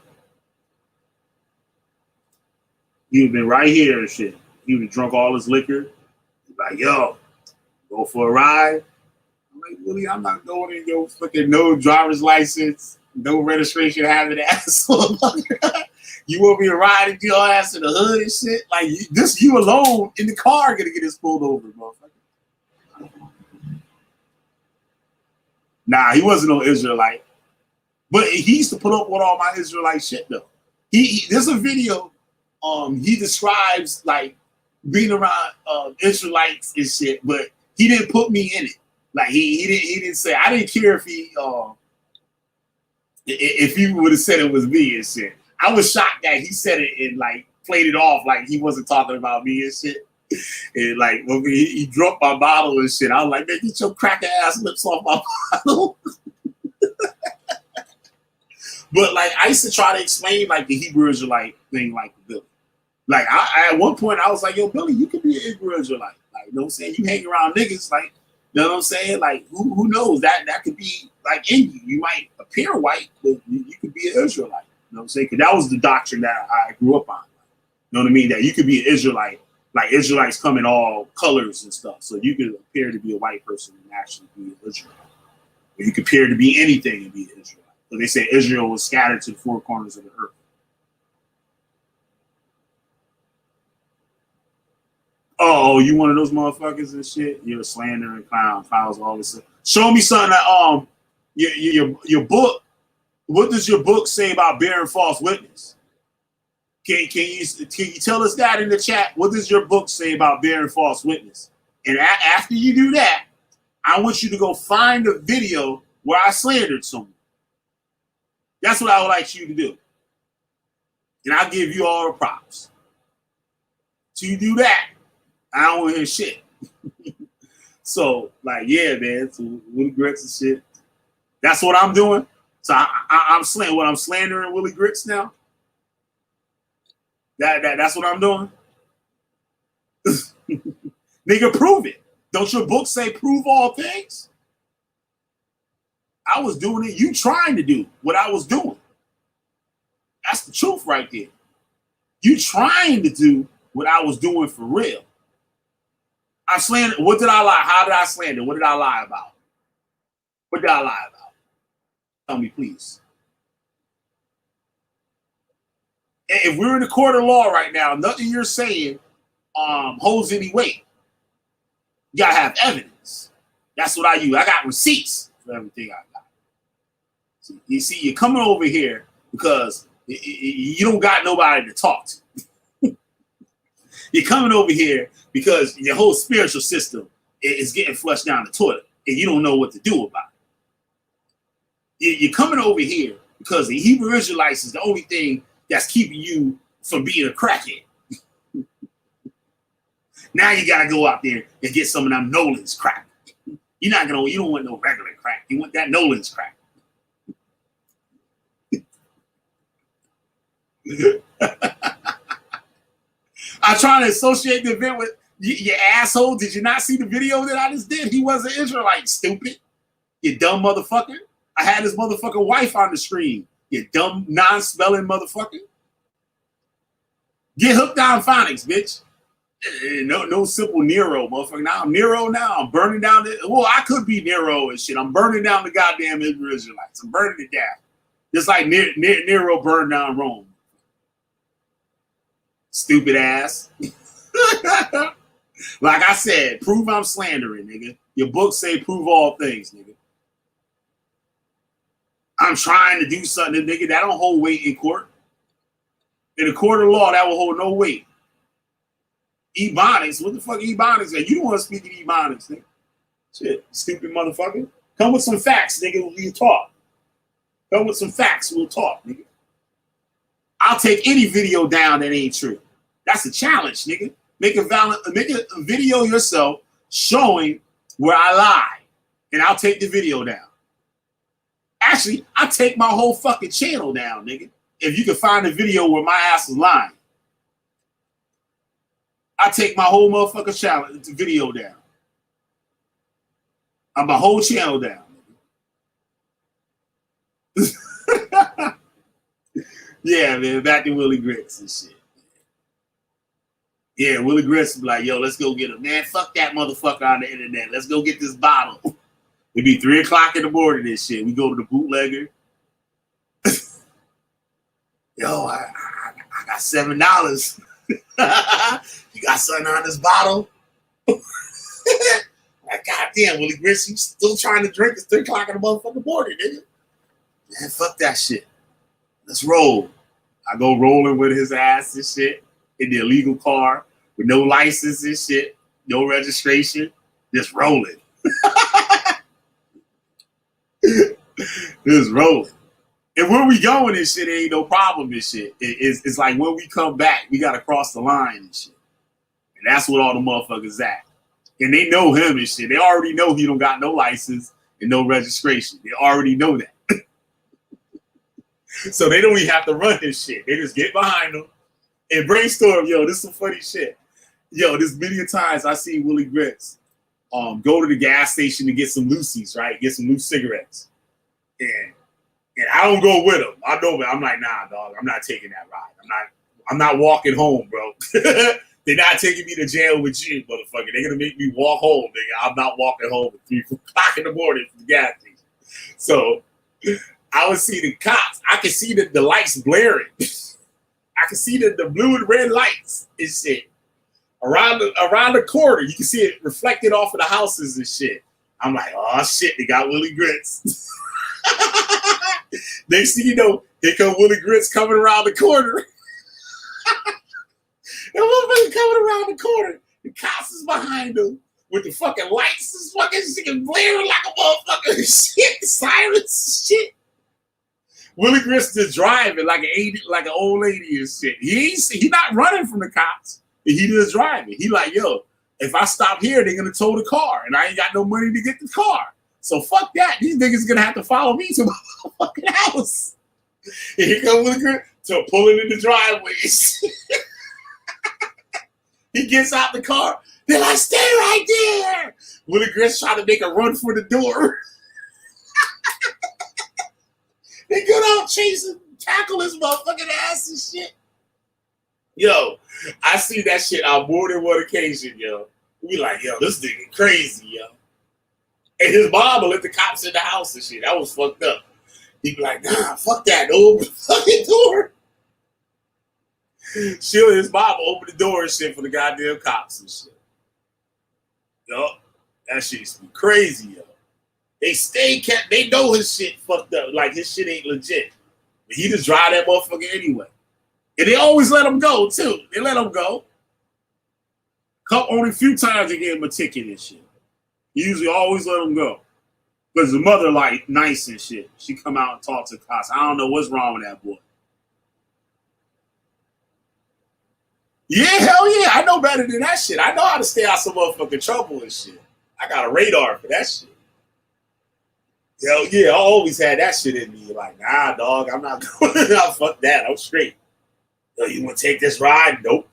He would have been right here and shit. He would have drunk all his liquor. Like, yo, go for a ride. I'm like, Willie, I'm not going in your fucking no driver's license, no registration having asshole. You want me to ride into your ass in the hood and shit? Like, this you alone in the car gonna get us pulled over, motherfucker. Nah, he wasn't no Israelite. But he used to put up with all my Israelite shit, though. There's a video, he describes, like, being around Israelites and shit, but he didn't put me in it. Like, he didn't say, I didn't care if he would have said it was me and shit. I was shocked that he said it and, like, played it off like he wasn't talking about me and shit. And, like, when he dropped my bottle and shit, I was like, man, get your cracker ass lips off my bottle. But, like, I used to try to explain, like, the Hebrew Israelite thing, like, to Billy. Like, I at one point, I was like, yo, Billy, you could be an Hebrew Israelite. Like, you know what I'm saying? You hang around niggas, like, you know what I'm saying? Like, who knows? That could be, like, in you. You might appear white, but you could be an Israelite. You know what I'm saying? Because that was the doctrine that I grew up on. You know what I mean? That you could be an Israelite. Like, Israelites come in all colors and stuff. So you could appear to be a white person and actually be an Israelite. Or you could appear to be anything and be an Israelite. So they say Israel was scattered to the four corners of the earth. Oh, you one of those motherfuckers and shit? You're a slandering clown. Files always. Show me something that your book. What does your book say about bearing false witness? Can you tell us that in the chat? What does your book say about bearing false witness? And after you do that, I want you to go find a video where I slandered someone. That's what I would like you to do. And I'll give you all the props. So you do that, I don't want to hear shit. So, like, yeah, man. So Willie Grits and shit. That's what I'm doing. So I'm slandering Willie Grits now. That's what I'm doing. Nigga, prove it. Don't your book say prove all things? I was doing it. You trying to do what I was doing. That's the truth right there. You trying to do what I was doing for real. I slandered. What did I lie? How did I slander? What did I lie about? What did I lie about? Tell me, please. If we're in the court of law right now, nothing you're saying holds any weight. You gotta have evidence. That's what I use. I got receipts for everything I got. So, you see, you're coming over here because you don't got nobody to talk to. You're coming over here because your whole spiritual system is getting flushed down the toilet and you don't know what to do about it. You're coming over here because the Hebrew Israelites is the only thing that's keeping you from being a crackhead. Now you gotta go out there and get some of them Nolan's crack. You don't want no regular crack. You want that Nolan's crack. I'm trying to associate the event with you asshole. Did you not see the video that I just did? He was an Israelite, stupid. You dumb motherfucker. I had his motherfucking wife on the screen. You dumb, non-spelling motherfucker. Get hooked on phonics, bitch. No simple Nero, motherfucker. Now I'm Nero now. I'm burning down I could be Nero and shit. I'm burning down the goddamn Israelites. I'm burning it down. Just like Nero burned down Rome. Stupid ass. Like I said, prove I'm slandering, nigga. Your book say prove all things, nigga. I'm trying to do something, nigga. That don't hold weight in court. In a court of law, that will hold no weight. Ebonics, what the fuck Ebonics? You don't want to speak in Ebonics, nigga. Shit, stupid motherfucker. Come with some facts, nigga. We'll talk. Come with some facts, we'll talk, nigga. I'll take any video down that ain't true. That's a challenge, nigga. Make a video yourself showing where I lie, and I'll take the video down. Actually, I'll take my whole fucking channel down, nigga. if you can find a video where my ass is lying, I take my whole motherfucking channel video down. My whole channel down. Yeah, man, back to Willie Grits and shit. Yeah, Willie Grits be like, yo, let's go get him. Man, fuck that motherfucker on the internet. Let's go get this bottle. It'd be 3 o'clock in the morning and shit. We go to the bootlegger. Yo, I got $7. You got something on this bottle? Like, goddamn, Willie Grits, you still trying to drink? It's 3 o'clock in the motherfucking morning, nigga. Man, fuck that shit. Let's roll. I go rolling with his ass and shit in the illegal car with no license and shit, no registration, just rolling. Just rolling. And where we going and shit ain't no problem and shit. It's like when we come back, we got to cross the line and shit. And that's what all the motherfuckers at. And they know him and shit. They already know he don't got no license and no registration. They already know that. So they don't even have to run his shit. They just get behind him and brainstorm. Yo, this is some funny shit. Yo, this many times I see Willie Grits go to the gas station to get some Lucy's, right? Get some loose cigarettes. And I don't go with him. I know, but I'm like, nah, dog, I'm not taking that ride. I'm not walking home, bro. They're not taking me to jail with you, motherfucker. They're gonna make me walk home, nigga. I'm not walking home at 3 o'clock in the morning from the gas station. So I would see the cops. I could see the lights blaring. I could see the blue and red lights and shit. Around the corner, you can see it reflected off of the houses and shit. I'm like, oh shit, they got Willie Grits. Next thing you know, here come Willie Grits coming around the corner. The motherfucker coming around the corner. The cops is behind him with the fucking lights is fucking blaring like a motherfucker. Shit, the sirens and shit. Willie Grits is driving like an old lady and shit. He not running from the cops. He just driving. He like, yo, if I stop here, they're gonna tow the car, and I ain't got no money to get the car. So fuck that. These niggas gonna have to follow me to my fucking house. And here come Willie Grits to pulling in the driveway. He gets out the car. They're like, stay right there. Willie Grits trying to make a run for the door. They go out chasing, tackle his motherfucking ass and shit. Yo, I see that shit on more than one occasion, yo. We like, yo, this nigga crazy, yo. And his mom will let the cops in the house and shit. That was fucked up. He'd be like, nah, fuck that. Open the fucking door. She'll his mom open the door and shit for the goddamn cops and shit. Yo, that shit used to be crazy, yo. They know his shit fucked up. Like his shit ain't legit. But he just drive that motherfucker anyway. And they always let him go, too. They let him go. Only a few times they gave him a ticket and shit. He usually always let him go. Because the mother, like, nice and shit. She come out and talk to the cops. I don't know what's wrong with that boy. Yeah, hell yeah. I know better than that shit. I know how to stay out some motherfucking trouble and shit. I got a radar for that shit. Hell yeah, I always had that shit in me. Like, nah, dog, I'm not going. Nah, fuck that. I'm straight. Yo, you want to take this ride? Nope.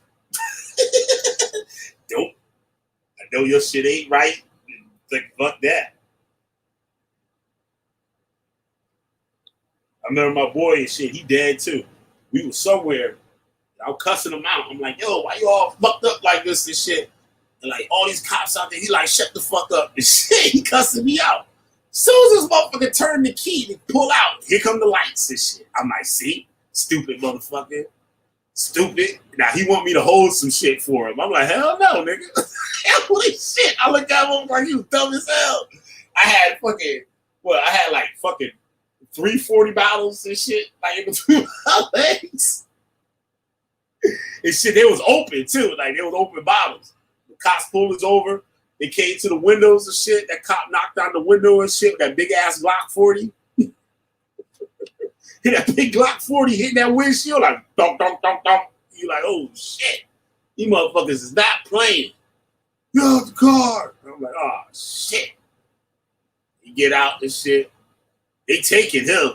Nope. I know your shit ain't right. Like, fuck that. I remember my boy and shit. He dead too. We was somewhere. I was cussing him out. I'm like, yo, why you all fucked up like this and shit? And like all these cops out there, he like, shut the fuck up and shit. He cussing me out. Soon as this motherfucker turned the key to pull out, here come the lights and shit. I'm like, see? Stupid motherfucker. Stupid. Now he want me to hold some shit for him. I'm like, hell no, nigga. Holy shit. I looked at him like he was dumb as hell. I had like fucking 340 bottles and shit, like in between my legs. And shit, they was open too. Like they was open bottles. The cops pulled us over. They came to the windows and shit. That cop knocked on the window and shit with that big ass Glock 40. Hit that big Glock 40, hitting that windshield like donk, donk, donk, donk. You like, oh shit. These motherfuckers is not playing. Get out the car. And I'm like, oh shit. He get out and shit. They taking him.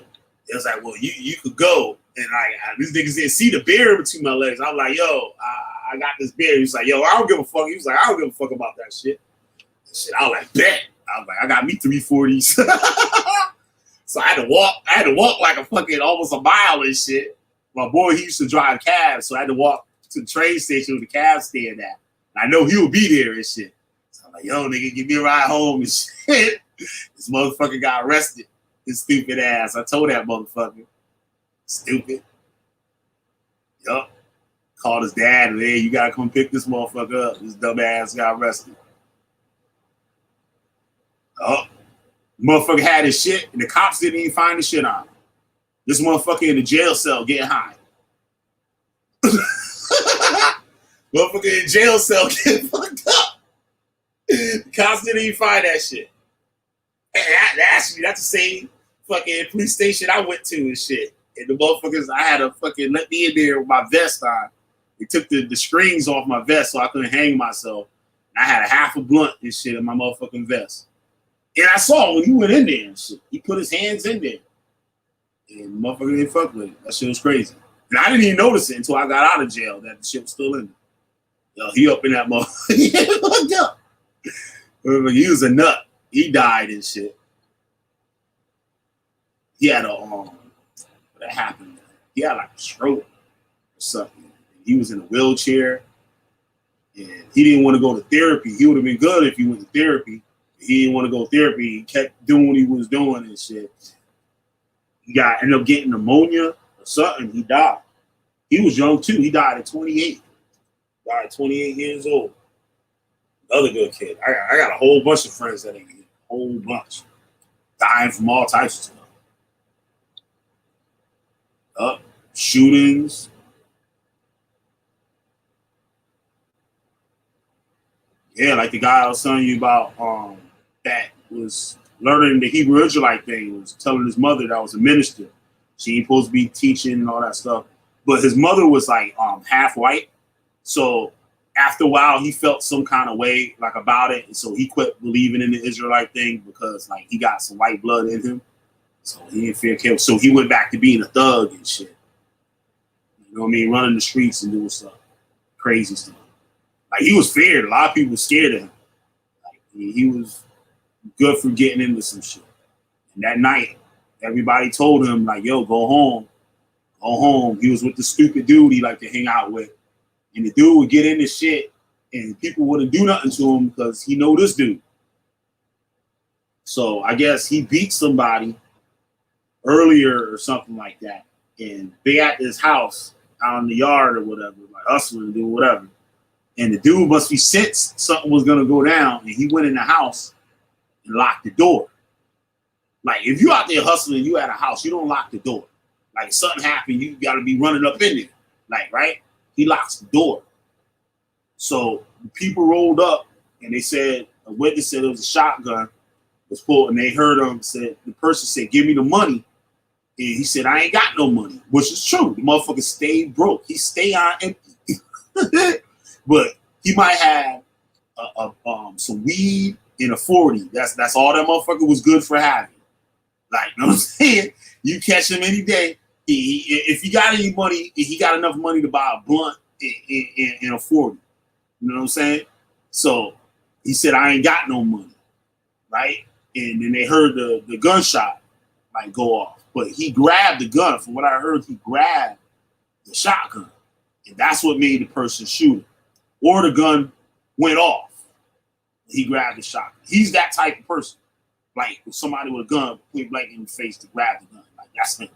It was like, well, you could go And these niggas didn't see the beer between my legs. I'm like, yo, I got this beer. He's like, yo, I don't give a fuck. He was like, I don't give a fuck about that shit. I was like, bet. I was like, I got me 340s. So I had to walk like a fucking almost a mile and shit. My boy, he used to drive cabs, so I had to walk to the train station where the cab stand at. And I know he would be there and shit. So I'm like, yo, nigga, give me a ride home and shit. This motherfucker got arrested. His stupid ass. I told that motherfucker. Stupid. Yup. Called his dad and, hey, you gotta come pick this motherfucker up. This dumb ass got arrested. Oh, motherfucker had his shit, and the cops didn't even find the shit on him. This motherfucker in the jail cell getting high. Motherfucker in jail cell getting fucked up. The cops didn't even find that shit. And actually, that's the same fucking police station I went to and shit. And the motherfuckers, I had to fucking let me in there with my vest on. They took the strings off my vest so I couldn't hang myself. And I had a half a blunt and shit in my motherfucking vest. And I saw when he went in there and shit. He put his hands in there. And the motherfucker didn't fuck with it. That shit was crazy. And I didn't even notice it until I got out of jail that the shit was still in there. Yo, he up in that motherfucker. He fucked up. He was a nut. He died and shit. He had what happened? He had like a stroke or something. He was in a wheelchair. And he didn't want to go to therapy. He would have been good if he went to therapy. He didn't want to go to therapy. He kept doing what he was doing and shit. He ended up getting pneumonia or something. He died. He was young too. He died at 28. Died at 28 years old. Another good kid. I got a whole bunch of friends that ain't here. A whole bunch. Dying from all types of stuff. Shootings. Yeah, like the guy I was telling you about that was learning the Hebrew Israelite thing, was telling his mother that was a minister. She ain't supposed to be teaching and all that stuff. But his mother was like half white. So after a while, he felt some kind of way like about it. And so he quit believing in the Israelite thing because like he got some white blood in him. So he didn't fear killing. So he went back to being a thug and shit. You know what I mean? Running the streets and doing stuff. Crazy stuff. Like he was feared. A lot of people were scared of him. Like he was good for getting into some shit. And that night, everybody told him like, yo, go home. Go home. He was with the stupid dude he liked to hang out with. And the dude would get into shit and people wouldn't do nothing to him because he know this dude. So I guess he beat somebody earlier or something like that. And they at his house out in the yard or whatever, like hustling and doing whatever. And the dude must be sensed something was gonna go down, and he went in the house and locked the door. Like if you out there hustling, you at a house, you don't lock the door. Like if something happened, you gotta be running up in there. Like, right? He locks the door. So people rolled up and they said, a witness said it was a shotgun was pulled, and they heard him said, the person said, give me the money. And he said, I ain't got no money, which is true. The motherfucker stayed broke. He stayed on empty. But he might have some weed in a 40. That's all that motherfucker was good for having. Like, you know what I'm saying? You catch him any day. If he got any money, he got enough money to buy a blunt in a 40. You know what I'm saying? So he said, I ain't got no money. Right? And then they heard the gunshot like go off. But he grabbed the gun. From what I heard, he grabbed the shotgun. And that's what made the person shoot him. Or the gun went off. He grabbed the shotgun. He's that type of person. Like if somebody with a gun point blank in the face to grab the gun. Like that's him.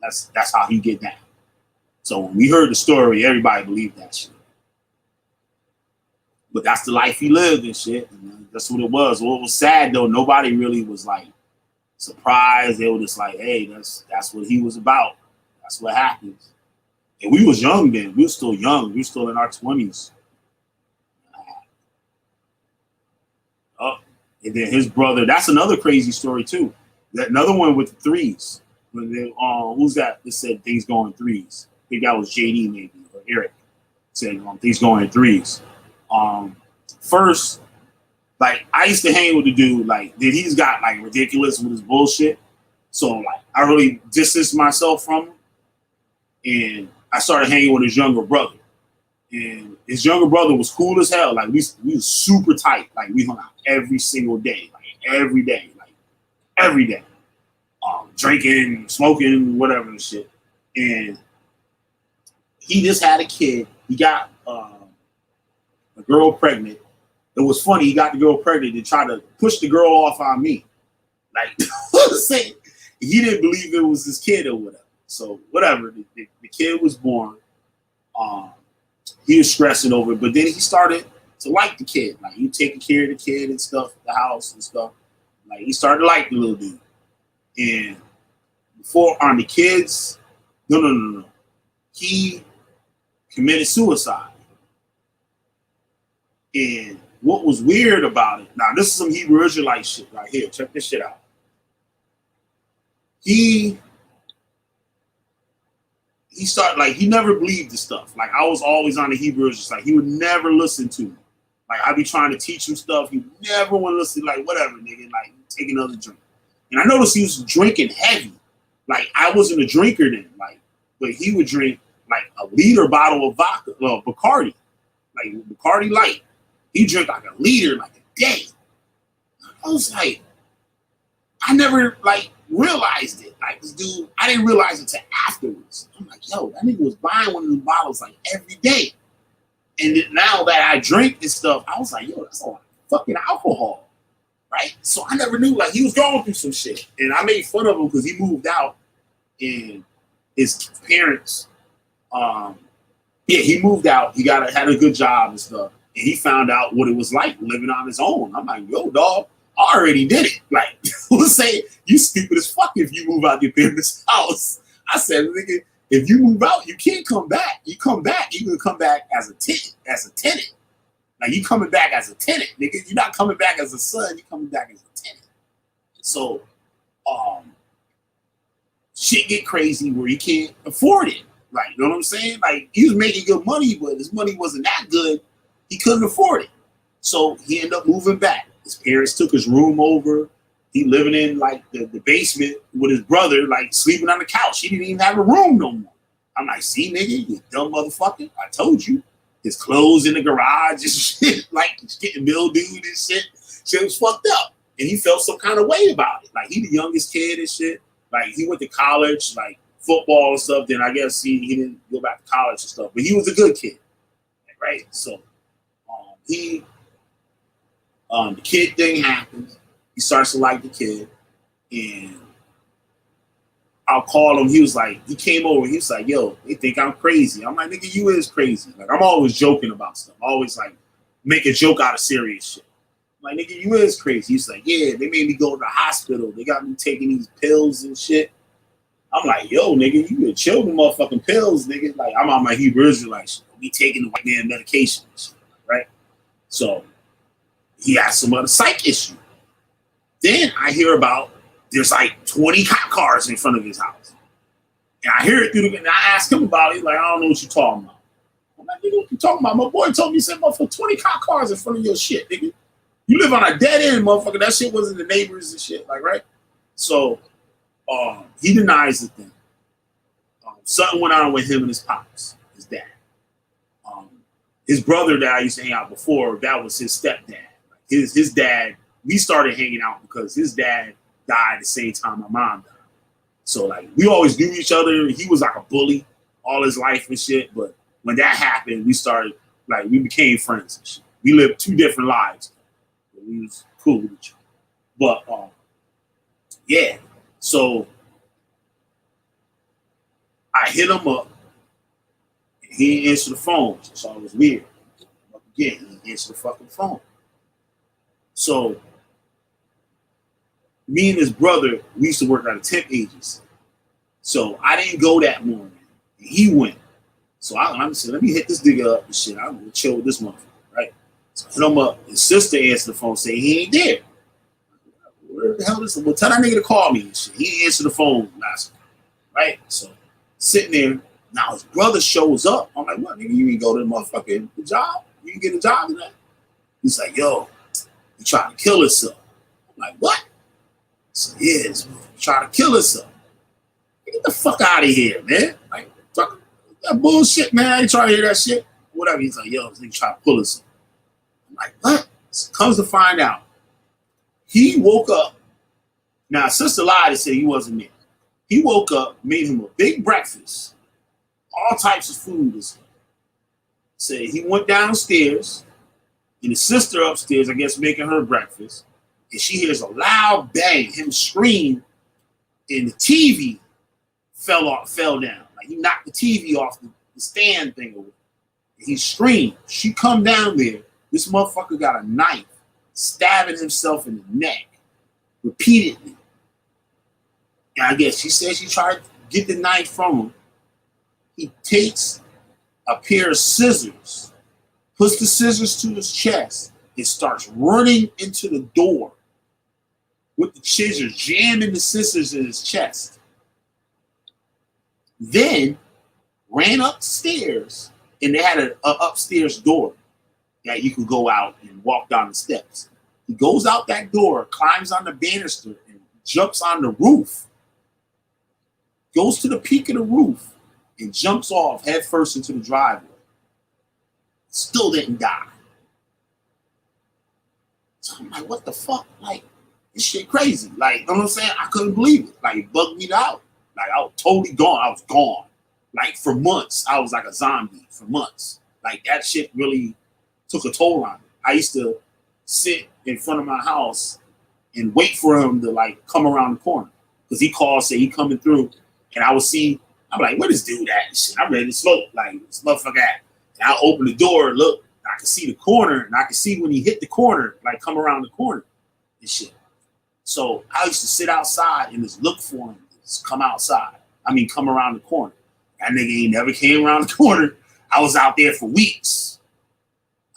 That's how he get down. So when we heard the story, everybody believed that shit. But that's the life he lived and shit. And that's what it was. What was sad though, nobody really was like surprised. They were just like, hey, that's what he was about. That's what happens. And we was young then. We were still young. We were still in our 20s. And then his brother, that's another crazy story too. That another one with the threes. When they, who's that that said things go in threes? I think that was JD maybe, or Eric said things go in threes. First, like I used to hang with the dude, like then he's got like ridiculous with his bullshit. So like I really distanced myself from him. And I started hanging with his younger brother. And his younger brother was cool as hell. Like we was super tight. Like we hung out every single day. Like every day. Like every day. Drinking, smoking, whatever and shit. And he just had a kid. He got a girl pregnant. It was funny. He got the girl pregnant and tried to push the girl off on me. Like, saying he didn't believe it was his kid or whatever. So whatever. The kid was born. He was stressing over it, but then he started to like the kid. Like he taking care of the kid and stuff, the house and stuff. Like he started to like the little dude. And before on the kids, no. He committed suicide. And what was weird about it, now this is some Hebrew Israelite shit right here. Check this shit out. He started, like, he never believed the stuff. Like, I was always on the Hebrew Israelites. Like, he would never listen to me. Like, I'd be trying to teach him stuff. He would never want to listen. Like, whatever, nigga. Like, take another drink. And I noticed he was drinking heavy. Like, I wasn't a drinker then. Like, but he would drink, like, a liter bottle of vodka, Bacardi. Like, Bacardi Light. He drank, like, a liter, like, a day. I was like, I never, like, realized it. Like, this dude, I didn't realize it until afterwards. I'm like, yo, that nigga was buying one of those bottles, like, every day. And then now that I drink and stuff, I was like, yo, that's a lot of fucking alcohol, right? So I never knew, like, he was going through some shit. And I made fun of him because he moved out, and his parents, he moved out. He had a good job and stuff. And he found out what it was like living on his own. I'm like, yo, dog, I already did it. Like, let's say you stupid as fuck if you move out your parents' house. I said, nigga, if you move out, you can't come back. You come back, you can come back as a tenant. Like, you coming back as a tenant, nigga. You're not coming back as a son, you're coming back as a tenant. So, shit get crazy where he can't afford it. Like, you know what I'm saying? Like, he was making good money, but his money wasn't that good. He couldn't afford it. So he ended up moving back. His parents took his room over. He living in, like, the basement with his brother, like, sleeping on the couch. He didn't even have a room no more. I'm like, see, nigga, you dumb motherfucker. I told you. His clothes in the garage and shit, like, getting mildewed and shit. Shit was fucked up. And he felt some kind of way about it. Like, he the youngest kid and shit. Like, he went to college, like, football and stuff. Then I guess he didn't go back to college and stuff. But he was a good kid, right? So the kid thing happens. He starts to like the kid, and I'll call him. He was like, he came over. He was like, yo, they think I'm crazy. I'm like, nigga, you is crazy. Like, I'm always joking about stuff. I always, like, make a joke out of serious shit. I'm like, nigga, you is crazy. He's like, yeah, they made me go to the hospital. They got me taking these pills and shit. I'm like, yo, nigga, you been chill the motherfucking pills, nigga. Like, I'm on my Hebrew Israelite shit. We taking the white man medication and shit, right? So he had some other psych issue. Then I hear about there's like 20 cop cars in front of his house. And I hear it through and I ask him about it. He's like, I don't know what you're talking about. I'm like, nigga, what you talking about? My boy told me, he said, motherfucker, 20 cop cars in front of your shit, nigga. You live on a dead end, motherfucker. That shit wasn't the neighbors and shit, like, right? So he denies the thing. Something went on with him and his pops, his dad. His brother that I used to hang out before, that was his stepdad. Like his dad, we started hanging out because his dad died the same time my mom died. So, like, we always knew each other. He was like a bully all his life and shit. But when that happened, we started, like, we became friends and shit. We lived two different lives. But we was cool with each other. But, yeah. So, I hit him up. He didn't answer the phone, so it was weird. But again, he didn't answer the fucking phone. So, me and his brother, we used to work at a temp agency. So I didn't go that morning. He went. So I said, let me hit this nigga up and shit. I'm gonna chill with this motherfucker, right? So I hit him up. His sister answered the phone saying he ain't there. Where the hell is it? Well, tell that nigga to call me and shit. He didn't answer the phone last week, right? So sitting there. Now his brother shows up. I'm like, what, nigga? You didn't go to the motherfucking job? You didn't get a job in that? He's like, yo, he tried to kill himself. I'm like, what? So yeah, this motherfucker tried to kill himself. Get the fuck out of here, man. Like, talking That bullshit, man. I ain't trying to hear that shit. Whatever. He's like, yo, this nigga trying to pull us. I'm like, what? Comes to find out, he woke up. Now, Sister lied and said he wasn't there. He woke up, made him a big breakfast, all types of food. Said he went downstairs, and his sister upstairs, I guess, making her breakfast, and she hears a loud bang, him scream, and the TV fell down. Like he knocked the TV off the stand thing over. And he screamed. She come down there. This motherfucker got a knife, stabbing himself in the neck repeatedly. And I guess she said she tried to get the knife from him. He takes a pair of scissors, puts the scissors to his chest, and starts running into the door with the scissors, jamming the scissors in his chest. Then ran upstairs, and they had an upstairs door that you could go out and walk down the steps. He goes out that door, climbs on the banister, and jumps on the roof. Goes to the peak of the roof and jumps off head first into the driveway. Still didn't die. So I'm like, what the fuck? Like, this shit crazy. Like, you know what I'm saying? I couldn't believe it. Like, it bugged me out. Like, I was totally gone. I was gone. Like, for months, I was like a zombie for months. Like, that shit really took a toll on me. I used to sit in front of my house and wait for him to, like, come around the corner. Because he called, say he coming through. And I would see, I'm like, where this dude at? And shit, I'm ready to smoke. Like, this motherfucker at. And I'll open the door and look. I can see the corner. And I can see when he hit the corner, like come around the corner and shit. So I used to sit outside and just look for him. Just come outside. I mean, come around the corner. That nigga ain't never came around the corner. I was out there for weeks.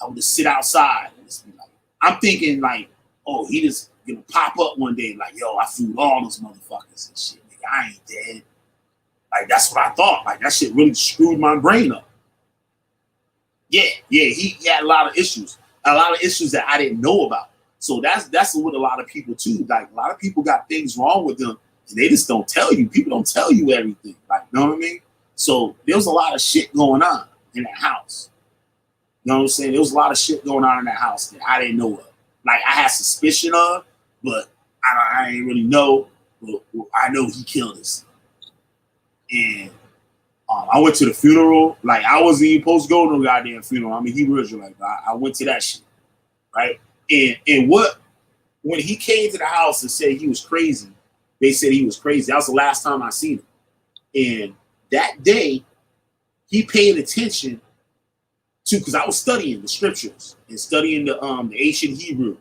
I would just sit outside and just be like, I'm thinking like, oh, he just gonna pop up one day like, yo, I threw all those motherfuckers and shit. Nigga, I ain't dead. Like, that's what I thought. Like, that shit really screwed my brain up. Yeah, he had a lot of issues that I didn't know about. So that's what a lot of people too. Like, a lot of people got things wrong with them, and they just don't tell you. People don't tell you everything. Like, you know what I mean? So there was a lot of shit going on in that house. You know what I'm saying? There was a lot of shit going on in that house that I didn't know of. Like, I had suspicion of, but I didn't really know. But I know he killed us. And I went to the funeral. Like, I wasn't even supposed to go to no goddamn funeral. I mean, he was like, I went to that shit, right? And when he came to the house and said he was crazy, they said he was crazy. That was the last time I seen him. And that day, he paid attention to, because I was studying the scriptures and studying the ancient Hebrew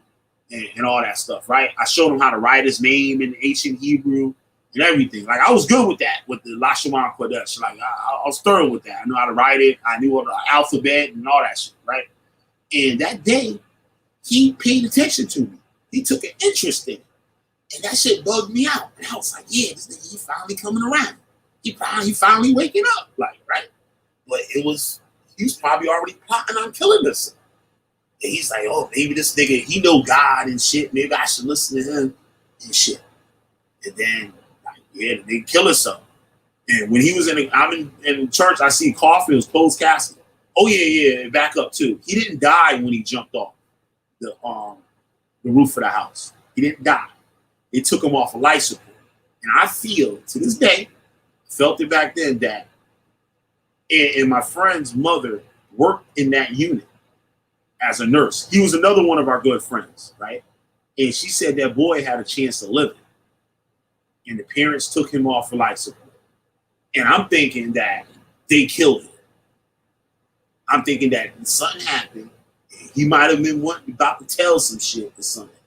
and all that stuff, right? I showed him how to write his name in ancient Hebrew and everything. Like, I was good with that, with the Lashawan Kodesh. Like, I was thorough with that. I knew how to write it. I knew the alphabet and all that shit, right? And that day, he paid attention to me. He took an interest in it. And that shit bugged me out. And I was like, yeah, this nigga, he finally coming around. He finally waking up, like, right? But he was probably already plotting on killing us. And he's like, oh, maybe this nigga, he know God and shit. Maybe I should listen to him and shit. And then, yeah, they kill us up. And when he was I'm in church, I see Caulfield's closed casket. Oh yeah, back up too. He didn't die when he jumped off the roof of the house. He didn't die. They took him off a life support. And I feel to this day, felt it back then, that and my friend's mother worked in that unit as a nurse. He was another one of our good friends, right? And she said that boy had a chance to live it. And the parents took him off for life support. And I'm thinking that they killed him. I'm thinking that something happened. And he might have been about to tell some shit or something.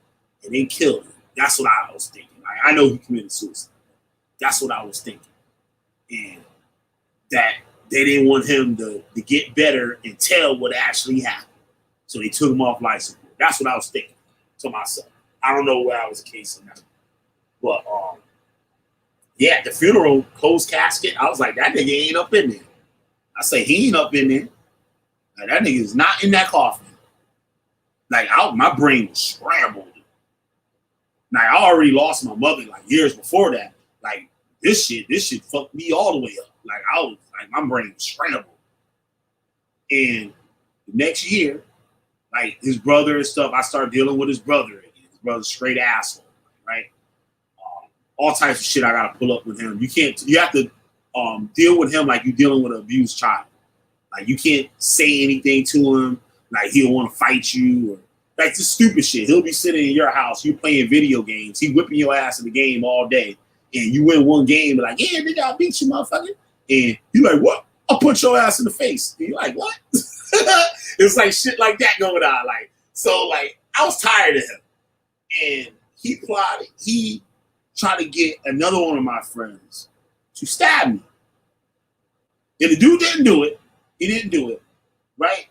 And they killed him. That's what I was thinking. Like, I know he committed suicide. That's what I was thinking. And that they didn't want him to get better and tell what actually happened. So they took him off life support. That's what I was thinking to myself. I don't know where I was casing that. But yeah, the funeral, closed casket, I was like, that nigga ain't up in there. I say, he ain't up in there. Like, that nigga is not in that coffin. Like, my brain was scrambled. Like, I already lost my mother like years before that. Like, this shit fucked me all the way up. Like I was like my brain was scrambled. And the next year, like his brother and stuff, I started dealing with his brother again. His brother's straight asshole, right? All types of shit I gotta pull up with him. You have to deal with him like you're dealing with an abused child. Like you can't say anything to him, like he'll want to fight you or like just stupid shit. He'll be sitting in your house, you playing video games, he whipping your ass in the game all day, and you win one game, like, yeah, nigga, I beat you, motherfucker. And you like, what? I'll punch your ass in the face. And you're like, what? It's like shit like that going on. Like, so like I was tired of him. And he tried to get another one of my friends to stab me. And the dude didn't do it. He didn't do it, right?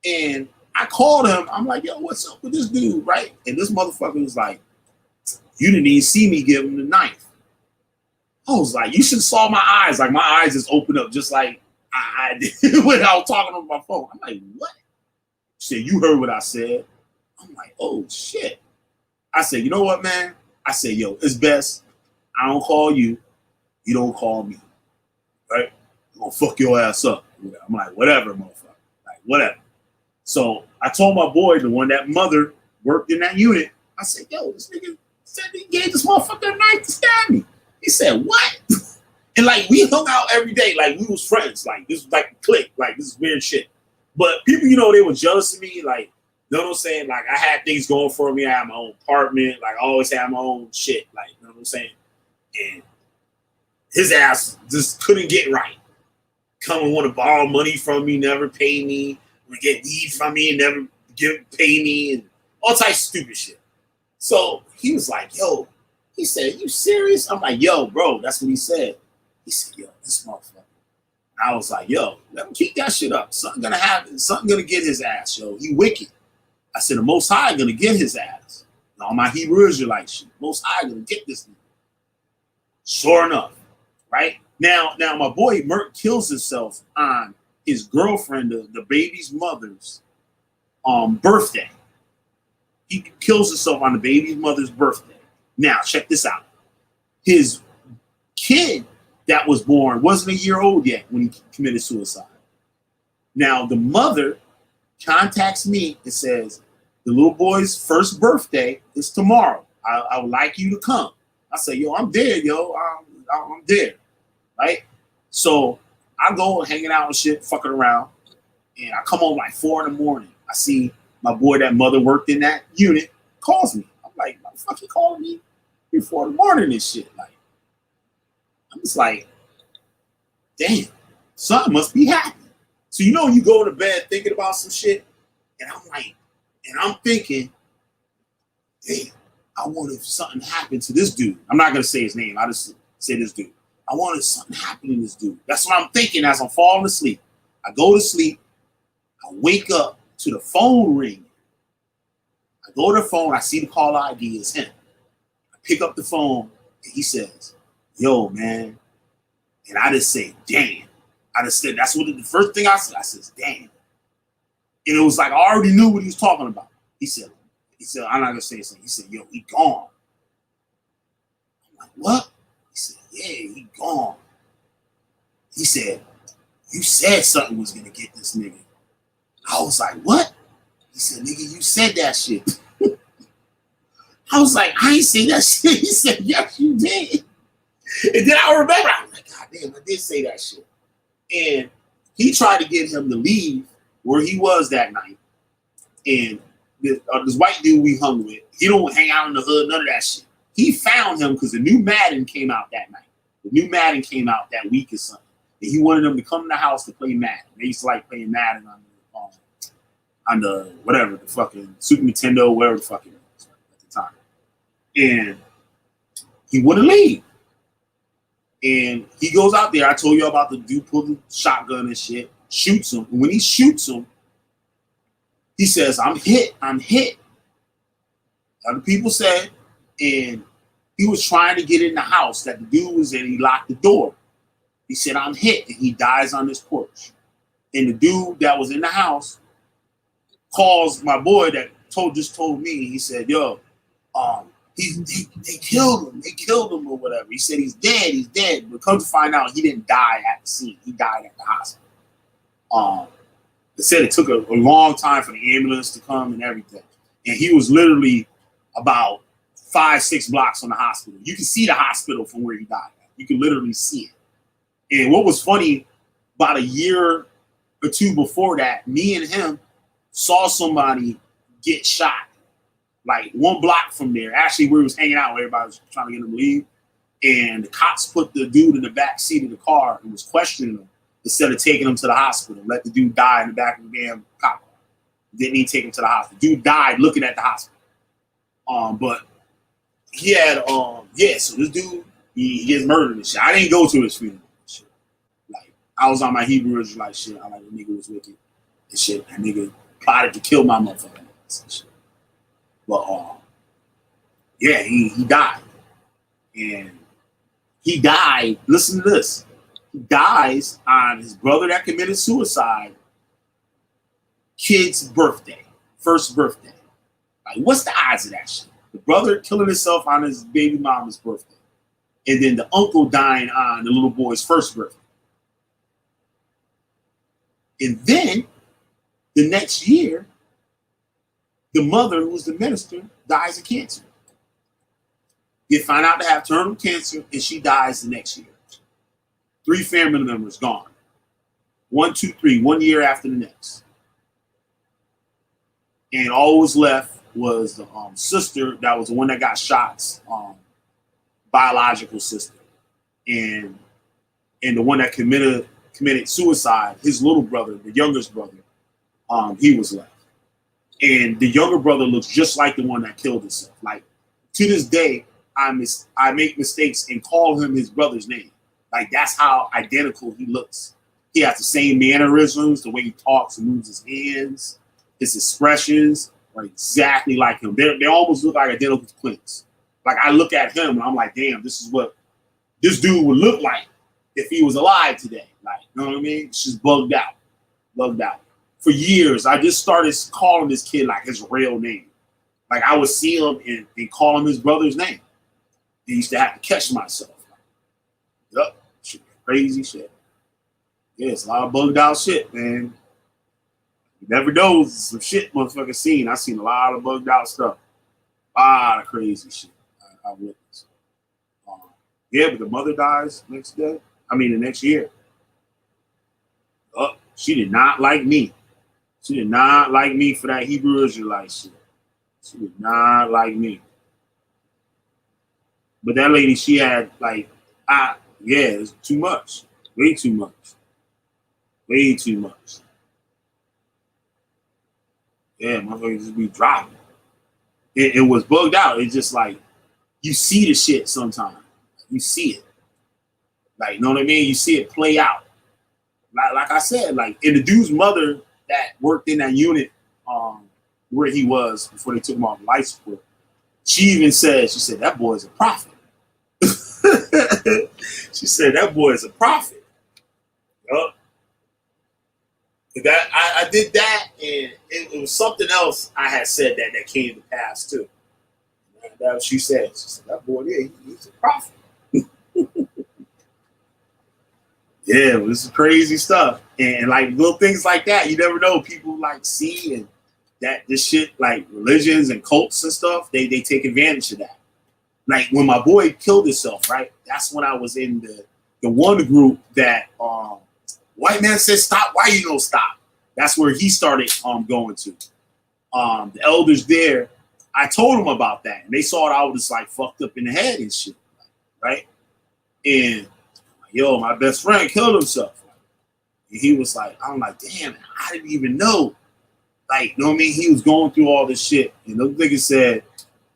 And I called him. I'm like, yo, what's up with this dude, right? And this motherfucker was like, you didn't even see me give him the knife. I was like, you should have saw my eyes. Like, my eyes just opened up just like I did when I was talking on my phone. I'm like, what? She said, you heard what I said. I'm like, oh, shit. I said, you know what, man? I said, yo, it's best I don't call you. You don't call me, right? I'm going to fuck your ass up. I'm like, whatever, motherfucker. Like, whatever. So I told my boy, the one that mother worked in that unit, I said, yo, this nigga said he gave this motherfucker a knife to stab me. He said, what? And like, we hung out every day. Like, we was friends. Like, this was like a clique. Like, this is weird shit. But people, you know, they were jealous of me. Like, you know what I'm saying? Like, I had things going for me. I had my own apartment. Like, I always had my own shit. Like, you know what I'm saying? And his ass just couldn't get right. Come and want to borrow money from me, never pay me. Would get weed from me and never pay me. And all types of stupid shit. So he was like, yo, he said, you serious? I'm like, yo, bro, that's what he said. He said, yo, this motherfucker. And I was like, yo, let him keep that shit up. Something gonna happen. Something gonna get his ass, yo. He wicked. I said, the Most High gonna get his ass. And all my Hebrew Israelite shit. Most High gonna get this nigga. Sure enough, right? Now my boy Merk kills himself on his girlfriend, the baby's mother's birthday. He kills himself on the baby's mother's birthday. Now, check this out. His kid that was born wasn't a year old yet when he committed suicide. Now, the mother contacts me and says, the little boy's first birthday is tomorrow. I would like you to come. I say, yo, I'm there, yo. I'm there, right? So I go hanging out and shit, fucking around, and I come home like 4 in the morning. I see my boy that mother worked in that unit calls me. I'm like, what the fuck you calling me 4 in the morning and shit? Like, I'm just like, damn, something must be happening. So you know you go to bed thinking about some shit, and I'm like, and I'm thinking, damn, I wonder if something happened to this dude. I'm not gonna say his name. I just say this dude. I wonder if something happened to this dude. That's what I'm thinking as I'm falling asleep. I go to sleep. I wake up to the phone ring. I go to the phone. I see the caller ID is him. I pick up the phone, and he says, yo, man. And I just say, damn. I just said, that's what the first thing I said. I said, damn. And it was like, I already knew what he was talking about. He said, I'm not going to say his name. He said, yo, he gone. I'm like, what? He said, yeah, he gone. He said, you said something was going to get this nigga. I was like, what? He said, nigga, you said that shit. I was like, I ain't say that shit. He said, yes, you did. And then I remember, I was like, God damn, I did say that shit. And he tried to get him to leave where he was that night. And this white dude we hung with, he don't hang out in the hood, none of that shit. He found him because the new Madden came out that night. The new Madden came out that week or something. And he wanted them to come in the house to play Madden. They used to like playing Madden on the whatever, the fucking Super Nintendo, whatever the fuck it was at the time. And he wouldn't leave. And he goes out there. I told you about the dude pulling shotgun and shit, shoots him. And when he shoots him, he says, I'm hit. Other people said, and he was trying to get in the house that the dude was in. He locked the door. He said, I'm hit. And he dies on this porch. And the dude that was in the house calls my boy that just told me, he said, yo, They killed him. They killed him or whatever. He said he's dead. He's dead. But come to find out, he didn't die at the scene. He died at the hospital. They said it took a long time for the ambulance to come and everything. And he was literally about 5-6 blocks from the hospital. You can see the hospital from where he died. You can literally see it. And what was funny, about a year or two before that, me and him saw somebody get shot. Like 1 block from there. Actually, where he was hanging out, where everybody was trying to get him to leave. And the cops put the dude in the back seat of the car and was questioning him instead of taking him to the hospital. Let the dude die in the back of the damn cop car. Didn't even take him to the hospital. Dude died looking at the hospital. But he had, so this dude, he gets murdered and shit. I didn't go to his funeral and shit. Like, I was on my Hebrew Israelite shit. I like, the nigga was wicked and shit. That nigga plotted to kill my motherfucker and shit. But he died. And he died, listen to this. He dies on his brother that committed suicide, kid's birthday, first birthday. Like, what's the odds of that shit? The brother killing himself on his baby mama's birthday. And then the uncle dying on the little boy's first birthday. And then the next year, the mother, who was the minister, dies of cancer. You find out to have terminal cancer, and she dies the next year. 3 family members gone. 1, 2, 3, 1 year after the next. And all was left was the sister that was the one that got shots, biological sister. And the one that committed suicide, his little brother, the youngest brother, he was left. And the younger brother looks just like the one that killed himself. Like, to this day, I make mistakes and call him his brother's name. Like, that's how identical he looks. He has the same mannerisms, the way he talks and moves his hands, his expressions are exactly like him. They almost look like identical twins. Like, I look at him and I'm like, damn, this is what this dude would look like if he was alive today. Like, you know what I mean? It's just bugged out. For years, I just started calling this kid like his real name. Like, I would see him and call him his brother's name. I used to have to catch myself. Yup, crazy shit. Yeah, it's a lot of bugged out shit, man. You never know some shit motherfucker seen. I seen a lot of bugged out stuff. A lot of crazy shit I witnessed. Yeah, but the mother dies the next year. She did not like me. She did not like me for that Hebrew Israelite shit. She did not like me. But that lady, she had it's too much. Way too much. Way too much. Yeah, motherfuckers just be dropping. It was bugged out. It's just like, you see the shit sometimes. You see it. Like, you know what I mean? You see it play out. Like I said, like, in the dude's mother that worked in that unit where he was before they took him off life support, she even said, that boy is a prophet. She said, that boy is a prophet. Yup. That I did that, and it was something else I had said that came to pass too. And that's what she said. She said, that boy, yeah, he's a prophet. Yeah, it was crazy stuff. And like little things like that, you never know. People like see and that this shit, like religions and cults and stuff, they take advantage of that. Like when my boy killed himself, right? That's when I was in the one group that white man said stop, why you don't stop? That's where he started going to. The elders there, I told them about that. And they saw that I was like fucked up in the head and shit. Right? And yo, my best friend killed himself. And he was like, I'm like, damn, I didn't even know. Like, you know what I mean? He was going through all this shit. And the nigga said,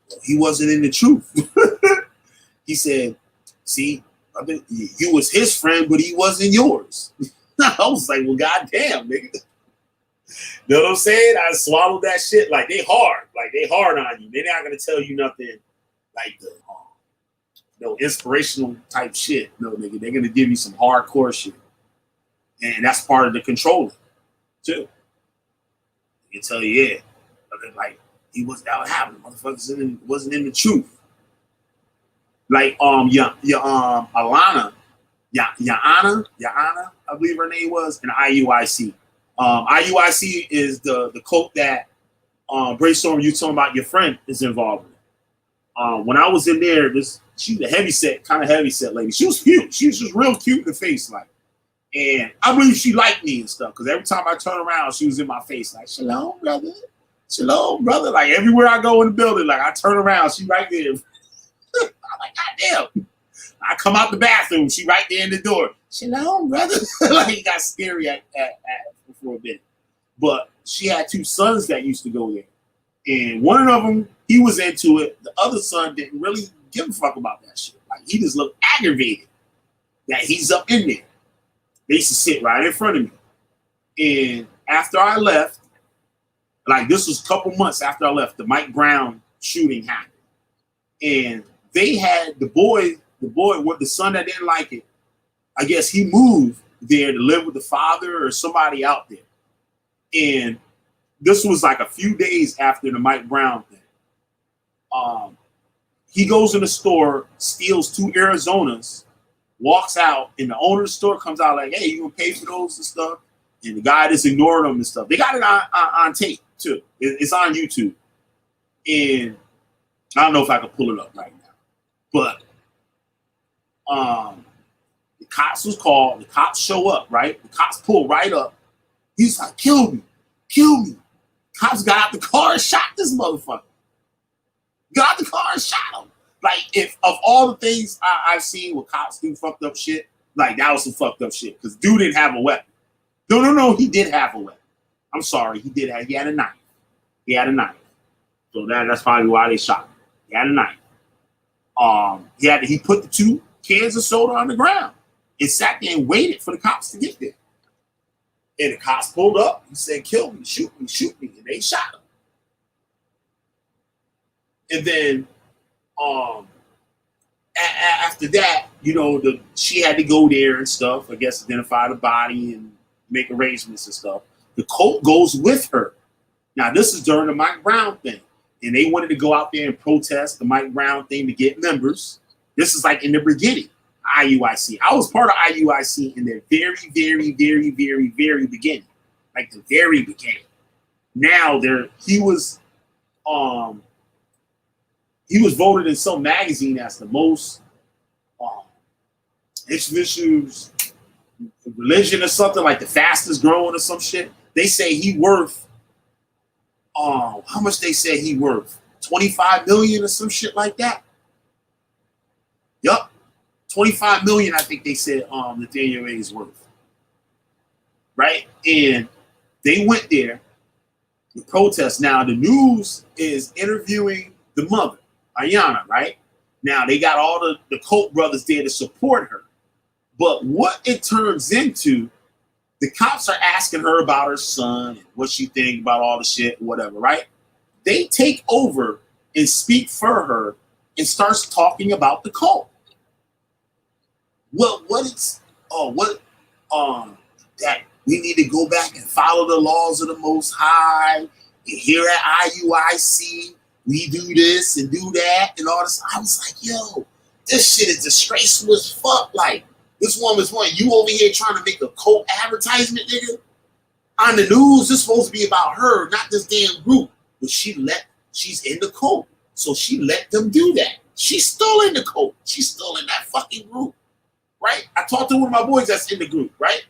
well, he wasn't in the truth. He said, see, you was his friend, but he wasn't yours. I was like, well, goddamn, nigga. You know what I'm saying? I swallowed that shit. Like, they hard. Like, they hard on you. They're not going to tell you nothing like the inspirational type shit. No, nigga, they're going to give you some hardcore shit. And that's part of the controlling, too. They tell you, yeah. But like, that what happened. Motherfuckers wasn't in the truth. Like Alana, Yana, I believe her name was, in IUIC. IUIC is the cult that Brainstorm, you talking about your friend is involved in. When I was in there, she's a kind of heavy set lady. She was cute. She was just real cute in the face, like. And I believe she liked me and stuff, because every time I turn around, she was in my face, like, shalom, brother. Shalom, brother. Like, everywhere I go in the building, like, I turn around, she right there. I'm like, goddamn. I come out the bathroom, she right there in the door. Shalom, brother. Like, it got scary for a bit. But she had 2 sons that used to go there. And one of them, he was into it. The other son didn't really give a fuck about that shit. Like, he just looked aggravated that he's up in there. They used to sit right in front of me. And after I left, like, this was a couple months after I left, the Mike Brown shooting happened. And they had the boy, the son that didn't like it, I guess he moved there to live with the father or somebody out there. And this was like a few days after the Mike Brown thing. He goes in the store, steals 2 Arizonas, walks out, and the owner of the store comes out like, hey, you gonna pay for those and stuff? And the guy just ignored them and stuff. They got it on tape too. It's on YouTube. And I don't know if I can pull it up right now. But the cops was called, the cops show up, right? The cops pull right up. He's like, kill me. Cops got out the car and shot this motherfucker. Got out the car and shot him. Like, if of all the things I've seen where cops do fucked up shit, like, that was some fucked up shit. Because dude didn't have a weapon. No, he did have a weapon. I'm sorry, he had a knife. He had a knife. So that's probably why they shot him. He had a knife. He put the 2 cans of soda on the ground and sat there and waited for the cops to get there. And the cops pulled up. He said, kill me, shoot me. And they shot him. And then after that, you know, she had to go there and stuff, I guess, identify the body and make arrangements and stuff. The cult goes with her. Now, this is during the Mike Brown thing. And they wanted to go out there and protest the Mike Brown thing to get members. This is like in the beginning, IUIC. I was part of IUIC in the very, very, very, very, very beginning. Like the very beginning. Now he was voted in some magazine as the most issues religion or something, like the fastest growing or some shit. They say he worth how much they say he worth? 25 million or some shit like that. Yup. 25 million, I think they said Nathaniel A is worth. Right? And they went there to protest. Now the news is interviewing the mother, Ayana, right? Now they got all the Koch brothers there to support her. But what it turns into, the cops are asking her about her son and what she think about all the shit, whatever, right? They take over and speak for her and starts talking about the cult. That we need to go back and follow the laws of the Most High. And here at IUIC, we do this and do that and all this. I was like, yo, this shit is disgraceful as fuck. Like, this woman's one, you over here trying to make a cult advertisement, nigga? On the news, it's supposed to be about her, not this damn group. But she's in the cult. So she let them do that. She's still in the cult. She's still in that fucking group. Right? I talked to one of my boys that's in the group, right?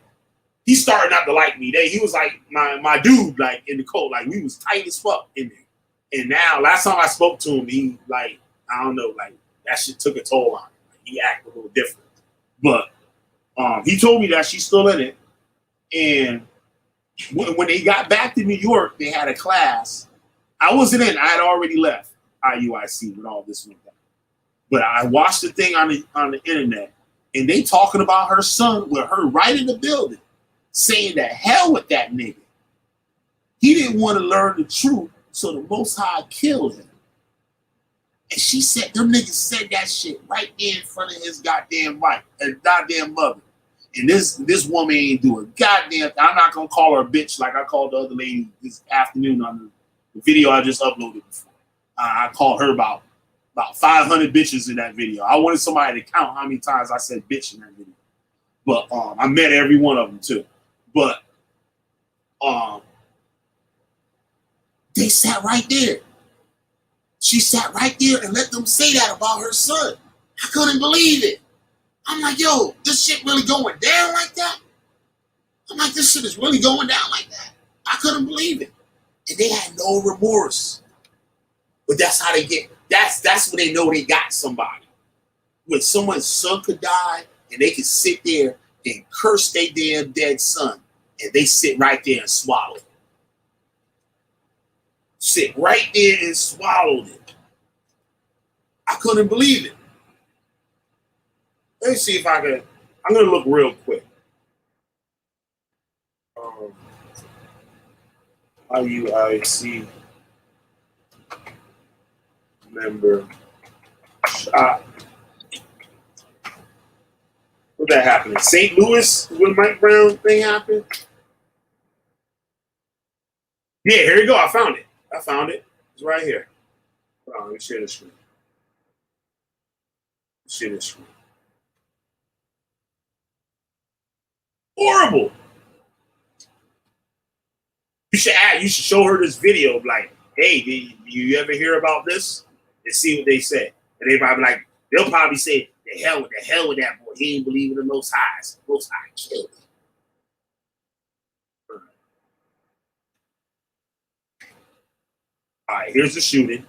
He started not to like me. He was like my dude, like in the cult. Like we was tight as fuck in there. And now, last time I spoke to him, he like, I don't know, like that shit took a toll on him. Like, he acted a little different. But he told me that she's still in it. And when they got back to New York, they had a class. I wasn't in. I had already left IUIC when all this went down. But I watched the thing on the internet, and they talking about her son with her right in the building, saying that hell with that nigga. He didn't want to learn the truth, so the Most High killed him. And she said, them niggas said that shit right there in front of his goddamn wife, his goddamn mother. And this woman ain't doing goddamn. I'm not gonna call her a bitch like I called the other lady this afternoon on the video I just uploaded before. I called her about about 500 bitches in that video. I wanted somebody to count how many times I said bitch in that video. But I met every one of them too. But they sat right there. She sat right there and let them say that about her son. I couldn't believe it. I'm like, yo, this shit really going down like that? I'm like, this shit is really going down like that. I couldn't believe it. And they had no remorse. But that's how they get, that's when they know they got somebody. When someone's son could die and they can sit there and curse their damn dead son, and they sit right there and swallow it. Sit right there and swallowed it. I couldn't believe it. Let me see if I can, I'm going to look real quick. IUIC member shot. What that happened in St. Louis when Mike Brown thing happened? Yeah, here you go. I found it. It's right here. Hold on, let me share the screen. Horrible. You should show her this video. Like, hey, do you ever hear about this? And see what they say. And they probably like, they'll probably say, the hell with that boy. He ain't believe in the Most High. The Most High killed him. All right, here's the shooting.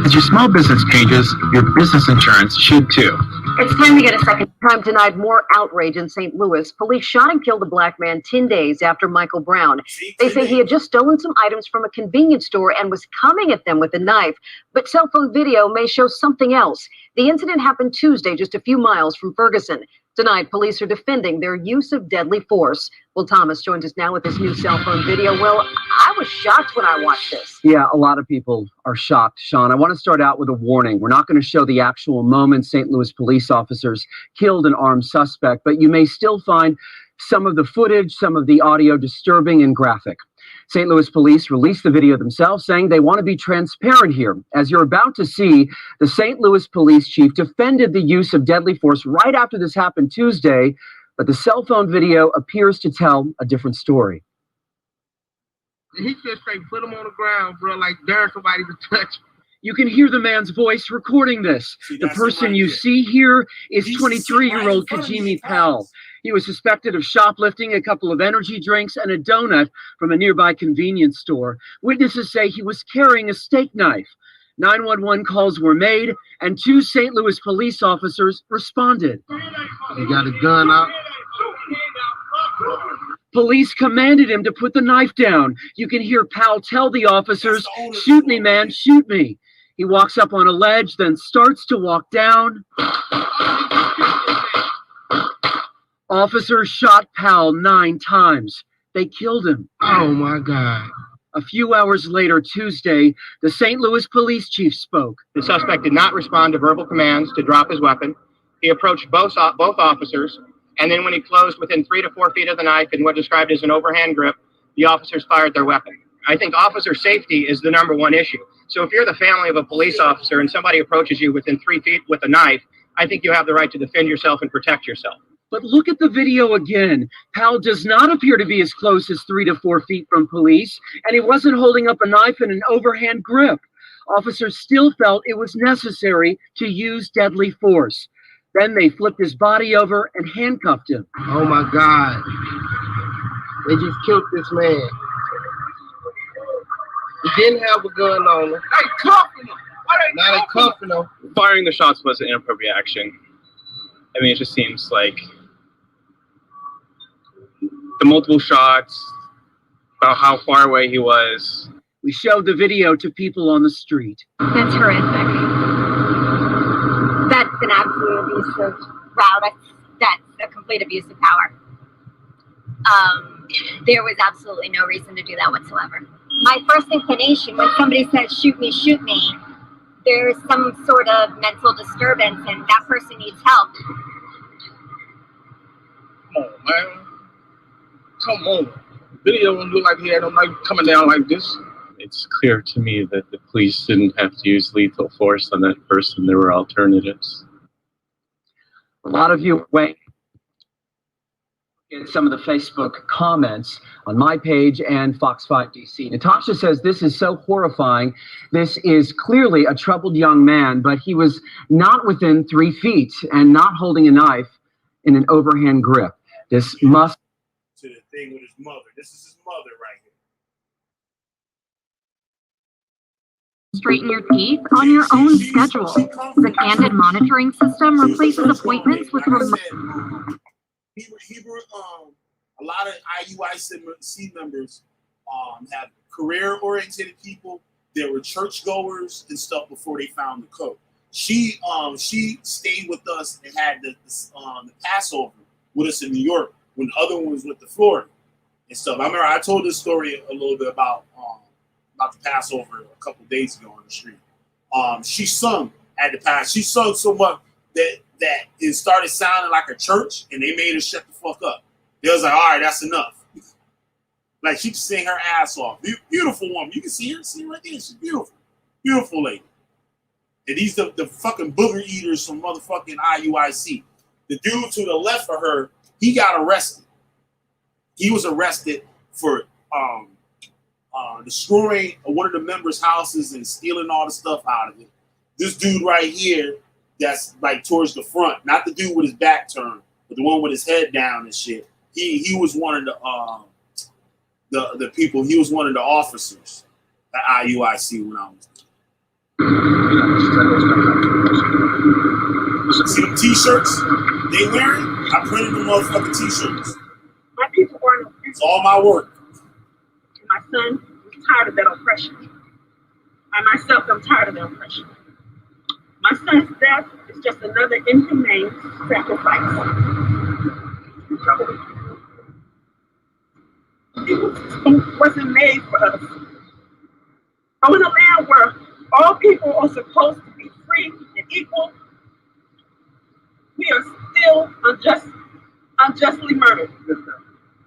As your small business changes, your business insurance should too. It's time to get a second. Crime denied more outrage in St. Louis. Police shot and killed a black man 10 days after Michael Brown. They say he had just stolen some items from a convenience store and was coming at them with a knife. But cell phone video may show something else. The incident happened Tuesday, just a few miles from Ferguson. Tonight, police are defending their use of deadly force. Will Thomas joins us now with this new cell phone video. Will, I was shocked when I watched this. Yeah, a lot of people are shocked, Sean. I want to start out with a warning. We're not going to show the actual moment St. Louis police officers killed an armed suspect, but you may still find some of the footage, some of the audio disturbing and graphic. St. Louis police released the video themselves, saying they want to be transparent here. As you're about to see, the St. Louis police chief defended the use of deadly force right after this happened Tuesday, but the cell phone video appears to tell a different story. He just straight put him on the ground, bro, like dare somebody to touch him. You can hear the man's voice recording this. The person you see here is 23-year-old Kajimi Pell. He was suspected of shoplifting a couple of energy drinks and a donut from a nearby convenience store. Witnesses say he was carrying a steak knife. 911 calls were made, and 2 St. Louis police officers responded. He got a gun out. Police commanded him to put the knife down. You can hear Powell tell the officers, "Shoot me, man, shoot me." He walks up on a ledge, then starts to walk down. Officers shot Powell 9 times. They killed him. Oh, my God. A few hours later, Tuesday, the St. Louis police chief spoke. The suspect did not respond to verbal commands to drop his weapon. He approached both officers, and then when he closed within 3 to 4 feet of the knife in what described as an overhand grip, the officers fired their weapon. I think officer safety is the #1 issue. So if you're the family of a police officer and somebody approaches you within 3 feet with a knife, I think you have the right to defend yourself and protect yourself. But look at the video again. Powell does not appear to be as close as 3 to 4 feet from police, and he wasn't holding up a knife in an overhand grip. Officers still felt it was necessary to use deadly force. Then they flipped his body over and handcuffed him. Oh, my God. They just killed this man. He didn't have a gun on him. They cuffing him. Now they cuffing him. Firing the shots was an inappropriate action. I mean, it just seems like the multiple shots, about how far away he was. We showed the video to people on the street. That's horrific. That's an absolute abuse of, wow, that's a complete abuse of power. There was absolutely no reason to do that whatsoever. My first inclination when somebody says, shoot me, there's some sort of mental disturbance and that person needs help. Come on, man. Come on. video and looked like he had no knife coming down like this. It's clear to me that the police didn't have to use lethal force on that person. There were alternatives. A lot of you wait at some of the Facebook comments on my page and Fox 5 DC. Natasha says this is so horrifying. This is clearly a troubled young man, but he was not within 3 feet and not holding a knife in an overhand grip. This must to the thing with his mother. This is his mother right here. Straighten your teeth on your own schedule. The candid monitoring system replaces appointments with remote. A lot of IUIC members have career-oriented people. There were churchgoers and stuff before they found the code. She stayed with us and had the Passover with us in New York when the other one was with the Florida and stuff. I remember I told this story a little bit about the Passover a couple of days ago on the street. She sung at the Passover. She sung so much that it started sounding like a church, and they made her shut the fuck up. They was like, all right, that's enough. Like, she could sing her ass off. Beautiful woman. You can see her right there. She's beautiful. Beautiful lady. And these the fucking booger eaters from motherfucking IUIC. The dude to the left of her, he got arrested. He was arrested for destroying one of the members' houses and stealing all the stuff out of it. This dude right here, that's like towards the front, not the dude with his back turned, but the one with his head down and shit. He was one of the people. He was one of the officers at IUIC when I was there. See them t-shirts they wearing? I printed the motherfucking t-shirts. My people weren't oppressed. It's all my work. My son is tired of that oppression. I myself am tired of that oppression. My son's death is just another inhumane sacrifice. It wasn't made for us. But in a land where all people are supposed to be free and equal, we are still unjustly murdered.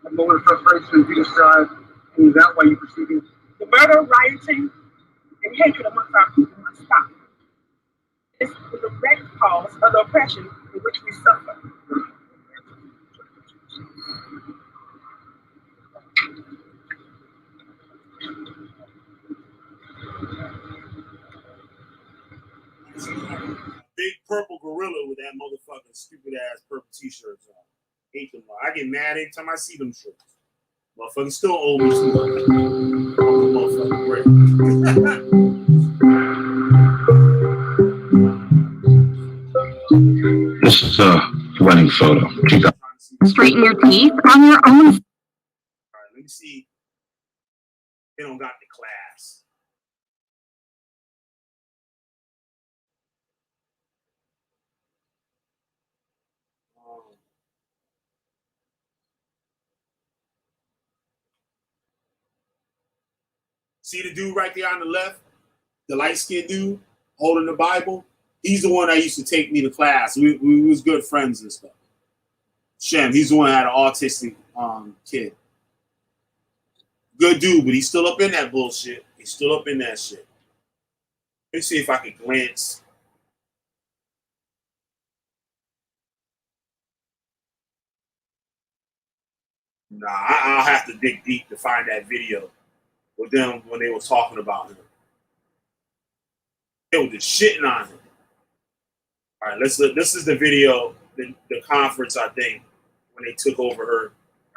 A moment of frustration, genocide, and is that why you perceiving? The murder, rioting, and hatred amongst our people must stop. It's the direct cause of the oppression in which we suffer. Big purple gorilla with that motherfucking stupid ass purple t-shirts on. Hate them. I get mad every time I see them shirts. Motherfuckers still owe me too much. Motherfucking break. This is a running photo. Straighten your teeth on your own. All right, let me see. They don't got the class. See the dude right there on the left? The light-skinned dude holding the Bible? He's the one that used to take me to class. We was good friends and stuff. Shem, he's the one that had an autistic kid. Good dude, but he's still up in that bullshit. He's still up in that shit. Let me see if I can glance. Nah, I'll have to dig deep to find that video with them when they were talking about him. They were just shitting on him. All right, this is the video, the conference, I think, when they took over her.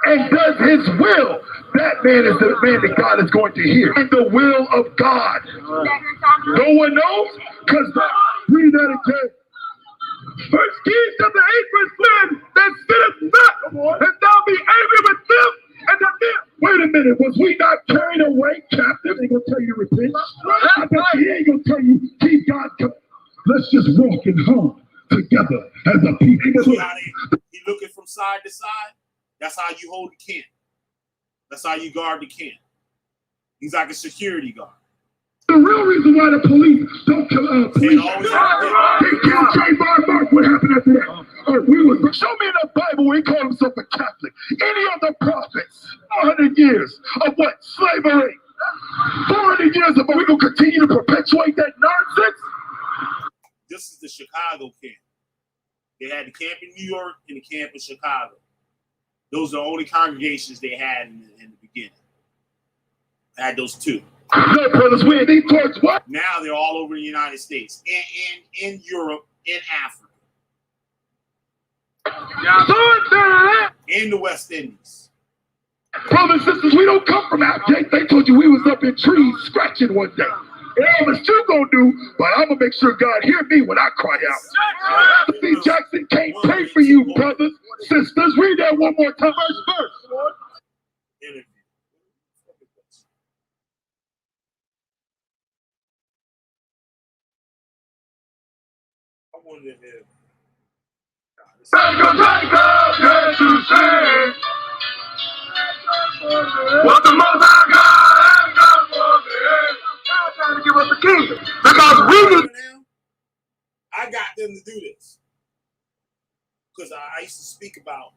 And does his will. That man is the man that God is going to hear. And the will of God. No one knows? Because read that again. First Kings chapter 8 verse 10, that sinneth not, and thou be angry with them, and the men. Wait a minute, was we not carried away captive? They gonna tell you repent. I bet he ain't gonna tell you keep God coming. Let's just walk in home together as a people. See how he looking from side to side? That's how you hold the camp. That's how you guard the camp. He's like a security guard. The real reason why the police don't kill police. They killed Trayvon Mark. What happened after that? Show me in the Bible where he called himself a Catholic. Any of the prophets, 400 years of what? Slavery. 400 years of, but we're going to continue to perpetuate that nonsense? This is the Chicago camp. They had the camp in New York and the camp in Chicago. Those are the only congregations they had in the beginning. They had those two. No, brothers, we ain't towards what? Now they're all over the United States and in Europe, in Africa. In the West Indies. Brothers and sisters, we don't come from Africa. They told you we was up in trees scratching one day. And all what you gonna do, but I'm gonna make sure God hear me when I cry out. C. Jackson can't pray for you, brothers, sisters. Read that one more time. Verse. I wanted to hear. What the Most High God has done for me. God trying to give us the kingdom. Because I got them to do this. Because I used to speak about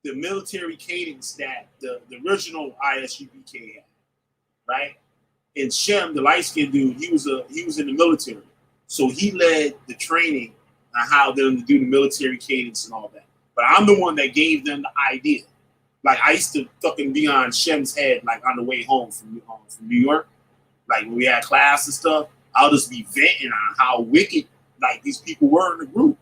the military cadence that the original ISUBK had, right? And Shem, the light-skinned dude, he was in the military. So he led the training on how them to do the military cadence and all that. But I'm the one that gave them the idea. Like, I used to fucking be on Shem's head, like, on the way home from New York. Like, when we had class and stuff, I'll just be venting on how wicked, like, these people were in the group.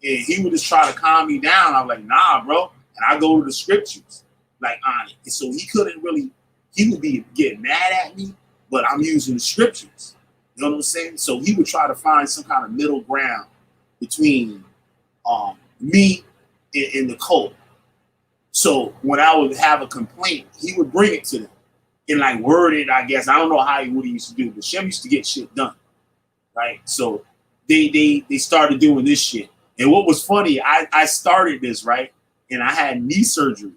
And he would just try to calm me down. I'm like, nah, bro. And I go to the scriptures, like, on it. And so he couldn't really, he would be getting mad at me, but I'm using the scriptures. You know what I'm saying? So he would try to find some kind of middle ground between me and the cult. So when I would have a complaint, he would bring it to them and like word it, I guess. I don't know what he used to do, but Shem used to get shit done, right? So they started doing this shit. And what was funny, I started this, right? And I had knee surgery.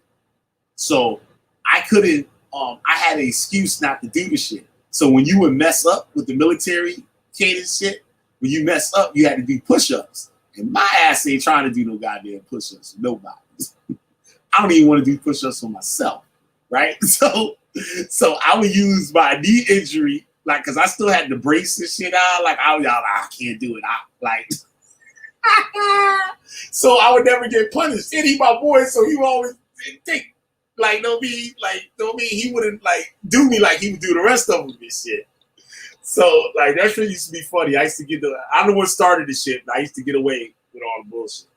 So I couldn't, I had an excuse not to do the shit. So when you would mess up with the military cadence shit, when you mess up, you had to do push-ups. And my ass ain't trying to do no goddamn push-ups for nobody. I don't even want to do push-ups for myself, right? So I would use my knee injury, like, because I still had the brace and shit out. Like, I can't do it. So I would never get punished. And he my boy, so he would always think, like, don't mean he wouldn't, like, do me like he would do the rest of them and shit. So, like, that shit used to be funny. I used to I'm the one started the shit, and I used to get away with all the bullshit.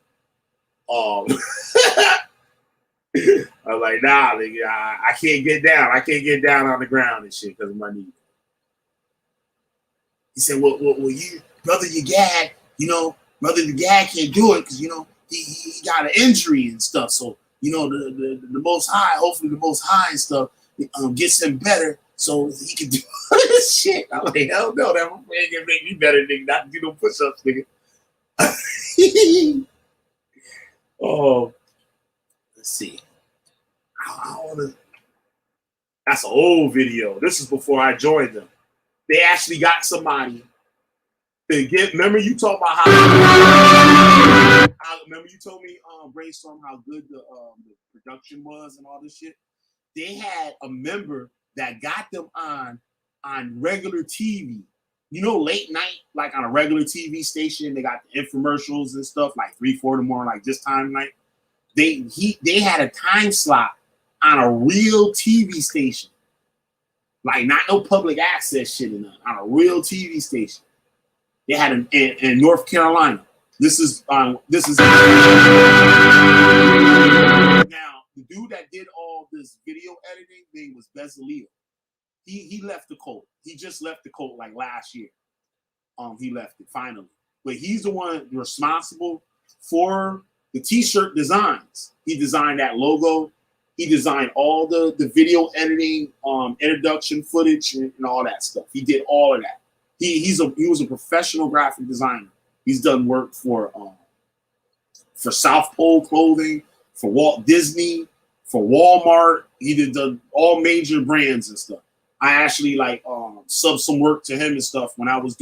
I was like, nah, nigga, I can't get down. I can't get down on the ground and shit because of my knee. He said, well, you, Brother Yagad, Brother Yagad can't do it because, he got an injury and stuff. So, the Most High, hopefully the Most High and stuff gets him better so he can do this shit. I'm like, hell no, that ain't gonna make me better, nigga. Not to do no push-ups, nigga. Oh. Let's see. That's an old video. This is before I joined them. They actually got somebody to get. Remember you talk about how? Remember you told me, Brainstorm, how good the production was and all this shit. They had a member that got them on regular TV. Late night, like on a regular TV station, they got the infomercials and stuff, like 3-4 in the morning, like this time of night. They had a time slot on a real TV station, like not no public access shit on a real TV station. They had in North Carolina. This is now the dude that did all this video editing thing was Bezalel. He left the cult. He just left the cult like last year. He left it finally, but he's the one responsible for the t-shirt designs. He designed that logo. He designed all the video editing, introduction footage, and all that stuff. He did all of that. He was a professional graphic designer. He's done work for South Pole Clothing, for Walt Disney, for Walmart. He did all major brands and stuff. I actually subbed some work to him and stuff when I was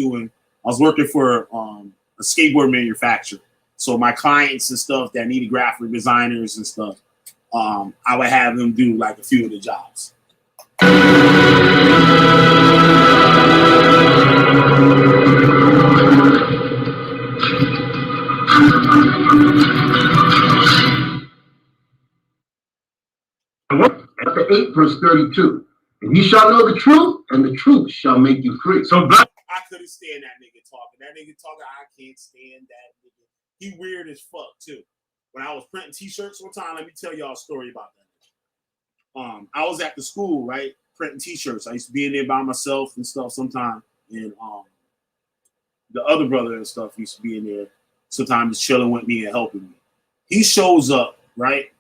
working for a skateboard manufacturer. So my clients and stuff that needed graphic designers and stuff, I would have them do like a few of the jobs. Chapter 8, verse 32. And ye shall know the truth, and the truth shall make you free. So I couldn't stand that nigga talking. That nigga talking, I can't stand that nigga. He weird as fuck too. When I was printing t-shirts one time, let me tell y'all a story about that. I was at the school, right, printing t-shirts. I used to be in there by myself and stuff sometimes. And the other brother and stuff used to be in there sometimes chilling with me and helping me. He shows up, right,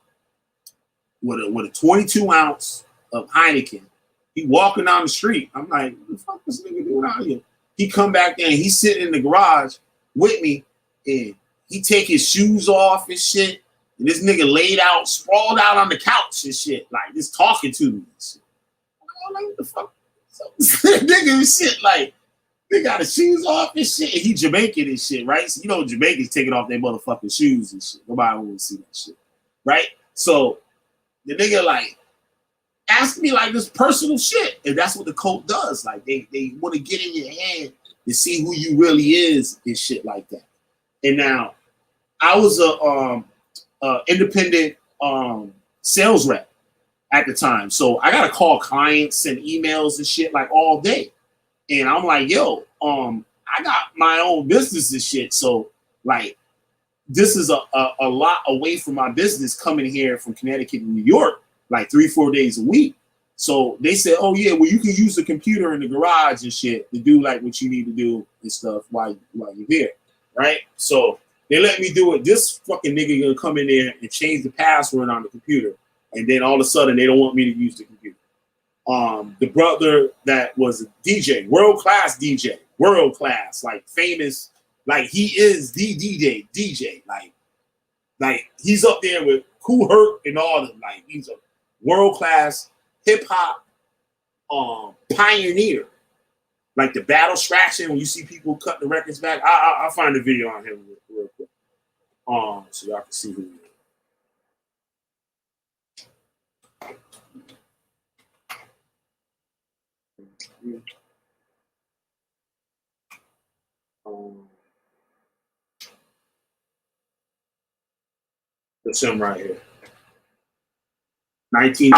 with a 22 ounce of Heineken. He walking down the street. I'm like, what the fuck this nigga doing out here? He come back there and he's sitting in the garage with me, and he take his shoes off and shit. And this nigga laid out, sprawled out on the couch and shit, like just talking to me. I'm like, what the fuck? Nigga and shit, like they got his shoes off and shit. And he Jamaican and shit, right? So you know Jamaicans taking off their motherfucking shoes and shit. Nobody want to see that shit, right? So the nigga like ask me like this personal shit, and that's what the cult does. Like they want to get in your head to see who you really is and shit like that. And now I was a independent sales rep at the time, so I gotta call clients and emails and shit like all day. And I'm like, yo, I got my own business and shit, so like this is a lot away from my business coming here from Connecticut and New York, like 3-4 days a week. So they said, oh yeah, well you can use the computer in the garage and shit to do like what you need to do and stuff while you're here, right? So they let me do it. This fucking nigga gonna come in there and change the password on the computer, and then all of a sudden they don't want me to use the computer. The brother that was a DJ, world class DJ, world class, like famous, like he is the DJ, like he's up there with Kool Herc and all of them. Like he's a world class hip hop pioneer. Like the battle scratching when you see people cut the records back. I'll find a video on him real quick. So y'all can see who he is. That's him right here. 19.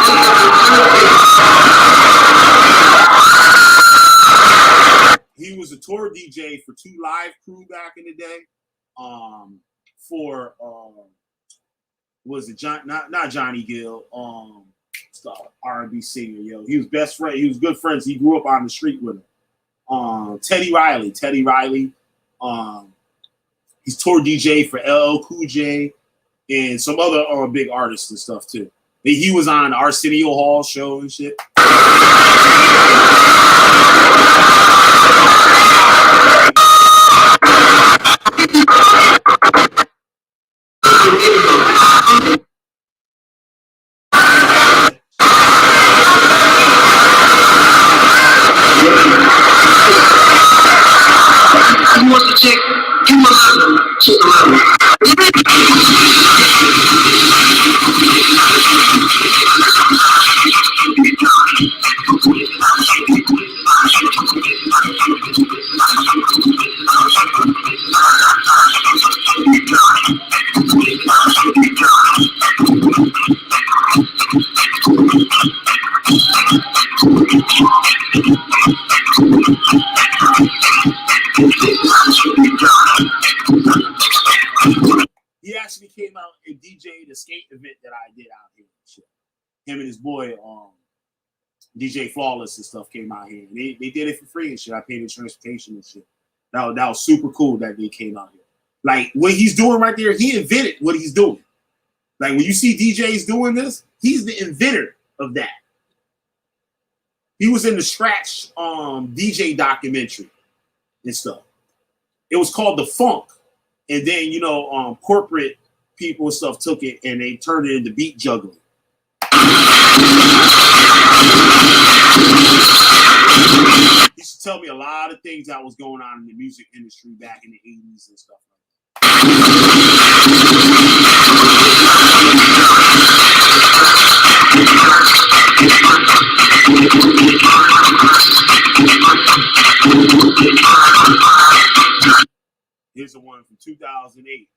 He was a tour DJ for 2 Live Crew back in the day. For was it John? Not Johnny Gill. R&B singer, yo. He was best friend. He was good friends. He grew up on the street with him. Teddy Riley. He's tour DJ for LL Cool J and some other big artists and stuff too. He was on Arsenio Hall show and shit. You want to check? You must check around. He actually came out and DJ'd a skate event that I did out here. Him and his boy, DJ Flawless and stuff came out here. And they did it for free and shit. I paid the transportation and shit. That was super cool that they came out here. Like what he's doing right there, he invented what he's doing. Like when you see DJs doing this, he's the inventor of that. He was in the Scratch DJ documentary and stuff. It was called The Funk. And then, you know, corporate people and stuff took it and they turned it into beat juggling. He used to tell me a lot of things that was going on in the music industry back in the 80s and stuff like Here's the one from 2008.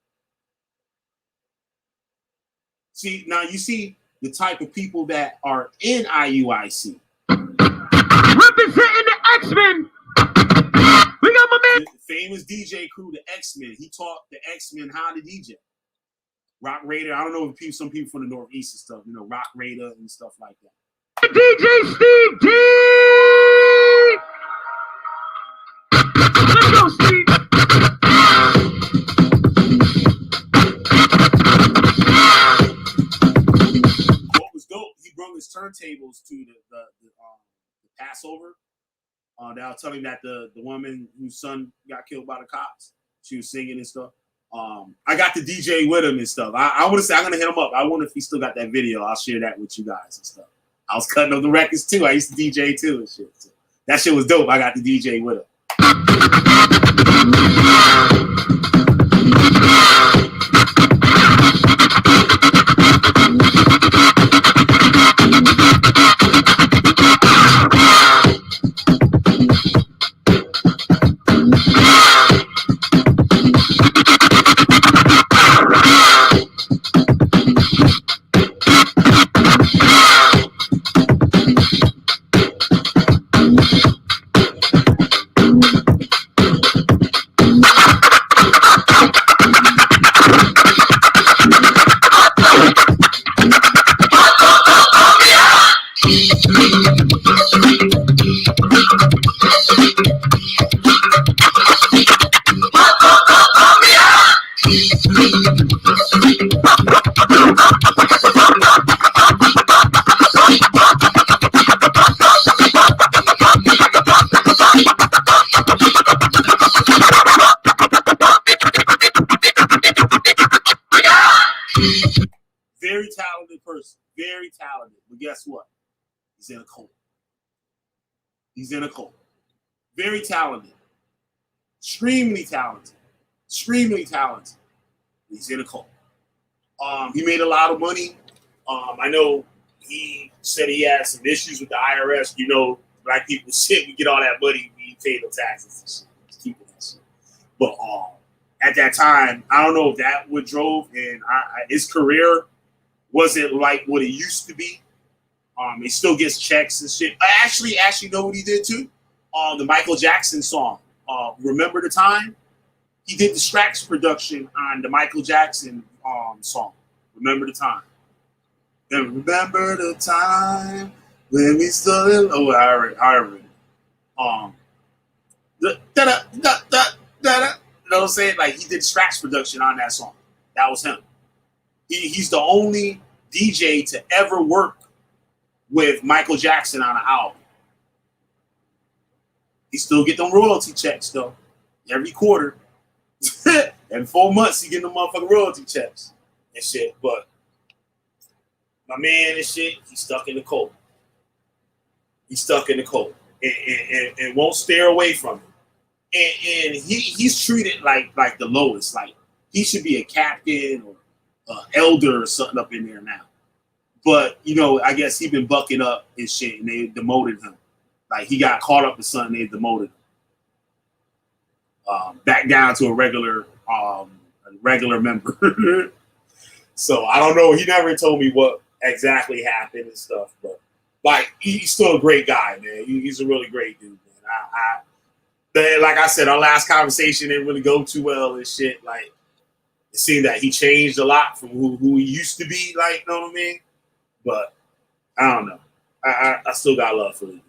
See, now you see the type of people that are in IUIC. Representing the X-Men. We got my man. The famous DJ crew, the X-Men. He taught the X-Men how to DJ. Rock Raider. I don't know if some people from the Northeast and stuff, you know, Rock Raider and stuff like that. DJ Steve D. Let's go, Steve. What was dope? He brought his turntables to the Passover. They were telling that the woman whose son got killed by the cops, she was singing and stuff. I got the DJ with him and stuff. I want to say I'm gonna hit him up. I wonder if he still got that video. I'll share that with you guys and stuff. I was cutting up the records too. I used to DJ too and shit. So that shit was dope. I got the DJ with him. Very talented person. Very talented. But guess what? He's in a cult. He's in a cult. Very talented. Extremely talented. Extremely talented. He's in a cult. He made a lot of money. I know he said he had some issues with the IRS. You know, black people shit, we get all that money, we pay no taxes and shit. Just keep that shit. But at that time, I don't know if that what drove, and his career wasn't like what it used to be. He still gets checks and shit. I actually know what he did too. The Michael Jackson song, Remember the Time? He did the Strax production on the Michael Jackson song, Remember the Time. Then remember the time when we stood in... Oh, I already. You know what I'm saying? Like, he did Strax production on that song. That was him. He's the only DJ to ever work with Michael Jackson on an album. He still get them royalty checks though. Every quarter. Every 4 months he get them motherfucking royalty checks and shit. But my man and shit, he's stuck in the cold. He's stuck in the cold. And won't steer away from it. And he's treated like the lowest. Like he should be a captain or elder or something up in there now. But, you know, I guess he been bucking up and shit, and they demoted him. Like, he got caught up with something, they demoted him. Back down to a regular member. So, I don't know. He never told me what exactly happened and stuff. But, like, he's still a great guy, man. He's a really great dude, man. Like I said, our last conversation didn't really go too well and shit. Like, it seemed that he changed a lot from who he used to be, like, you know what I mean? But I don't know. I still got love for him.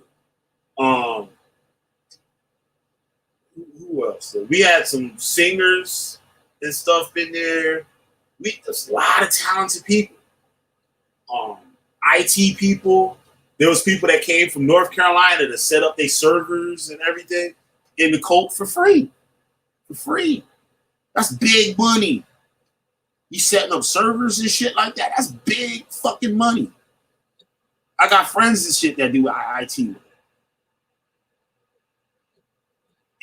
Who else? We had some singers and stuff in there. There's a lot of talented people. IT people. There was people that came from North Carolina to set up their servers and everything in the cult for free. For free. That's big money. You setting up servers and shit like that. That's big fucking money. I got friends and shit that do IT.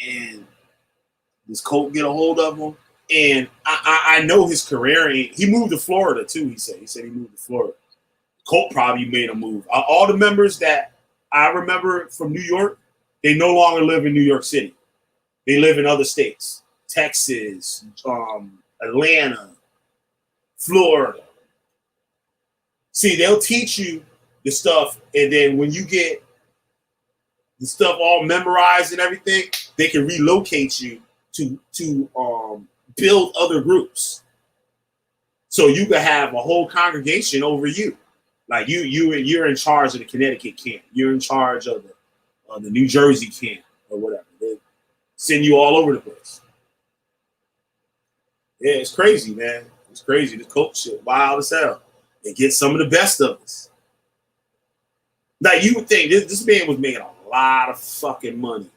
And this cult get a hold of them. And I know his career. He moved to Florida too. He said he moved to Florida. Colt probably made a move. All the members that I remember from New York, they no longer live in New York City. They live in other states, Texas, Atlanta, Florida. See, they'll teach you the stuff, and then when you get the stuff all memorized and everything, they can relocate you to build other groups. So you can have a whole congregation over you. Like you're in charge of the Connecticut camp. You're in charge of the New Jersey camp or whatever. They send you all over the place. Yeah, it's crazy, man. It's crazy. This coach shit, wild as hell. They get some of the best of us. Like you would think this man was making a lot of fucking money,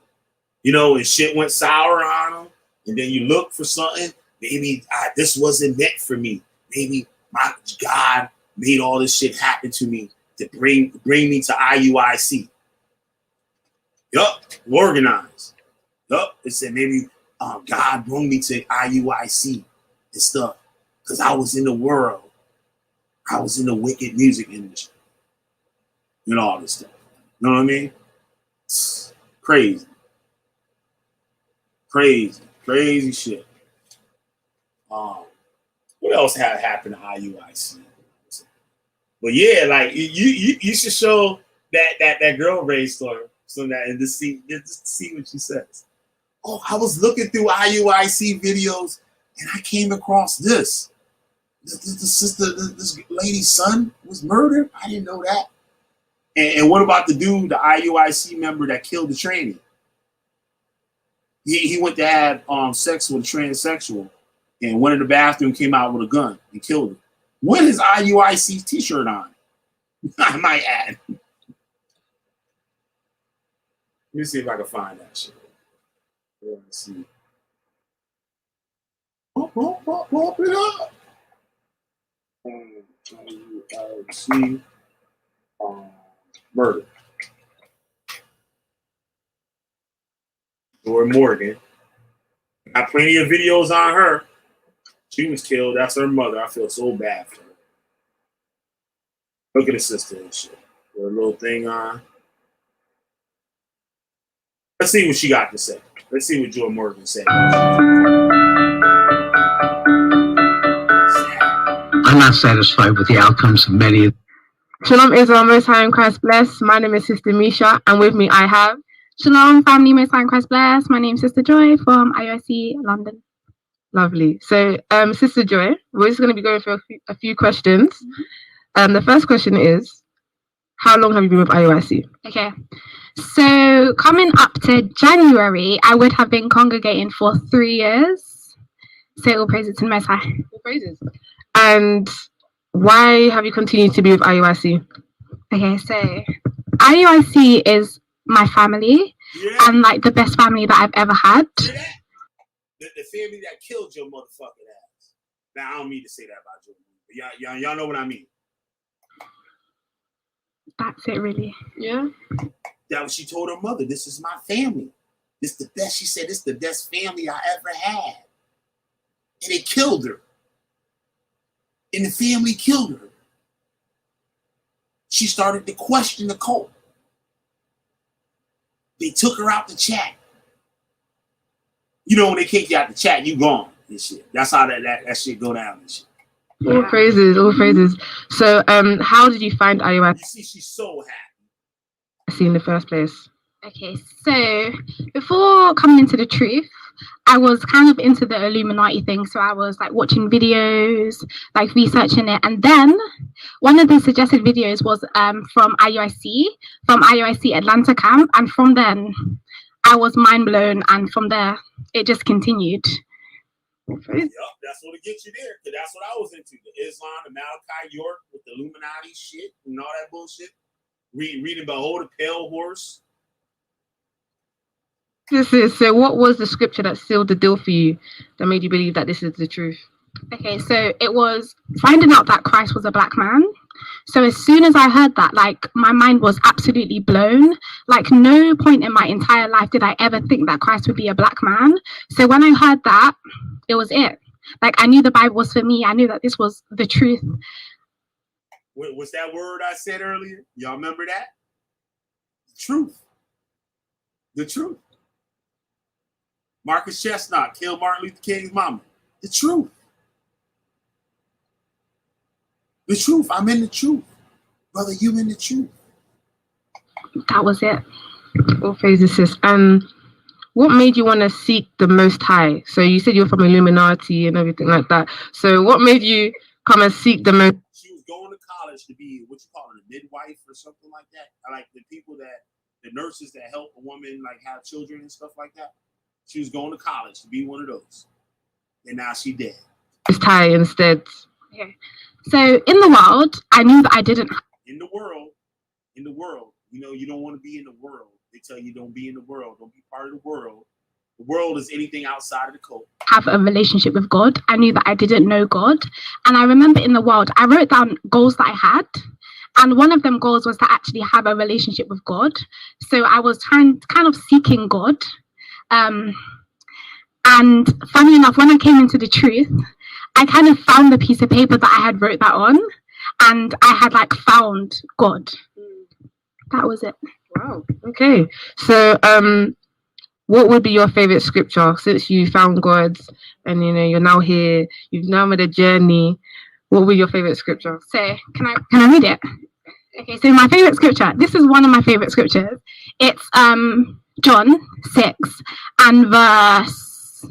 you know, and shit went sour on him. And then you look for something. Maybe this wasn't meant for me. Maybe my God made all this shit happen to me to bring me to IUIC. Yup, organized. Yup, it said maybe God brought me to IUIC and stuff because I was in the world. I was in the wicked music industry. You know, all this stuff. You know what I mean? It's crazy. Crazy shit. What else had happened to IUIC? But yeah, like you should show that girl Ray story so that and just see what she says. Oh, I was looking through IUIC videos and I came across this. This lady's son was murdered. I didn't know that. And what about the dude, the IUIC member that killed the trainee? He went to have sex with a transsexual and went in the bathroom, came out with a gun and killed him. With his IUIC t-shirt on, I might add. Let me see if I can find that shit. Let's see. Pump it up. IUIC murder. Joy Morgan. Got plenty of videos on her. She was killed. That's her mother. I feel so bad for her. Look at the sister and shit. With a little thing on. Let's see what she got to say. Let's see what Joy Morgan said. I'm not satisfied with the outcomes of many. Shalom Israel, Most High in Christ bless. My name is Sister Misha, and with me I have Shalom family, Most High in Christ bless. My name is Sister Joy from IOC London. Lovely. So, Sister Joy, we're just going to be going through a few questions. The first question is, how long have you been with IOIC? Okay. So, coming up to January, I would have been congregating for 3 years. Say all praises to the Most High. All praises. And why have you continued to be with IOIC? Okay, so IOIC is my family and like the best family that I've ever had. The family that killed your motherfucking ass. Now, I don't mean to say that about you, but y'all know what I mean. That's it, really. Yeah. That what she told her mother. This is my family. This the best. She said, this is the best family I ever had. And it killed her. And the family killed her. She started to question the cult. They took her out the chat. You know, when they kick you out the chat, you gone and shit. That's how that shit go down and shit. All praises, all praises. So, how did you find IOIC? You see, she's so happy. In the first place. Okay, so before coming into the truth, I was kind of into the Illuminati thing. So I was like watching videos, like researching it. And then one of the suggested videos was from IOIC Atlanta camp. And from then I was mind blown. And from there, it just continued. Yep, that's what it gets you there. Because that's what I was into. The Islam, the Malachi York with the Illuminati shit and all that bullshit. Reading Behold the Pale Horse. So what was the scripture that sealed the deal for you that made you believe that this is the truth? Okay, so it was finding out that Christ was a black man. So as soon as I heard that, like my mind was absolutely blown. Like no point in my entire life did I ever think that Christ would be a black man. So when I heard that, it was it. Like, I knew the Bible was for me. I knew that this was the truth. What's that word I said earlier? Y'all remember that? The truth. The truth. Marcus Chestnut killed Martin Luther King's mama. The truth. The truth. I'm in the truth. Brother, you in the truth. That was it. All praises, sis. What made you want to seek the Most High? So you said you're from Illuminati and everything like that. So what made you come and seek the Most? She was going to college to be what you call it, a midwife or something like that. Like the people the nurses that help a woman like have children and stuff like that. She was going to college to be one of those. And now she dead. Most High instead. Okay. So in the world, I knew that I didn't. In the world, you know, you don't want to be in the world. They tell you don't be in the world. Don't be part of the world. The world is anything outside of the code. Have a relationship with God. I knew that I didn't know God. And I remember in the world, I wrote down goals that I had. And one of them goals was to actually have a relationship with God. So I was kind of seeking God. And funny enough, when I came into the truth, I kind of found the piece of paper that I had wrote that on. And I had like found God. That was it. Wow. Okay. So what would be your favorite scripture since you found God and you know you're now here, you've now made a journey? What would be your favorite scripture? So can I read it? Okay, so my favorite scripture, this is one of my favorite scriptures. It's John 6 and verse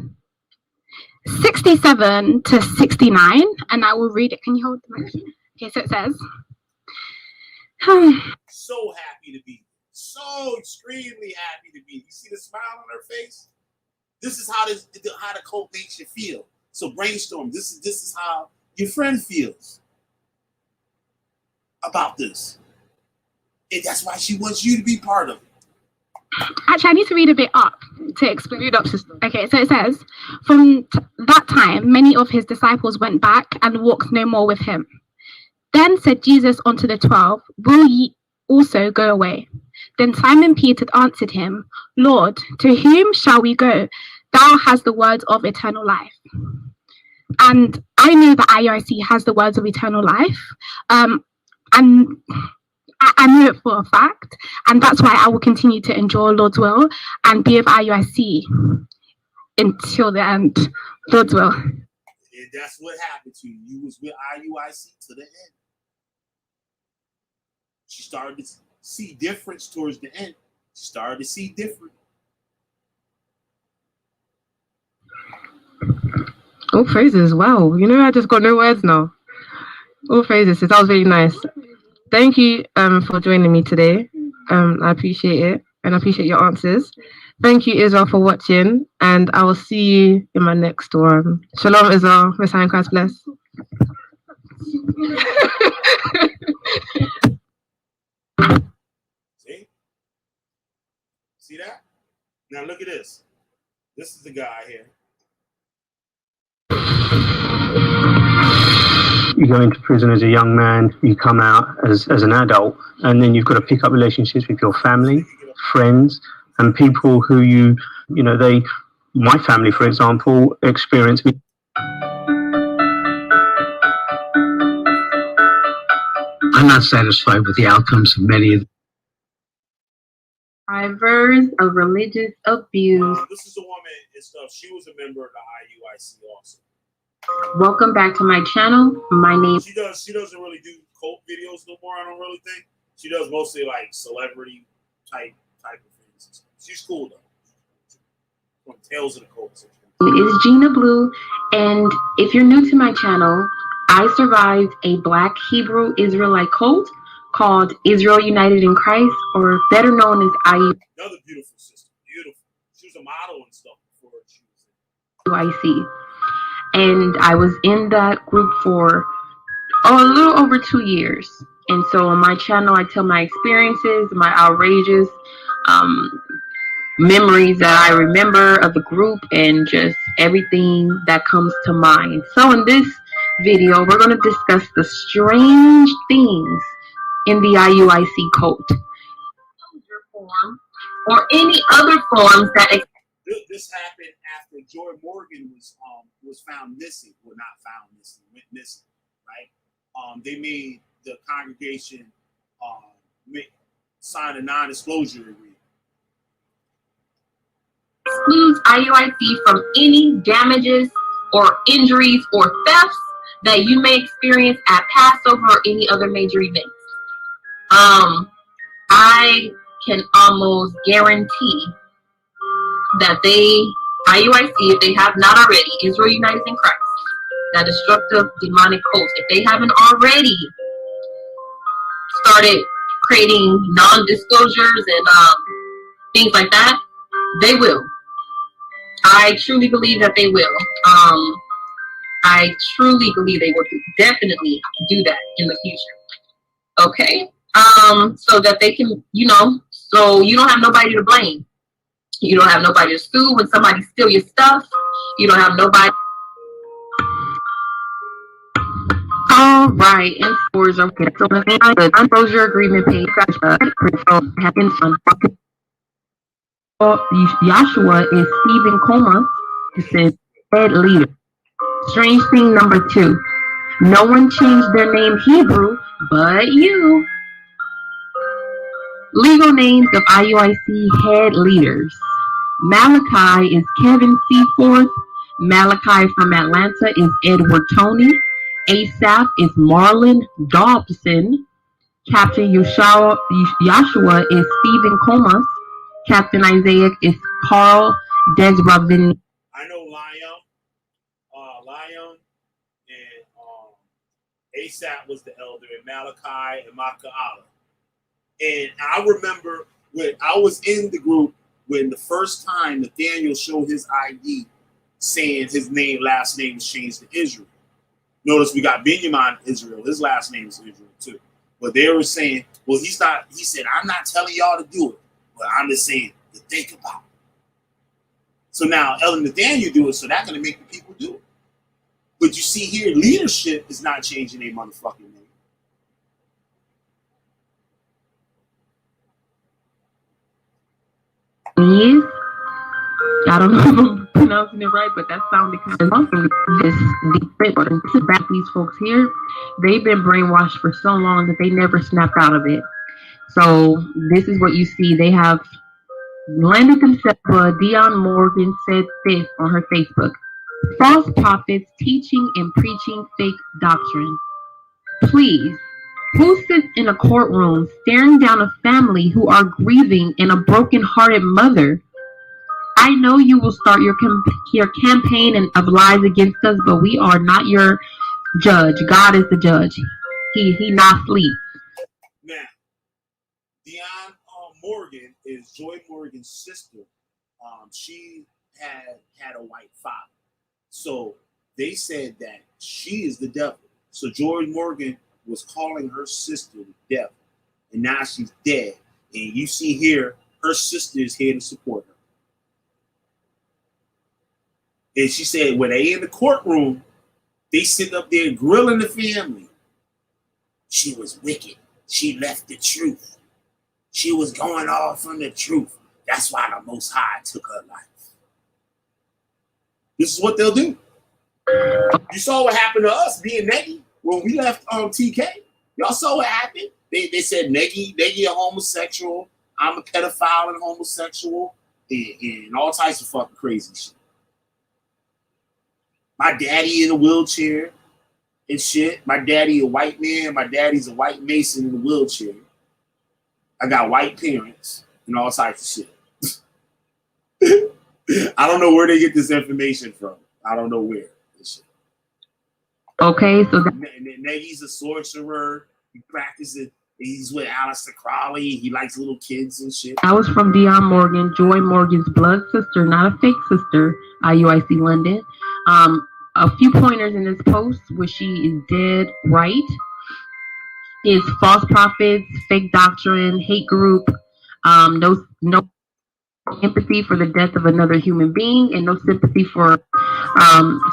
67 to 69, and I will read it. Can you hold the mic? Okay, so it says, so happy to be, so extremely happy to be. You see the smile on her face? This is how the cult makes you feel. So brainstorm. This is how your friend feels about this. And that's why she wants you to be part of it. Actually, I need to read a bit up to explain. Read up, sister. Okay, so it says, from that time, many of his disciples went back and walked no more with him. Then said Jesus unto the 12, will ye also go away? Then Simon Peter answered him, Lord, to whom shall we go? Thou hast the words of eternal life. And I know that IUIC has the words of eternal life. And I know it for a fact. And that's why I will continue to enjoy Lord's will and be with IUIC until the end. Lord's will. And that's what happened to you. You was with IUIC to the end. She started to see difference towards the end. She started to see different. All phrases, wow. You know, I just got no words now. All phrases, that was really nice. Thank you for joining me today. I appreciate it and I appreciate your answers. Thank you, Israel, for watching, and I will see you in my next one. Shalom, Israel. Messiah in Christ bless. See that? Now look at this. This is the guy here. You go into prison as a young man, you come out as an adult, and then you've got to pick up relationships with your family, friends, and people who my family, for example, experience me. I'm not satisfied with the outcomes of many of them. Survivors of religious abuse. This is a woman and stuff. She was a member of the IUIC also. Welcome back to my channel. My name. She doesn't really do cult videos no more. I don't really think. She does mostly like celebrity type of things. She's cool though. From Tales of the Cult. Is Gina Blue, and if you're new to my channel, I survived a Black Hebrew Israelite cult called Israel United in Christ, or better known as IUIC. Another beautiful sister, beautiful. She was a model and stuff before she was in. And I was in that group for a little over 2 years. And so on my channel, I tell my experiences, my outrageous memories that I remember of the group and just everything that comes to mind. So in this video, we're going to discuss the strange things in the IUIC cult, or any other forms that This happened after Joy Morgan was found missing, well, not found missing, went missing, right? They made the congregation sign a non-disclosure agreement. Excludes IUIC from any damages or injuries or thefts that you may experience at Passover or any other major events. I can almost guarantee that IUIC, if they have not already, Israel United in Christ, that destructive demonic cult, if they haven't already started creating non-disclosures and things like that, they will. I truly believe that they will. I truly believe they will definitely do that in the future. Okay? So that they can, so you don't have nobody to blame. You don't have nobody to sue when somebody steal your stuff. You don't have nobody. All right, and scores are okay. So the non-disclosure agreement page have been fun. Joshua is Stephen Comas, is head leader. Strange thing number 2. No one changed their name Hebrew but you. Legal names of IUIC head leaders. Malachi is Kevin Seaforth. Malachi from Atlanta is Edward Toney. Asaph is Marlon Dobson. Captain Joshua is Stephen Comas. Captain Isaiah is Carl Desravin. I know Lion and Asaph was the elder, and Malachi and Makaala. And I remember when I was in the group when the first time Nathaniel showed his ID saying his last name was changed to Israel. Notice we got Benjamin Israel. His last name is Israel too. But they were saying, well, he said, I'm not telling y'all to do it, but I'm just saying to think about it. So now Elder Nathaniel do it, so that's going to make the people do it. But you see here, leadership is not changing their motherfucking name. Yes. I don't know if I'm pronouncing it right, but that sounded kind of awesome. These folks here, they've been brainwashed for so long that they never snapped out of it. So this is what you see. They have landed themselves. Dion Morgan said this on her Facebook. False prophets teaching and preaching fake doctrine. Please, who sits in a courtroom staring down a family who are grieving and a broken-hearted mother? I know you will start your campaign of lies against us, but we are not your judge. God is the judge. He not sleep. Now, Dion Morgan is Joy Morgan's sister. She had a white father. So they said that she is the devil. So Joy Morgan was calling her sister the devil. And now she's dead. And you see here, her sister is here to support her. And she said when they in the courtroom, they sit up there grilling the family. She was wicked. She left the truth. She was going off from the truth. That's why the Most High took her life. This is what they'll do. You saw what happened to us being Negi when we left TK. Y'all saw what happened. They said Negi a homosexual. I'm a pedophile and homosexual and all types of fucking crazy shit. My daddy in a wheelchair and shit. My daddy a white man. My daddy's a white mason in a wheelchair. I got white parents and all types of shit. I don't know where they get this information from. I don't know where. Okay, so Negi's a sorcerer. He practices. He's with Aleister Crowley. He likes little kids and shit. That was from Dion Morgan, Joy Morgan's blood sister, not a fake sister, IUIC London. A few pointers in this post where she is dead right is false prophets, fake doctrine, hate group, no empathy for the death of another human being, and no sympathy for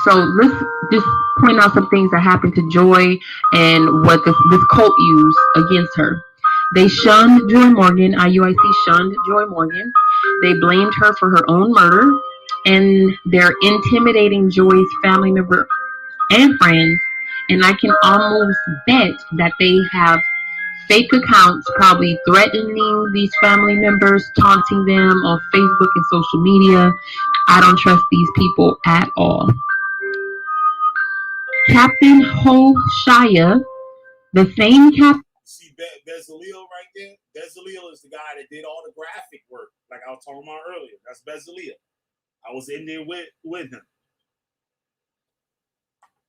so let's just point out some things that happened to Joy and what this cult used against her. They shunned Joy Morgan. IUIC shunned Joy Morgan. They blamed her for her own murder, and they're intimidating Joy's family member and friends. And I can almost bet that they have fake accounts probably threatening these family members, taunting them on Facebook and social media. I don't trust these people at all. Captain Hoshaya, the same captain. See Bezalel right there? Bezalel is the guy that did all the graphic work, like I was talking about earlier. That's Bezalel. I was in there with him.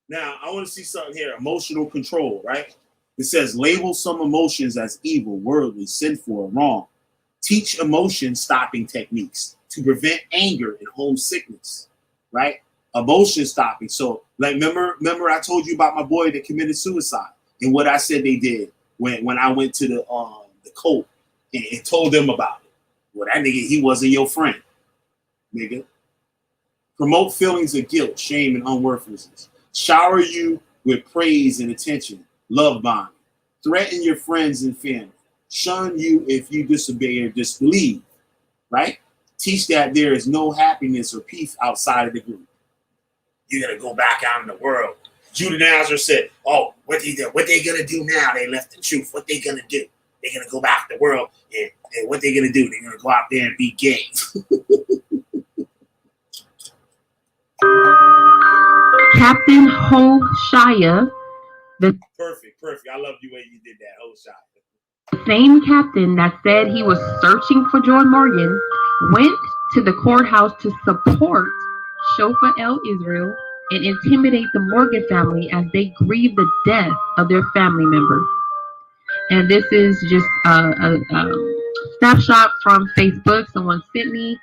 Now, I want to see something here. Emotional control, right? It says, label some emotions as evil, worldly, sinful, or wrong. Teach emotion stopping techniques to prevent anger and homesickness, right? Emotion stopping. So, like, remember I told you about my boy that committed suicide and what I said they did when I went to the court and told them about it. Well, that nigga, he wasn't your friend, nigga. Promote feelings of guilt, shame, and unworthiness. Shower you with praise and attention, love bonding. Threaten your friends and family. Shun you if you disobey or disbelieve, right? Teach that there is no happiness or peace outside of the group. You gotta go back out in the world. Judah said, oh, what they gonna do now? They left the truth. What they gonna do? They're gonna go back to the world, and what they gonna do? They're gonna go out there and be gay. Captain Hoshaya, the perfect. I love the way you did that, Hoshaya. The same captain that said he was searching for Joy Morgan went to the courthouse to support Shofa El Israel and intimidate the Morgan family as they grieve the death of their family member. And this is just a snapshot from Facebook someone sent me.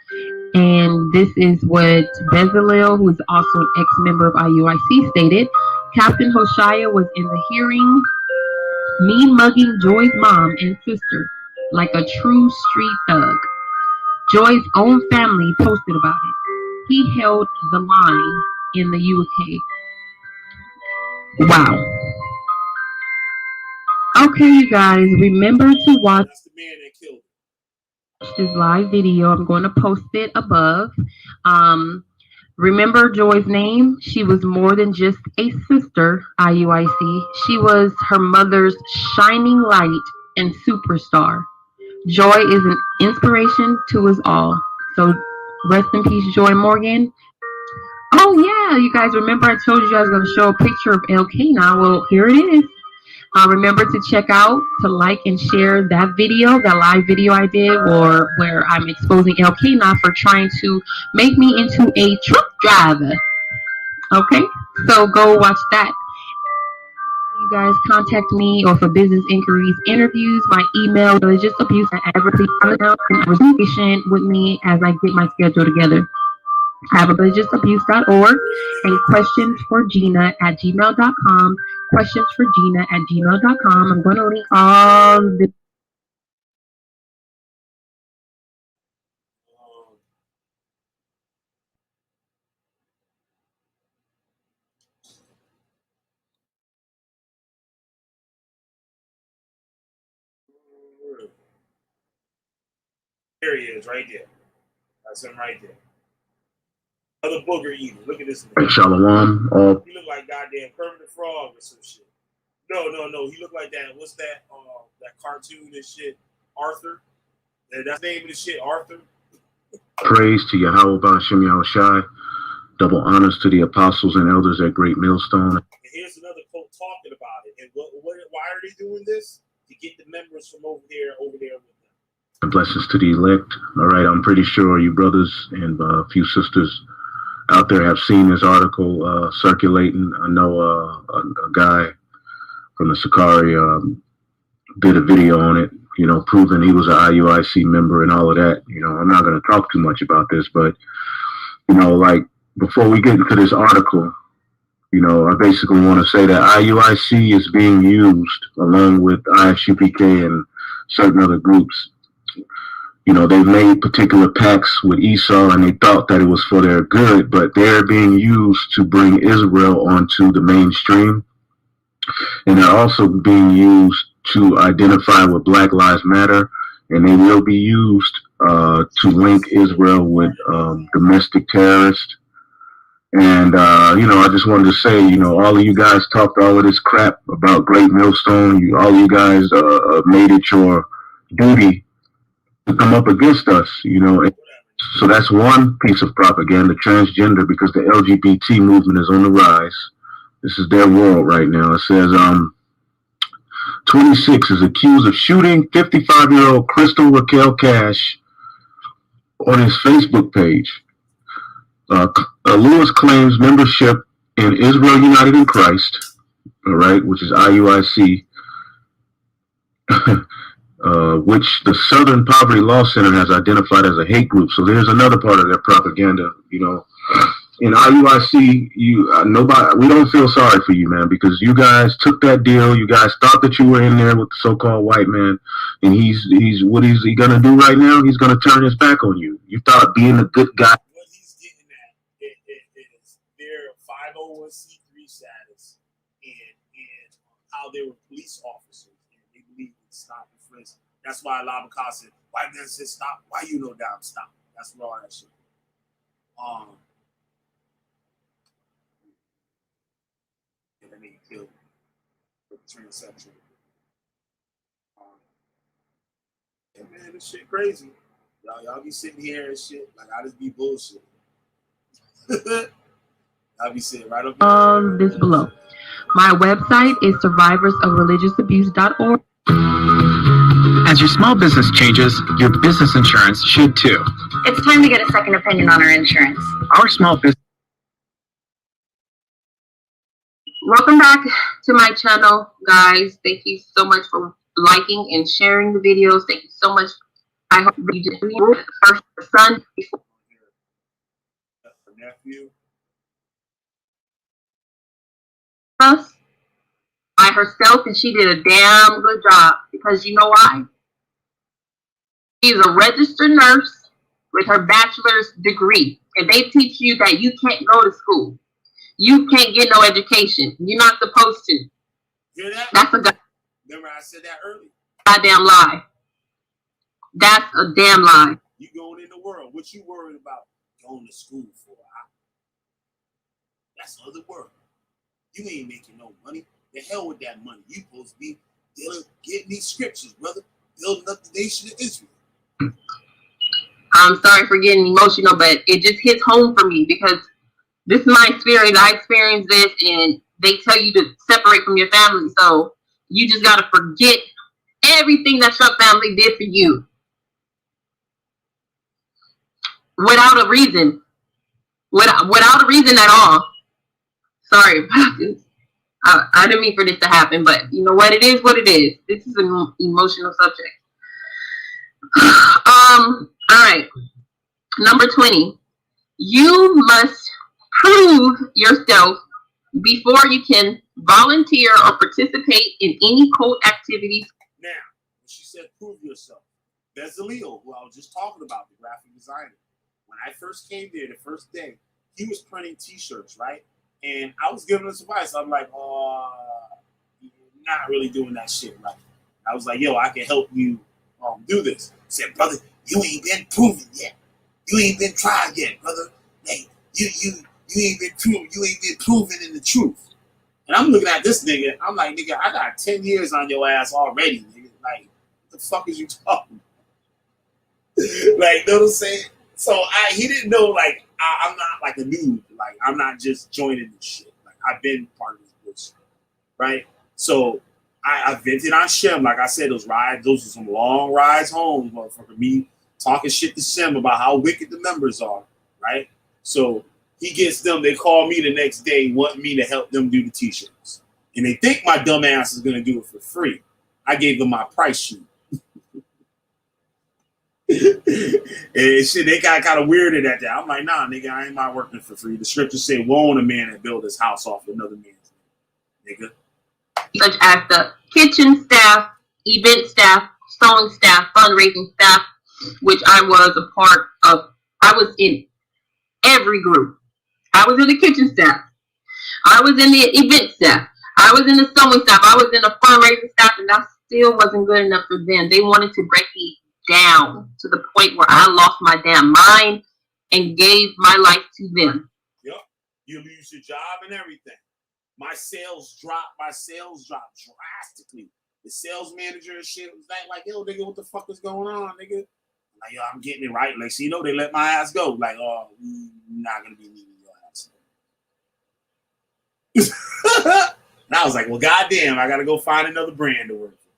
And this is what Bezalel, who is also an ex-member of IUIC, stated. Captain Hoshaya was in the hearing, mean-mugging Joy's mom and sister like a true street thug. Joy's own family posted about it. He held the line in the UK. Wow. Okay, you guys, remember to watch this live video. I'm going to post it above. Remember Joy's name? She was more than just a sister, IUIC. She was her mother's shining light and superstar. Joy is an inspiration to us all. So rest in peace, Joy Morgan. Oh yeah, you guys remember I told you I was going to show a picture of Elkanah. Well, here it is. Remember to check out, to like and share that video, that live video I did, or where I'm exposing Elkanah for trying to make me into a truck driver. Okay, so go watch that. You guys contact me or for business inquiries, interviews, my email, religious abuse, and everything. And patient with me as I get my schedule together. Have religiousabuse.org and questionsforgina@gmail.com. Questionsforgina@gmail.com. I'm going to link all the There he is, right there. That's him right there. Another booger eater. Look at this. Shalom. He look like goddamn Kermit the Frog or some shit. No. He looked like that. What's that? That cartoon and shit. Arthur. That's the name of the shit. Arthur. Praise to Yahweh Ba'Shem Yahushai. Double honors to the apostles and elders at Great Millstone. And here's another quote talking about it. And why are they doing this? To get the members from over there with them. And blessings to the elect. All right, I'm pretty sure you brothers and a few sisters out there have seen this article circulating. I know a guy from the Sakari did a video on it, proving he was an IUIC member and all of that. I'm not going to talk too much about this, but, like before we get into this article, I basically want to say that IUIC is being used along with ISUPK and certain other groups. They made particular pacts with Esau and they thought that it was for their good, but they're being used to bring Israel onto the mainstream. And they're also being used to identify with Black Lives Matter, and they will be used to link Israel with domestic terrorists. And, I just wanted to say, all of you guys talked all of this crap about Great Millstone. All of you guys made it your duty to come up against us, So that's one piece of propaganda, transgender, because the LGBT movement is on the rise. This is their world right now. It says, 26 is accused of shooting 55-year-old Crystal Raquel Cash on his Facebook page. Lewis claims membership in Israel United in Christ, all right, which is IUIC, which the Southern Poverty Law Center has identified as a hate group. So there's another part of their propaganda, In IUIC, we don't feel sorry for you, man, because you guys took that deal. You guys thought that you were in there with the so-called white man, and he's what is he gonna do right now? He's gonna turn his back on you. You thought being a good guy. What he's getting at is their 501c3 status and how they were police officers and they believe in stop and frisk. That's why Labaka said, "White man said stop. Why you know damn stop?" That's where all that shit. And then they killed the transsexual. Yeah, man, this shit crazy. Y'all be sitting here and shit like I just be bullshit. I'll be sitting right up here. This below. My website is survivorsofreligiousabuse.org. As your small business changes, your business insurance should too. It's time to get a second opinion on our insurance. Our small business. Welcome back to my channel, guys. Thank you so much for liking and sharing the videos. Thank you so much. I hope you did the first son before. Nephew. Us by herself, and she did a damn good job, because you know why? She's a registered nurse with her bachelor's degree, and they teach you that you can't go to school. You can't get no education. You're not supposed to. Hear that? That's a Remember I said that earlier. goddamn lie. That's a damn lie. You going in the world. What you worried about going to school for? That's other world. You ain't making no money. The hell with that money. You supposed to be getting these scriptures, brother. Building up the nation of Israel. I'm sorry for getting emotional, but it just hits home for me, because this is my experience. I experienced this, and they tell you to separate from your family. So you just got to forget everything that your family did for you. Without a reason. Without a reason at all. Sorry about this. I didn't mean for this to happen, but you know what? It is what it is. This is an emotional subject. All right. Number 20. You must prove yourself before you can volunteer or participate in any cult activities. Now, she said prove yourself. Bezalel, who I was just talking about, the graphic designer. When I first came there the first day, he was printing t-shirts, right? And I was giving him some advice. I'm like, you're not really doing that shit right. I was like, yo, I can help you do this. He said, brother, you ain't been proven yet. You ain't been tried yet, brother. Hey, you ain't been proven. You ain't been proven in the truth. And I'm looking at this nigga. I'm like, nigga, I got 10 years on your ass already, nigga. Like, what the fuck is you talking about? Like, know what I'm saying? So he didn't know, like, I'm not like a noob. Like, I'm not just joining this shit. Like, I've been part of this bullshit, right? So I vented on Shem. Like I said, those are some long rides home, motherfucker. Me talking shit to Shem about how wicked the members are, right? So he gets them. They call me the next day, wanting me to help them do the t-shirts, and they think my dumb ass is gonna do it for free. I gave them my price sheet. And shit, they got kind of weirded at that. I'm like, nah, nigga, I ain't mind working for free. The scriptures say, woe on a man that build his house off another man's nigga. Such as the kitchen staff, event staff, sewing staff, fundraising staff, which I was a part of. I was in every group. I was in the kitchen staff. I was in the event staff. I was in the sewing staff. I was in the fundraising staff, and that still wasn't good enough for them. They wanted to break me down to the point where I lost my damn mind and gave my life to them. Yep. You lose your job and everything. My sales dropped drastically. The sales manager and shit was like, yo, nigga, what the fuck is going on, nigga? Like, yo, I'm getting it right. Like, so, you know, they let my ass go. Like, oh, we're not going to be needing your ass. And I was like, well, goddamn, I got to go find another brand to work for.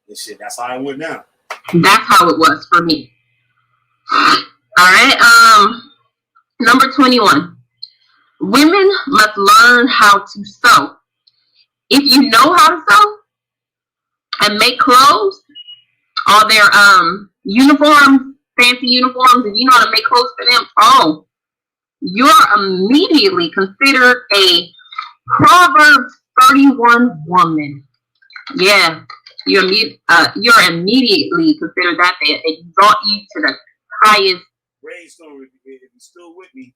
And shit, that's how it went down. That's how it was for me. All right. Number 21. Women must learn how to sew. If you know how to sew and make clothes, all their uniforms, fancy uniforms, and you know how to make clothes for them, oh, you're immediately considered a Proverbs 31 woman. Yeah, you're immediately considered that. They exalt you to the highest. Brainstorm, if you're still with me,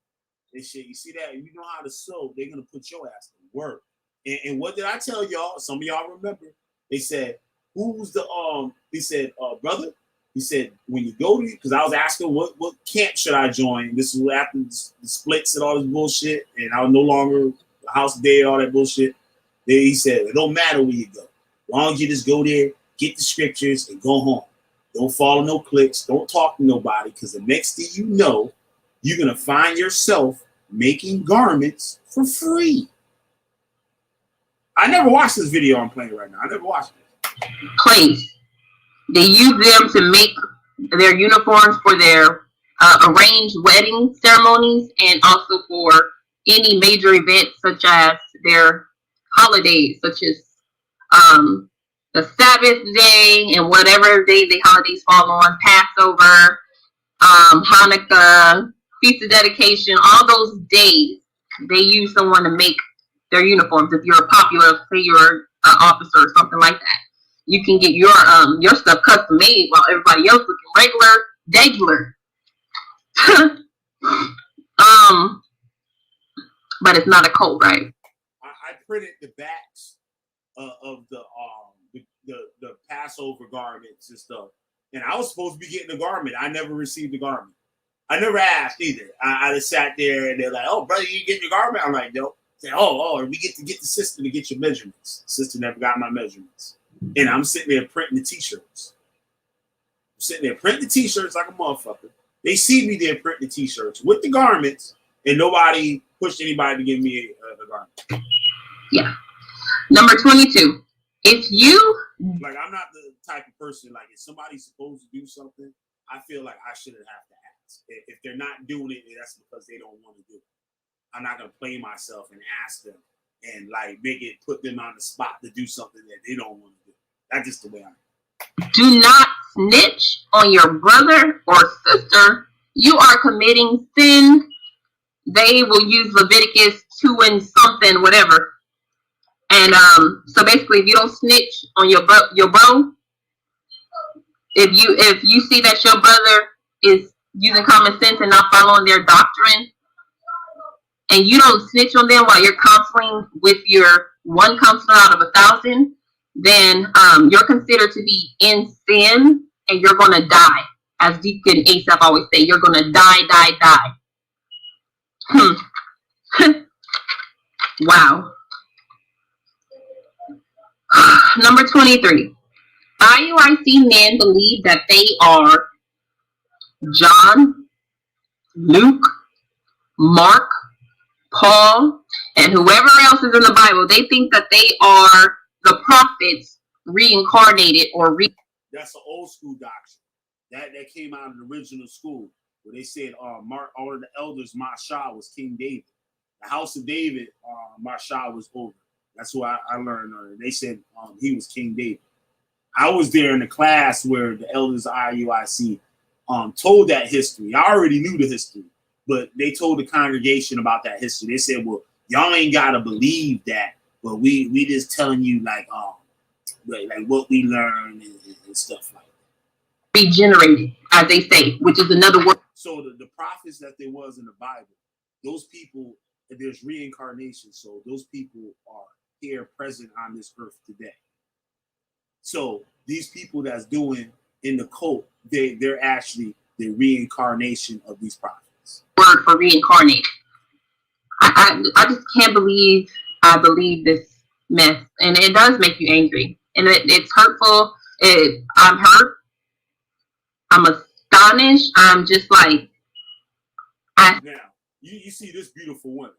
and shit, you see that? If you know how to sew, they're going to put your ass to work. And what did I tell y'all? Some of y'all remember. They said, who's the, he said, brother, he said, when you go to, because I was asking what camp should I join? This is what happened, the splits and all this bullshit, and I was no longer the house day, all that bullshit. Then he said, it don't matter where you go. As long as you just go there, get the scriptures, and go home. Don't follow no clicks. Don't talk to nobody, because the next thing you know, you're going to find yourself making garments for free. I never watched this video I'm playing right now. I never watched it. Place. They use them to make their uniforms for their arranged wedding ceremonies and also for any major events such as their holidays, such as the Sabbath day and whatever day the holidays fall on, Passover, Hanukkah, Feast of Dedication, all those days, they use someone to make their uniforms. If you're a popular, say you're an officer or something like that, you can get your stuff custom made while everybody else looking regular. But it's not a cult, right? I printed the backs of the Passover garments and stuff, and I was supposed to be getting a garment. I never received a garment. I never asked either. I just sat there and they're like, "Oh, brother, you getting your garment?" I'm like, "No." Say, "Oh, we get the sister to get your measurements." The sister never got my measurements, and I'm sitting there printing the t-shirts. I'm sitting there printing the t-shirts like a motherfucker. They see me there printing the t-shirts with the garments, and nobody pushed anybody to give me a garment. Yeah. Number 22. If you like, I'm not the type of person, like, if somebody's supposed to do something, I feel like I shouldn't have to ask. If they're not doing it, that's because they don't want to do it. I'm not gonna play myself and ask them and like put them on the spot to do something that they don't want to do. That's just the way I am. Do not snitch on your brother or sister. You are committing sin. They will use Leviticus 2 and something, whatever. And so basically, if you don't snitch on your bro, if you see that your brother is using common sense and not following their doctrine, and you don't snitch on them while you're counseling with your one counselor out of 1,000, then you're considered to be in sin, and you're gonna die. As Deacon Asaph always say, you're gonna die. Wow. Number 23. IUIC men believe that they are John, Luke, Mark, Paul, and whoever else is in the Bible. They think that they are the prophets reincarnated or That's an old school doctrine. That came out of the original school where they said Mark, all of the elders, Mashah was King David. The house of David, Mashah was over. That's what I learned. They said he was King David. I was there in the class where the elders of IUIC told that history. I already knew the history, but they told the congregation about that history. They said, well, y'all ain't got to believe that, but we just telling you like what we learned and stuff like that. Regenerated, as they say, which is another word. So the prophets that there was in the Bible, those people, there's reincarnation. So those people are here present on this earth today. So these people that's doing in the cult, they're actually the reincarnation of these prophets. Word for reincarnate. I just can't believe I believe this mess, and it does make you angry, and it's hurtful. I'm hurt. I'm astonished. I'm just like, now you see this beautiful woman.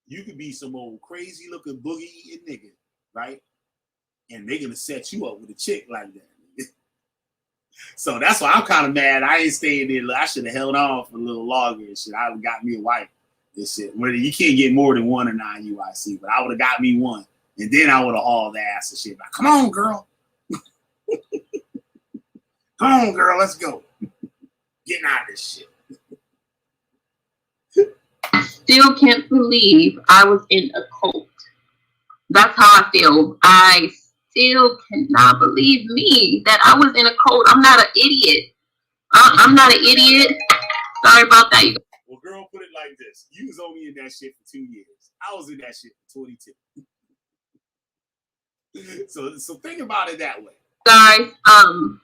You could be some old crazy looking boogie eating nigga, right? And they're gonna set you up with a chick like that. So that's why I'm kind of mad. I ain't staying there. I should have held on for a little longer and shit. I would have got me a wife and shit. You can't get more than one in IUIC, but I would have got me one. And then I would have hauled ass and shit. Like, come on, girl. Come on, girl, let's go. Getting out of this shit. Still can't believe I was in a cult. That's how I feel. I still cannot believe me that I was in a cult. I'm not an idiot. I'm not an idiot. Sorry about that. Well, girl, put it like this. You was only in that shit for 2 years. I was in that shit for 22. So think about it that way. Guys, I'm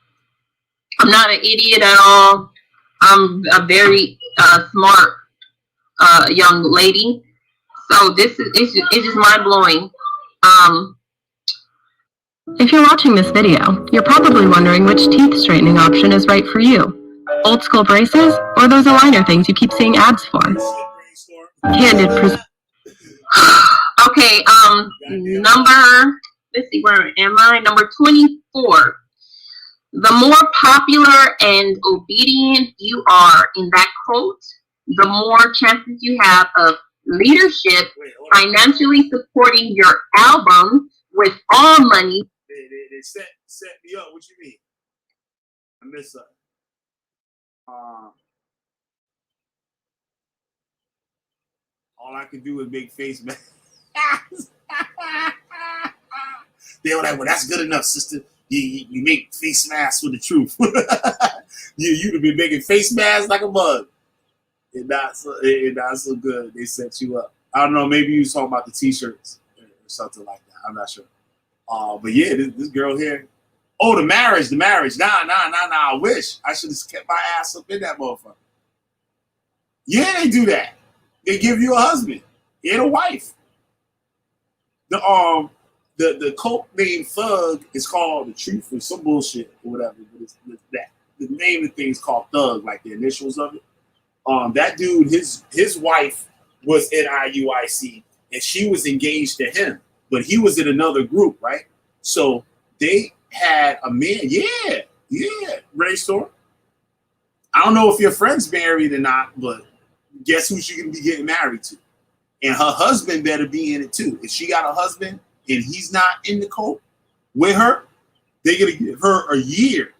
not an idiot at all. I'm a very smart young lady. So this is it's just mind blowing. If you're watching this video, you're probably wondering which teeth straightening option is right for you. Old school braces or those aligner things you keep seeing ads for? Candid Okay, let's see, where am I? Number 24. The more popular and obedient you are in that cult, the more chances you have of leadership financially supporting your album with all money. They set me up. What you mean? I missed something. All I can do is make face masks. They were like, well, that's good enough, sister. You make face masks with the truth. You'd have been making face masks like a mug. It's not so good. They set you up. I don't know. Maybe you was talking about the t-shirts or something like that. I'm not sure. But yeah, this girl here. Oh, the marriage. Nah. I wish I should have kept my ass up in that motherfucker. Yeah, they do that. They give you a husband and a wife. The cult name Thug is called The Truth or some bullshit or whatever. But it's that. The name of the thing is called Thug, like the initials of it. That dude, his wife was in IUIC and she was engaged to him, but he was in another group, right? So they had a man, Ray Store. I don't know if your friend's married or not, but guess who she's gonna be getting married to? And her husband better be in it too. If she got a husband and he's not in the cult with her, they're gonna give her a year.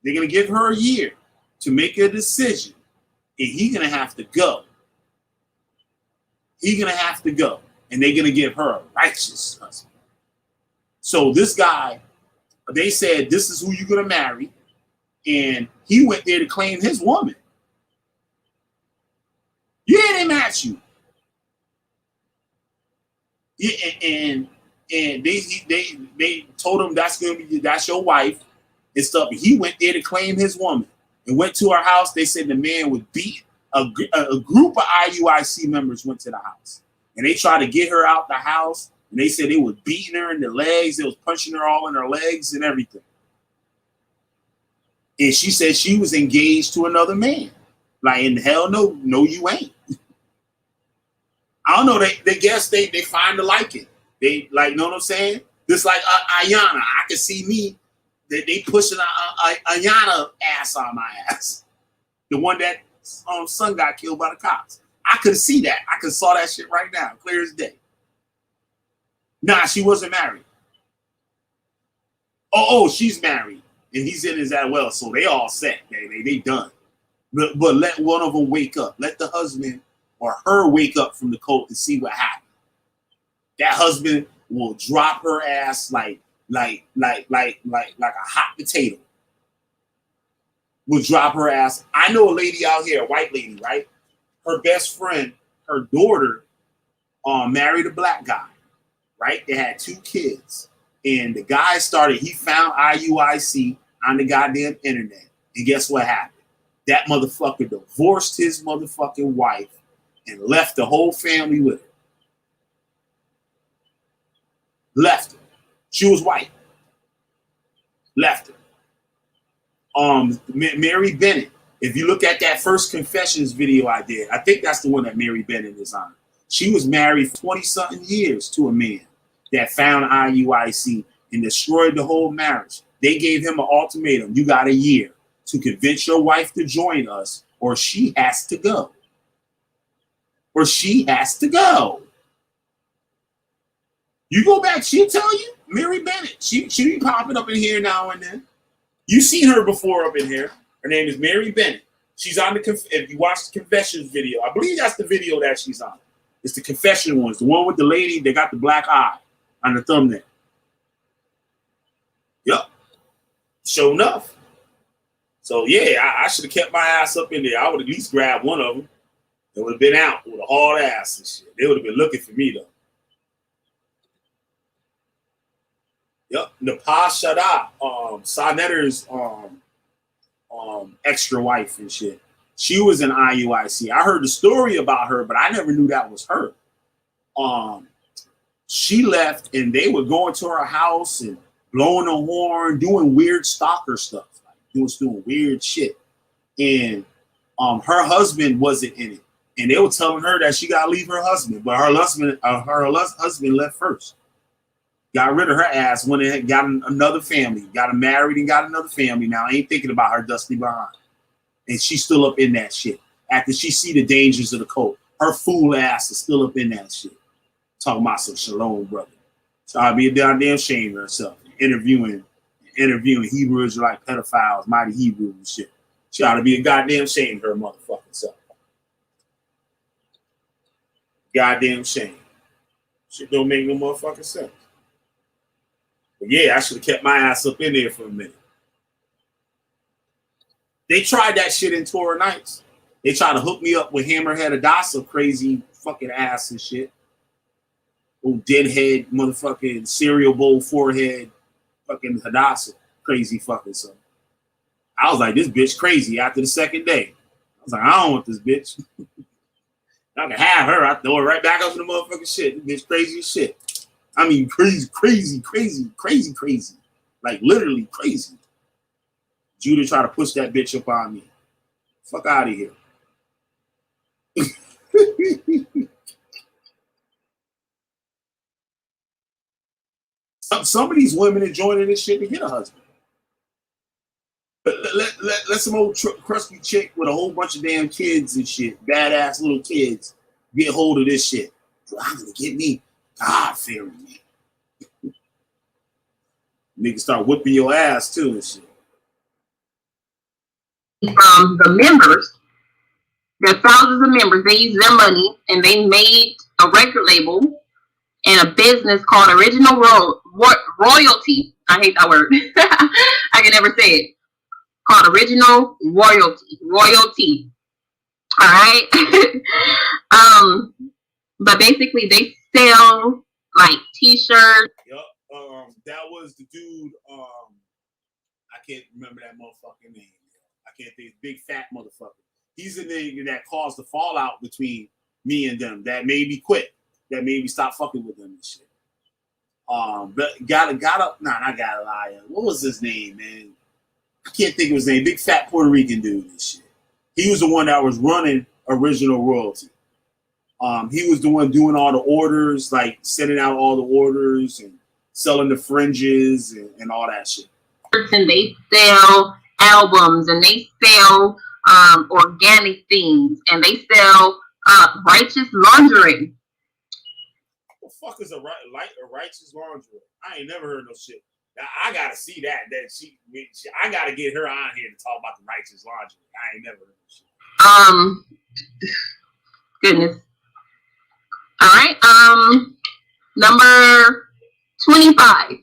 They're gonna give her a year to make a decision. And he's gonna have to go. He's gonna have to go. And they're gonna give her a righteous husband. So this guy, they said, this is who you're gonna marry. And he went there to claim his woman. Yeah, they match you. Yeah, and they told him that's your wife and stuff. He went there to claim his woman and went to her house. They said the man was beat. A group of IUIC members went to the house and they tried to get her out the house. And they said they was beating her in the legs. They was punching her all in her legs and everything. And she said she was engaged to another man. Like, in hell no, you ain't. I don't know. They guess they find the liking. They like, know what I'm saying? Just like Ayana. I can see me. They pushing Ayana ass on my ass. The one that son got killed by the cops. I could see that. I could saw that shit right now, clear as day. Nah, she wasn't married. Oh, she's married. And he's in his as well. So they all set. They done. But let one of them wake up. Let the husband or her wake up from the cult and see what happened. That husband will drop her ass like a hot potato. Will drop her ass. I know a lady out here, a white lady, right? Her best friend, her daughter, married a black guy, right? They had 2 kids. And the guy he found IUIC. on the goddamn internet. And guess what happened? That motherfucker divorced his motherfucking wife and left the whole family with her. Left her. She was white. Left her. Mary Bennett. If you look at that first confessions video I did, I think that's the one that Mary Bennett is on. She was married 20-something years to a man that found IUIC and destroyed the whole marriage. They gave him an ultimatum. You got a year to convince your wife to join us, or she has to go. Or she has to go. You go back, she'll tell you. Mary Bennett. She be popping up in here now and then. You've seen her before up in here. Her name is Mary Bennett. She's on if you watch the confessions video, I believe that's the video that she's on. It's the confession ones, the one with the lady that got the black eye on the thumbnail. Yup. Sure enough. So yeah, I should have kept my ass up in there. I would at least grab one of them. They would have been out with a hard ass and shit. They would have been looking for me though. Yep, Napah Shada, Sonetter's extra wife and shit. She was in IUIC. I heard the story about her, but I never knew that was her. She left and they were going to her house and blowing a horn, doing weird stalker stuff, like doing weird shit. And her husband wasn't in it. And they were telling her that she gotta leave her husband, but her husband left first. Got rid of her ass, went and got another family, got her married and got another family. Now I ain't thinking about her dusty behind. And she's still up in that shit. After she see the dangers of the cult, her fool ass is still up in that shit. Talking about some shalom, brother. So I'd be a goddamn shame of herself. Interviewing Hebrew Israelite pedophiles, mighty Hebrew and shit. She ought to be a goddamn shame of her motherfucking self. Goddamn shame. Shit don't make no motherfucking sense. But yeah, I should have kept my ass up in there for a minute. They tried that shit in Torah Nights. They tried to hook me up with Hammerhead Hadassah, crazy fucking ass and shit. Old deadhead, motherfucking cereal bowl forehead, fucking Hadassah, crazy fucking son. I was like, this bitch crazy after the second day. I was like, I don't want this bitch. I can have her. I throw her right back up in the motherfucking shit. This bitch crazy as shit. I mean, crazy. Like literally crazy. Judah tried to push that bitch up on me. Fuck out of here. Some of these women are joining this shit to get a husband. Let some old crusty chick with a whole bunch of damn kids and shit, badass little kids, get hold of this shit. I'm gonna get me God-fearing man. Niggas start whipping your ass too and shit. The members, there are thousands of members, they use their money and they made a record label and a business called Original Royalty. I hate that word. I can never say it. Called Original Royalty. All right. But basically they sell like t-shirts. Yup. That was the dude. I can't remember that motherfucking name. I can't think. Big fat motherfucker. He's the nigga that caused the fallout between me and them. That made me quit. That made me stop fucking with them and shit. But not gotta lie. What was his name, man? I can't think of his name. Big fat Puerto Rican dude and shit. He was the one that was running Original Royalty. He was the one doing all the orders, like sending out all the orders and selling the fringes and all that shit. And they sell albums and they sell organic things and they sell righteous lingerie. What the fuck is a righteous lingerie? I ain't never heard no shit. Now, I gotta see that. I gotta get her on here to talk about the righteous lingerie. I ain't never heard no shit. Goodness. All right. Number 25.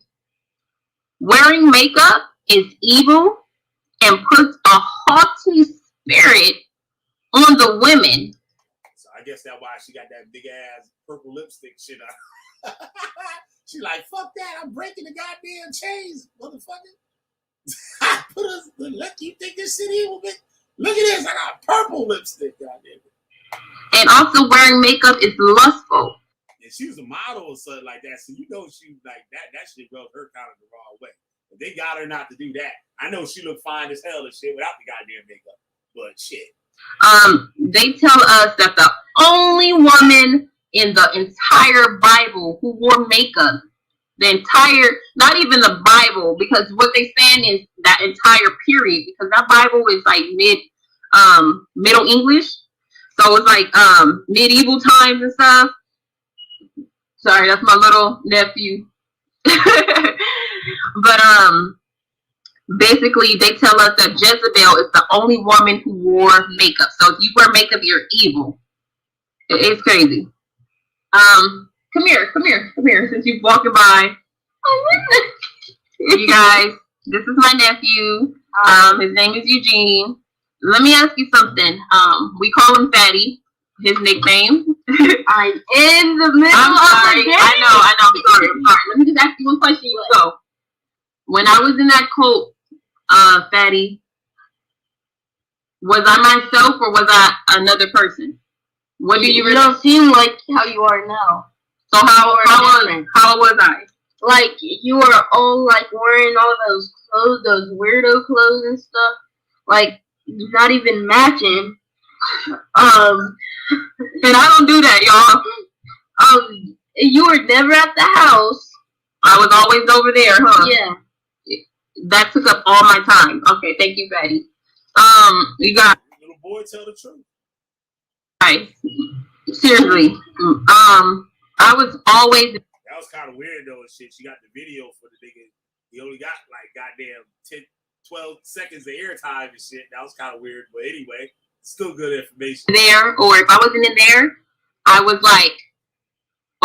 Wearing makeup is evil and puts a haughty spirit on the women. So I guess that's why she got that big ass purple lipstick shit on. She like, fuck that, I'm breaking the goddamn chains, motherfucker. I put us. Look, you think this shit evil, bitch? Look at this. I got purple lipstick. Goddamn. And also wearing makeup is lustful. And she was a model or something like that, so you know she was like that. That shit rubbed her kind of the wrong way. But they got her not to do that. I know she looked fine as hell and shit without the goddamn makeup. But shit. They tell us that the only woman in the entire Bible who wore makeup, the entire, not even the Bible, because what they saying is that entire period, because that Bible is like Middle English, so it's like medieval times and stuff. Sorry, that's my little nephew. But basically they tell us that Jezebel is the only woman who wore makeup. So if you wear makeup, you're evil. It's crazy. Come here, since you're walking by. You guys, this is my nephew. His name is Eugene. Let me ask you something. We call him Fatty, his nickname. I'm in the middle I'm sorry. of the game. I know, I'm sorry. Let me just ask you one question. You go. When I was in that cult, Fatty, was I myself or was I another person? What do you? You don't seem like how you are now. So how was I? Like you were all like wearing all those clothes, those weirdo clothes and stuff. Like not even matching. And I don't do that, y'all. You were never at the house. I was always over there, huh? Yeah. That took up all my time. Okay, thank you, Betty. We got little boy tell the truth. Right. Seriously. I was always. That was kind of weird though and shit. She got the video for the nigga. He only got like goddamn 10, 12 seconds of airtime and shit. That was kind of weird, but anyway, still good information. There, or if I wasn't in there, I was like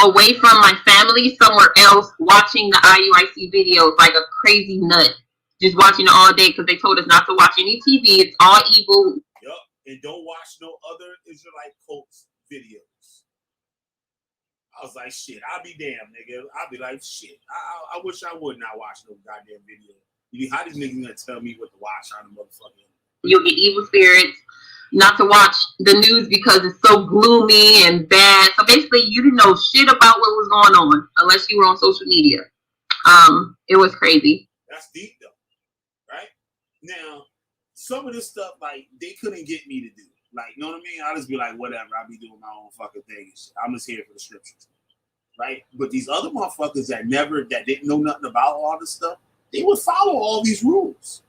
away from my family somewhere else watching the IUIC videos like a crazy nut. Just watching it all day because they told us not to watch any TV. It's all evil. Yup. And don't watch no other Israelite cults videos. I was like, shit, I'll be damned, nigga. I'll be like, shit. I wish I would not watch no goddamn video. How these niggas gonna tell me what to watch on the motherfucking? You'll get evil spirits. Not to watch the news because it's so gloomy and bad. So basically, you didn't know shit about what was going on unless you were on social media. It was crazy. That's deep though, right? Now, some of this stuff like they couldn't get me to do. Like, you know what I mean? I'll just be like, whatever. I'll be doing my own fucking thing. And shit. I'm just here for the scriptures, right? But these other motherfuckers that didn't know nothing about all this stuff, they would follow all these rules.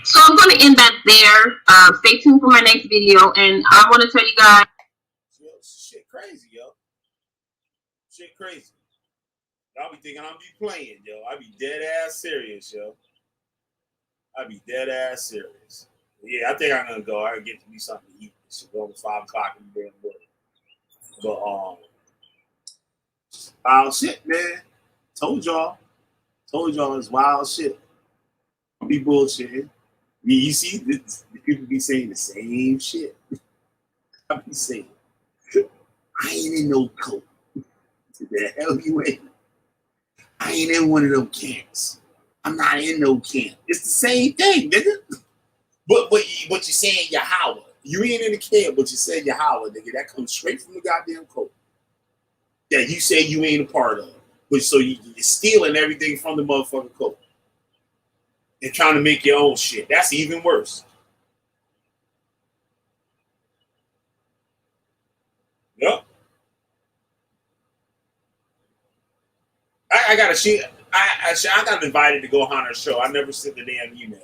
So I'm going to end that there. Stay tuned for my next video, and I want to tell you guys. Yo, shit crazy, yo. Shit crazy. Y'all be thinking I'm be playing, yo. I be dead ass serious, yo. I be dead ass serious. Yeah, I think I'm gonna go. I gotta get to me something to eat. It's going to 5 o'clock in the morning. But wild shit, man. Told y'all it's wild shit. Don't be bullshitting. You see, the people be saying the same shit. I be saying, I ain't in no cult. The hell you ain't? I ain't in one of them camps. I'm not in no camp. It's the same thing, nigga. But you're saying Yahweh. You ain't in the camp, but you say Yahweh, nigga. That comes straight from the goddamn code. That you say you ain't a part of. But so you're stealing everything from the motherfucking code. And trying to make your own shit. That's even worse. Yep. I got I got invited to go on her show. I never sent the damn email.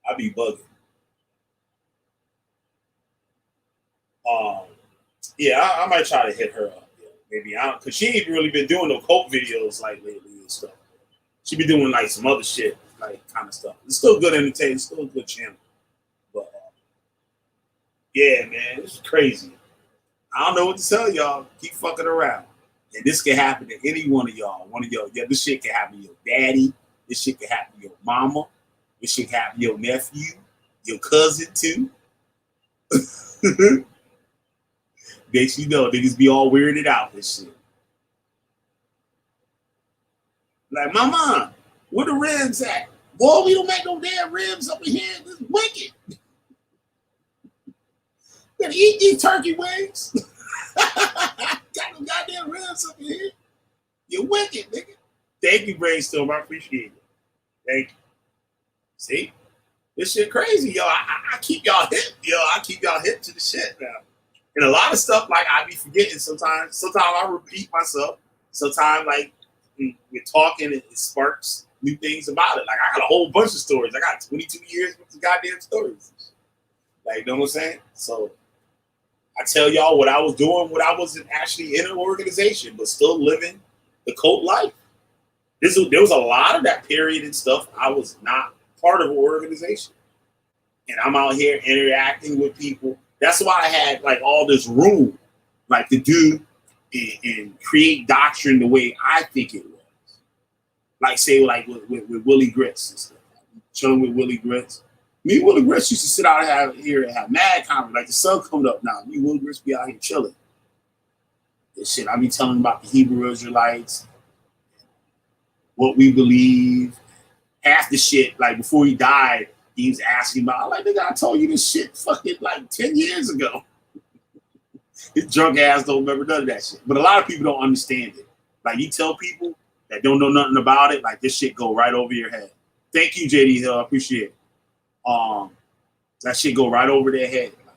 I be bugging. Yeah, I might try to hit her up. Yeah. Maybe because she ain't really been doing no cult videos like lately and stuff. She be doing like some other shit, like kind of stuff. It's still good entertainment. It's still a good channel. But yeah, man, it's crazy. I don't know what to tell y'all. Keep fucking around. And this can happen to any one of y'all. Yeah, this shit can happen to your daddy. This shit can happen to your mama. This shit can happen to your nephew, your cousin too. Makes you know niggas be all weirded out this shit. Like, mama, Where the ribs at? Boy, we don't make no damn ribs up in here. This is wicked. Better eat these turkey wings. Got no goddamn ribs up in here. You're wicked, nigga. Thank you, Brainstorm. I appreciate it. Thank you. See? This shit crazy, yo. I keep y'all hip, yo. I keep y'all hip to the shit now. And a lot of stuff, like, I be forgetting sometimes. Sometimes I repeat myself. Sometimes, like, we're talking, it sparks new things about it. Like, I got a whole bunch of stories. I got 22 years worth of goddamn stories. Like, you know what I'm saying? So, I tell y'all what I was doing when I wasn't actually in an organization, but still living the cult life. There was a lot of that period and stuff. I was not part of an organization. And I'm out here interacting with people. That's why I had like all this room, like to do and create doctrine the way I think it was. Like say like with Willie Grits and stuff. Chilling with Willie Grits. Me and Willie Grits used to sit out here and have mad conversations. Like the sun coming up now. Me and Willie Grits be out here chilling. This shit, I be telling about the Hebrew Israelites, what we believe. Half the shit, like before he died, he was asking about, I'm like, nigga, I told you this shit fucking like 10 years ago. His drunk ass don't remember none of that shit. But a lot of people don't understand it. Like you tell people that don't know nothing about it, like this shit go right over your head. Thank you, JD Hill. I appreciate it. That shit go right over their head. Like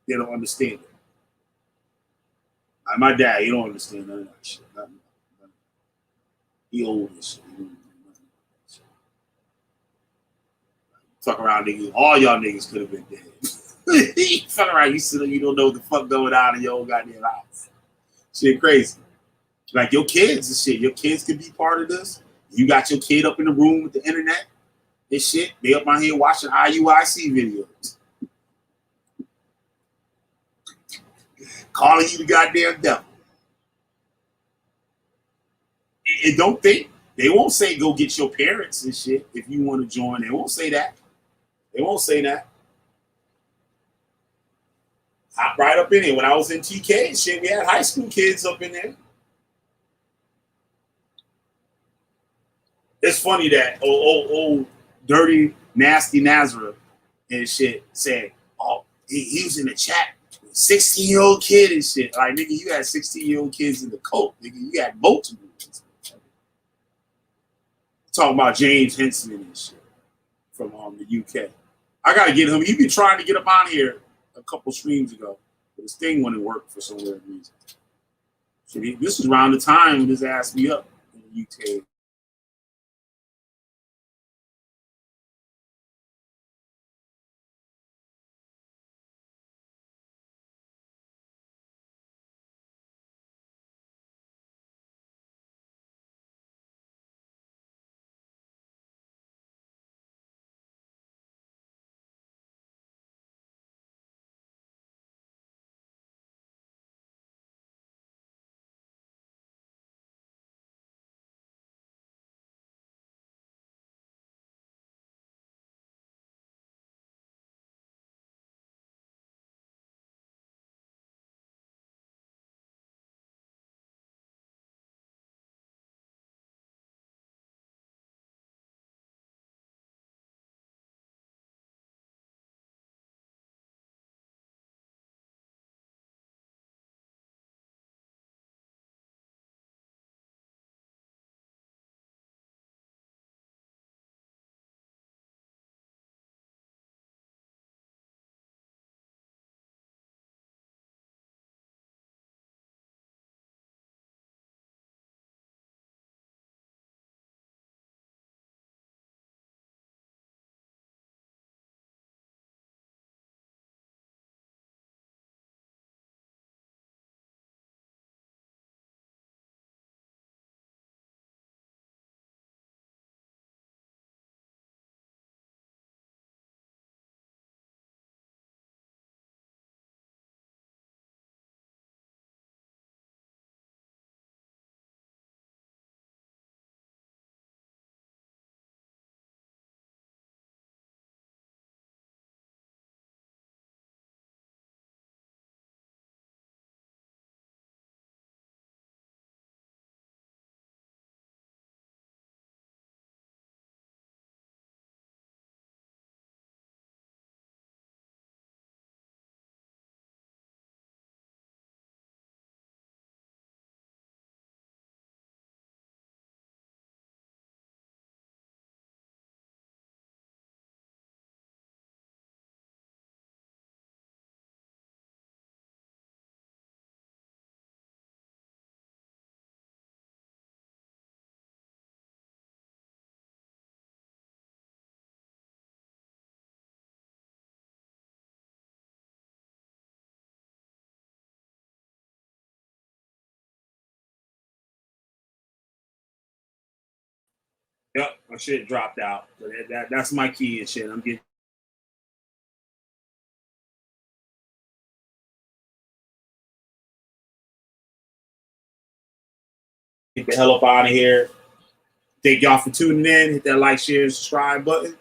they don't understand it. Like my dad, he don't understand none of that shit. Nothing. He old as shit. Fuck around, niggas. All y'all niggas could have been dead. Fuck around, you don't know what the fuck going on in your own goddamn house. Shit crazy. Like your kids and shit. Your kids could be part of this. You got your kid up in the room with the internet and shit. They up on here watching IUIC videos. Calling you the goddamn devil. And don't think, they won't say go get your parents and shit if you want to join. They won't say that. They won't say that. Hop right up in here. When I was in TK and shit, we had high school kids up in there. It's funny that old dirty, nasty Nazareth and shit said, oh, he was in the chat, 16-year-old kid and shit. Like, nigga, you had 16-year-old kids in the cult. Nigga, you had multiple. Talking about James Henson and shit from the UK. I gotta get him. He been trying to get him on here a couple streams ago, but his thing wouldn't work for some weird reason. So this is around the time when his ass be up in the UK. My shit dropped out. But that's my key and shit. I'm getting. Get the hell up out of here. Thank y'all for tuning in. Hit that like, share, and subscribe button.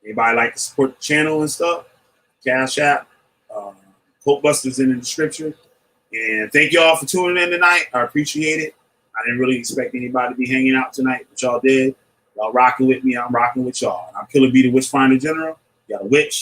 Anybody like to support the channel and stuff? Cash App. Coke Busters in the description. And thank y'all for tuning in tonight. I appreciate it. I didn't really expect anybody to be hanging out tonight, but y'all did. Y'all rocking with me. I'm rocking with y'all. I'm Killer B, the Witch Finder General. Got a witch.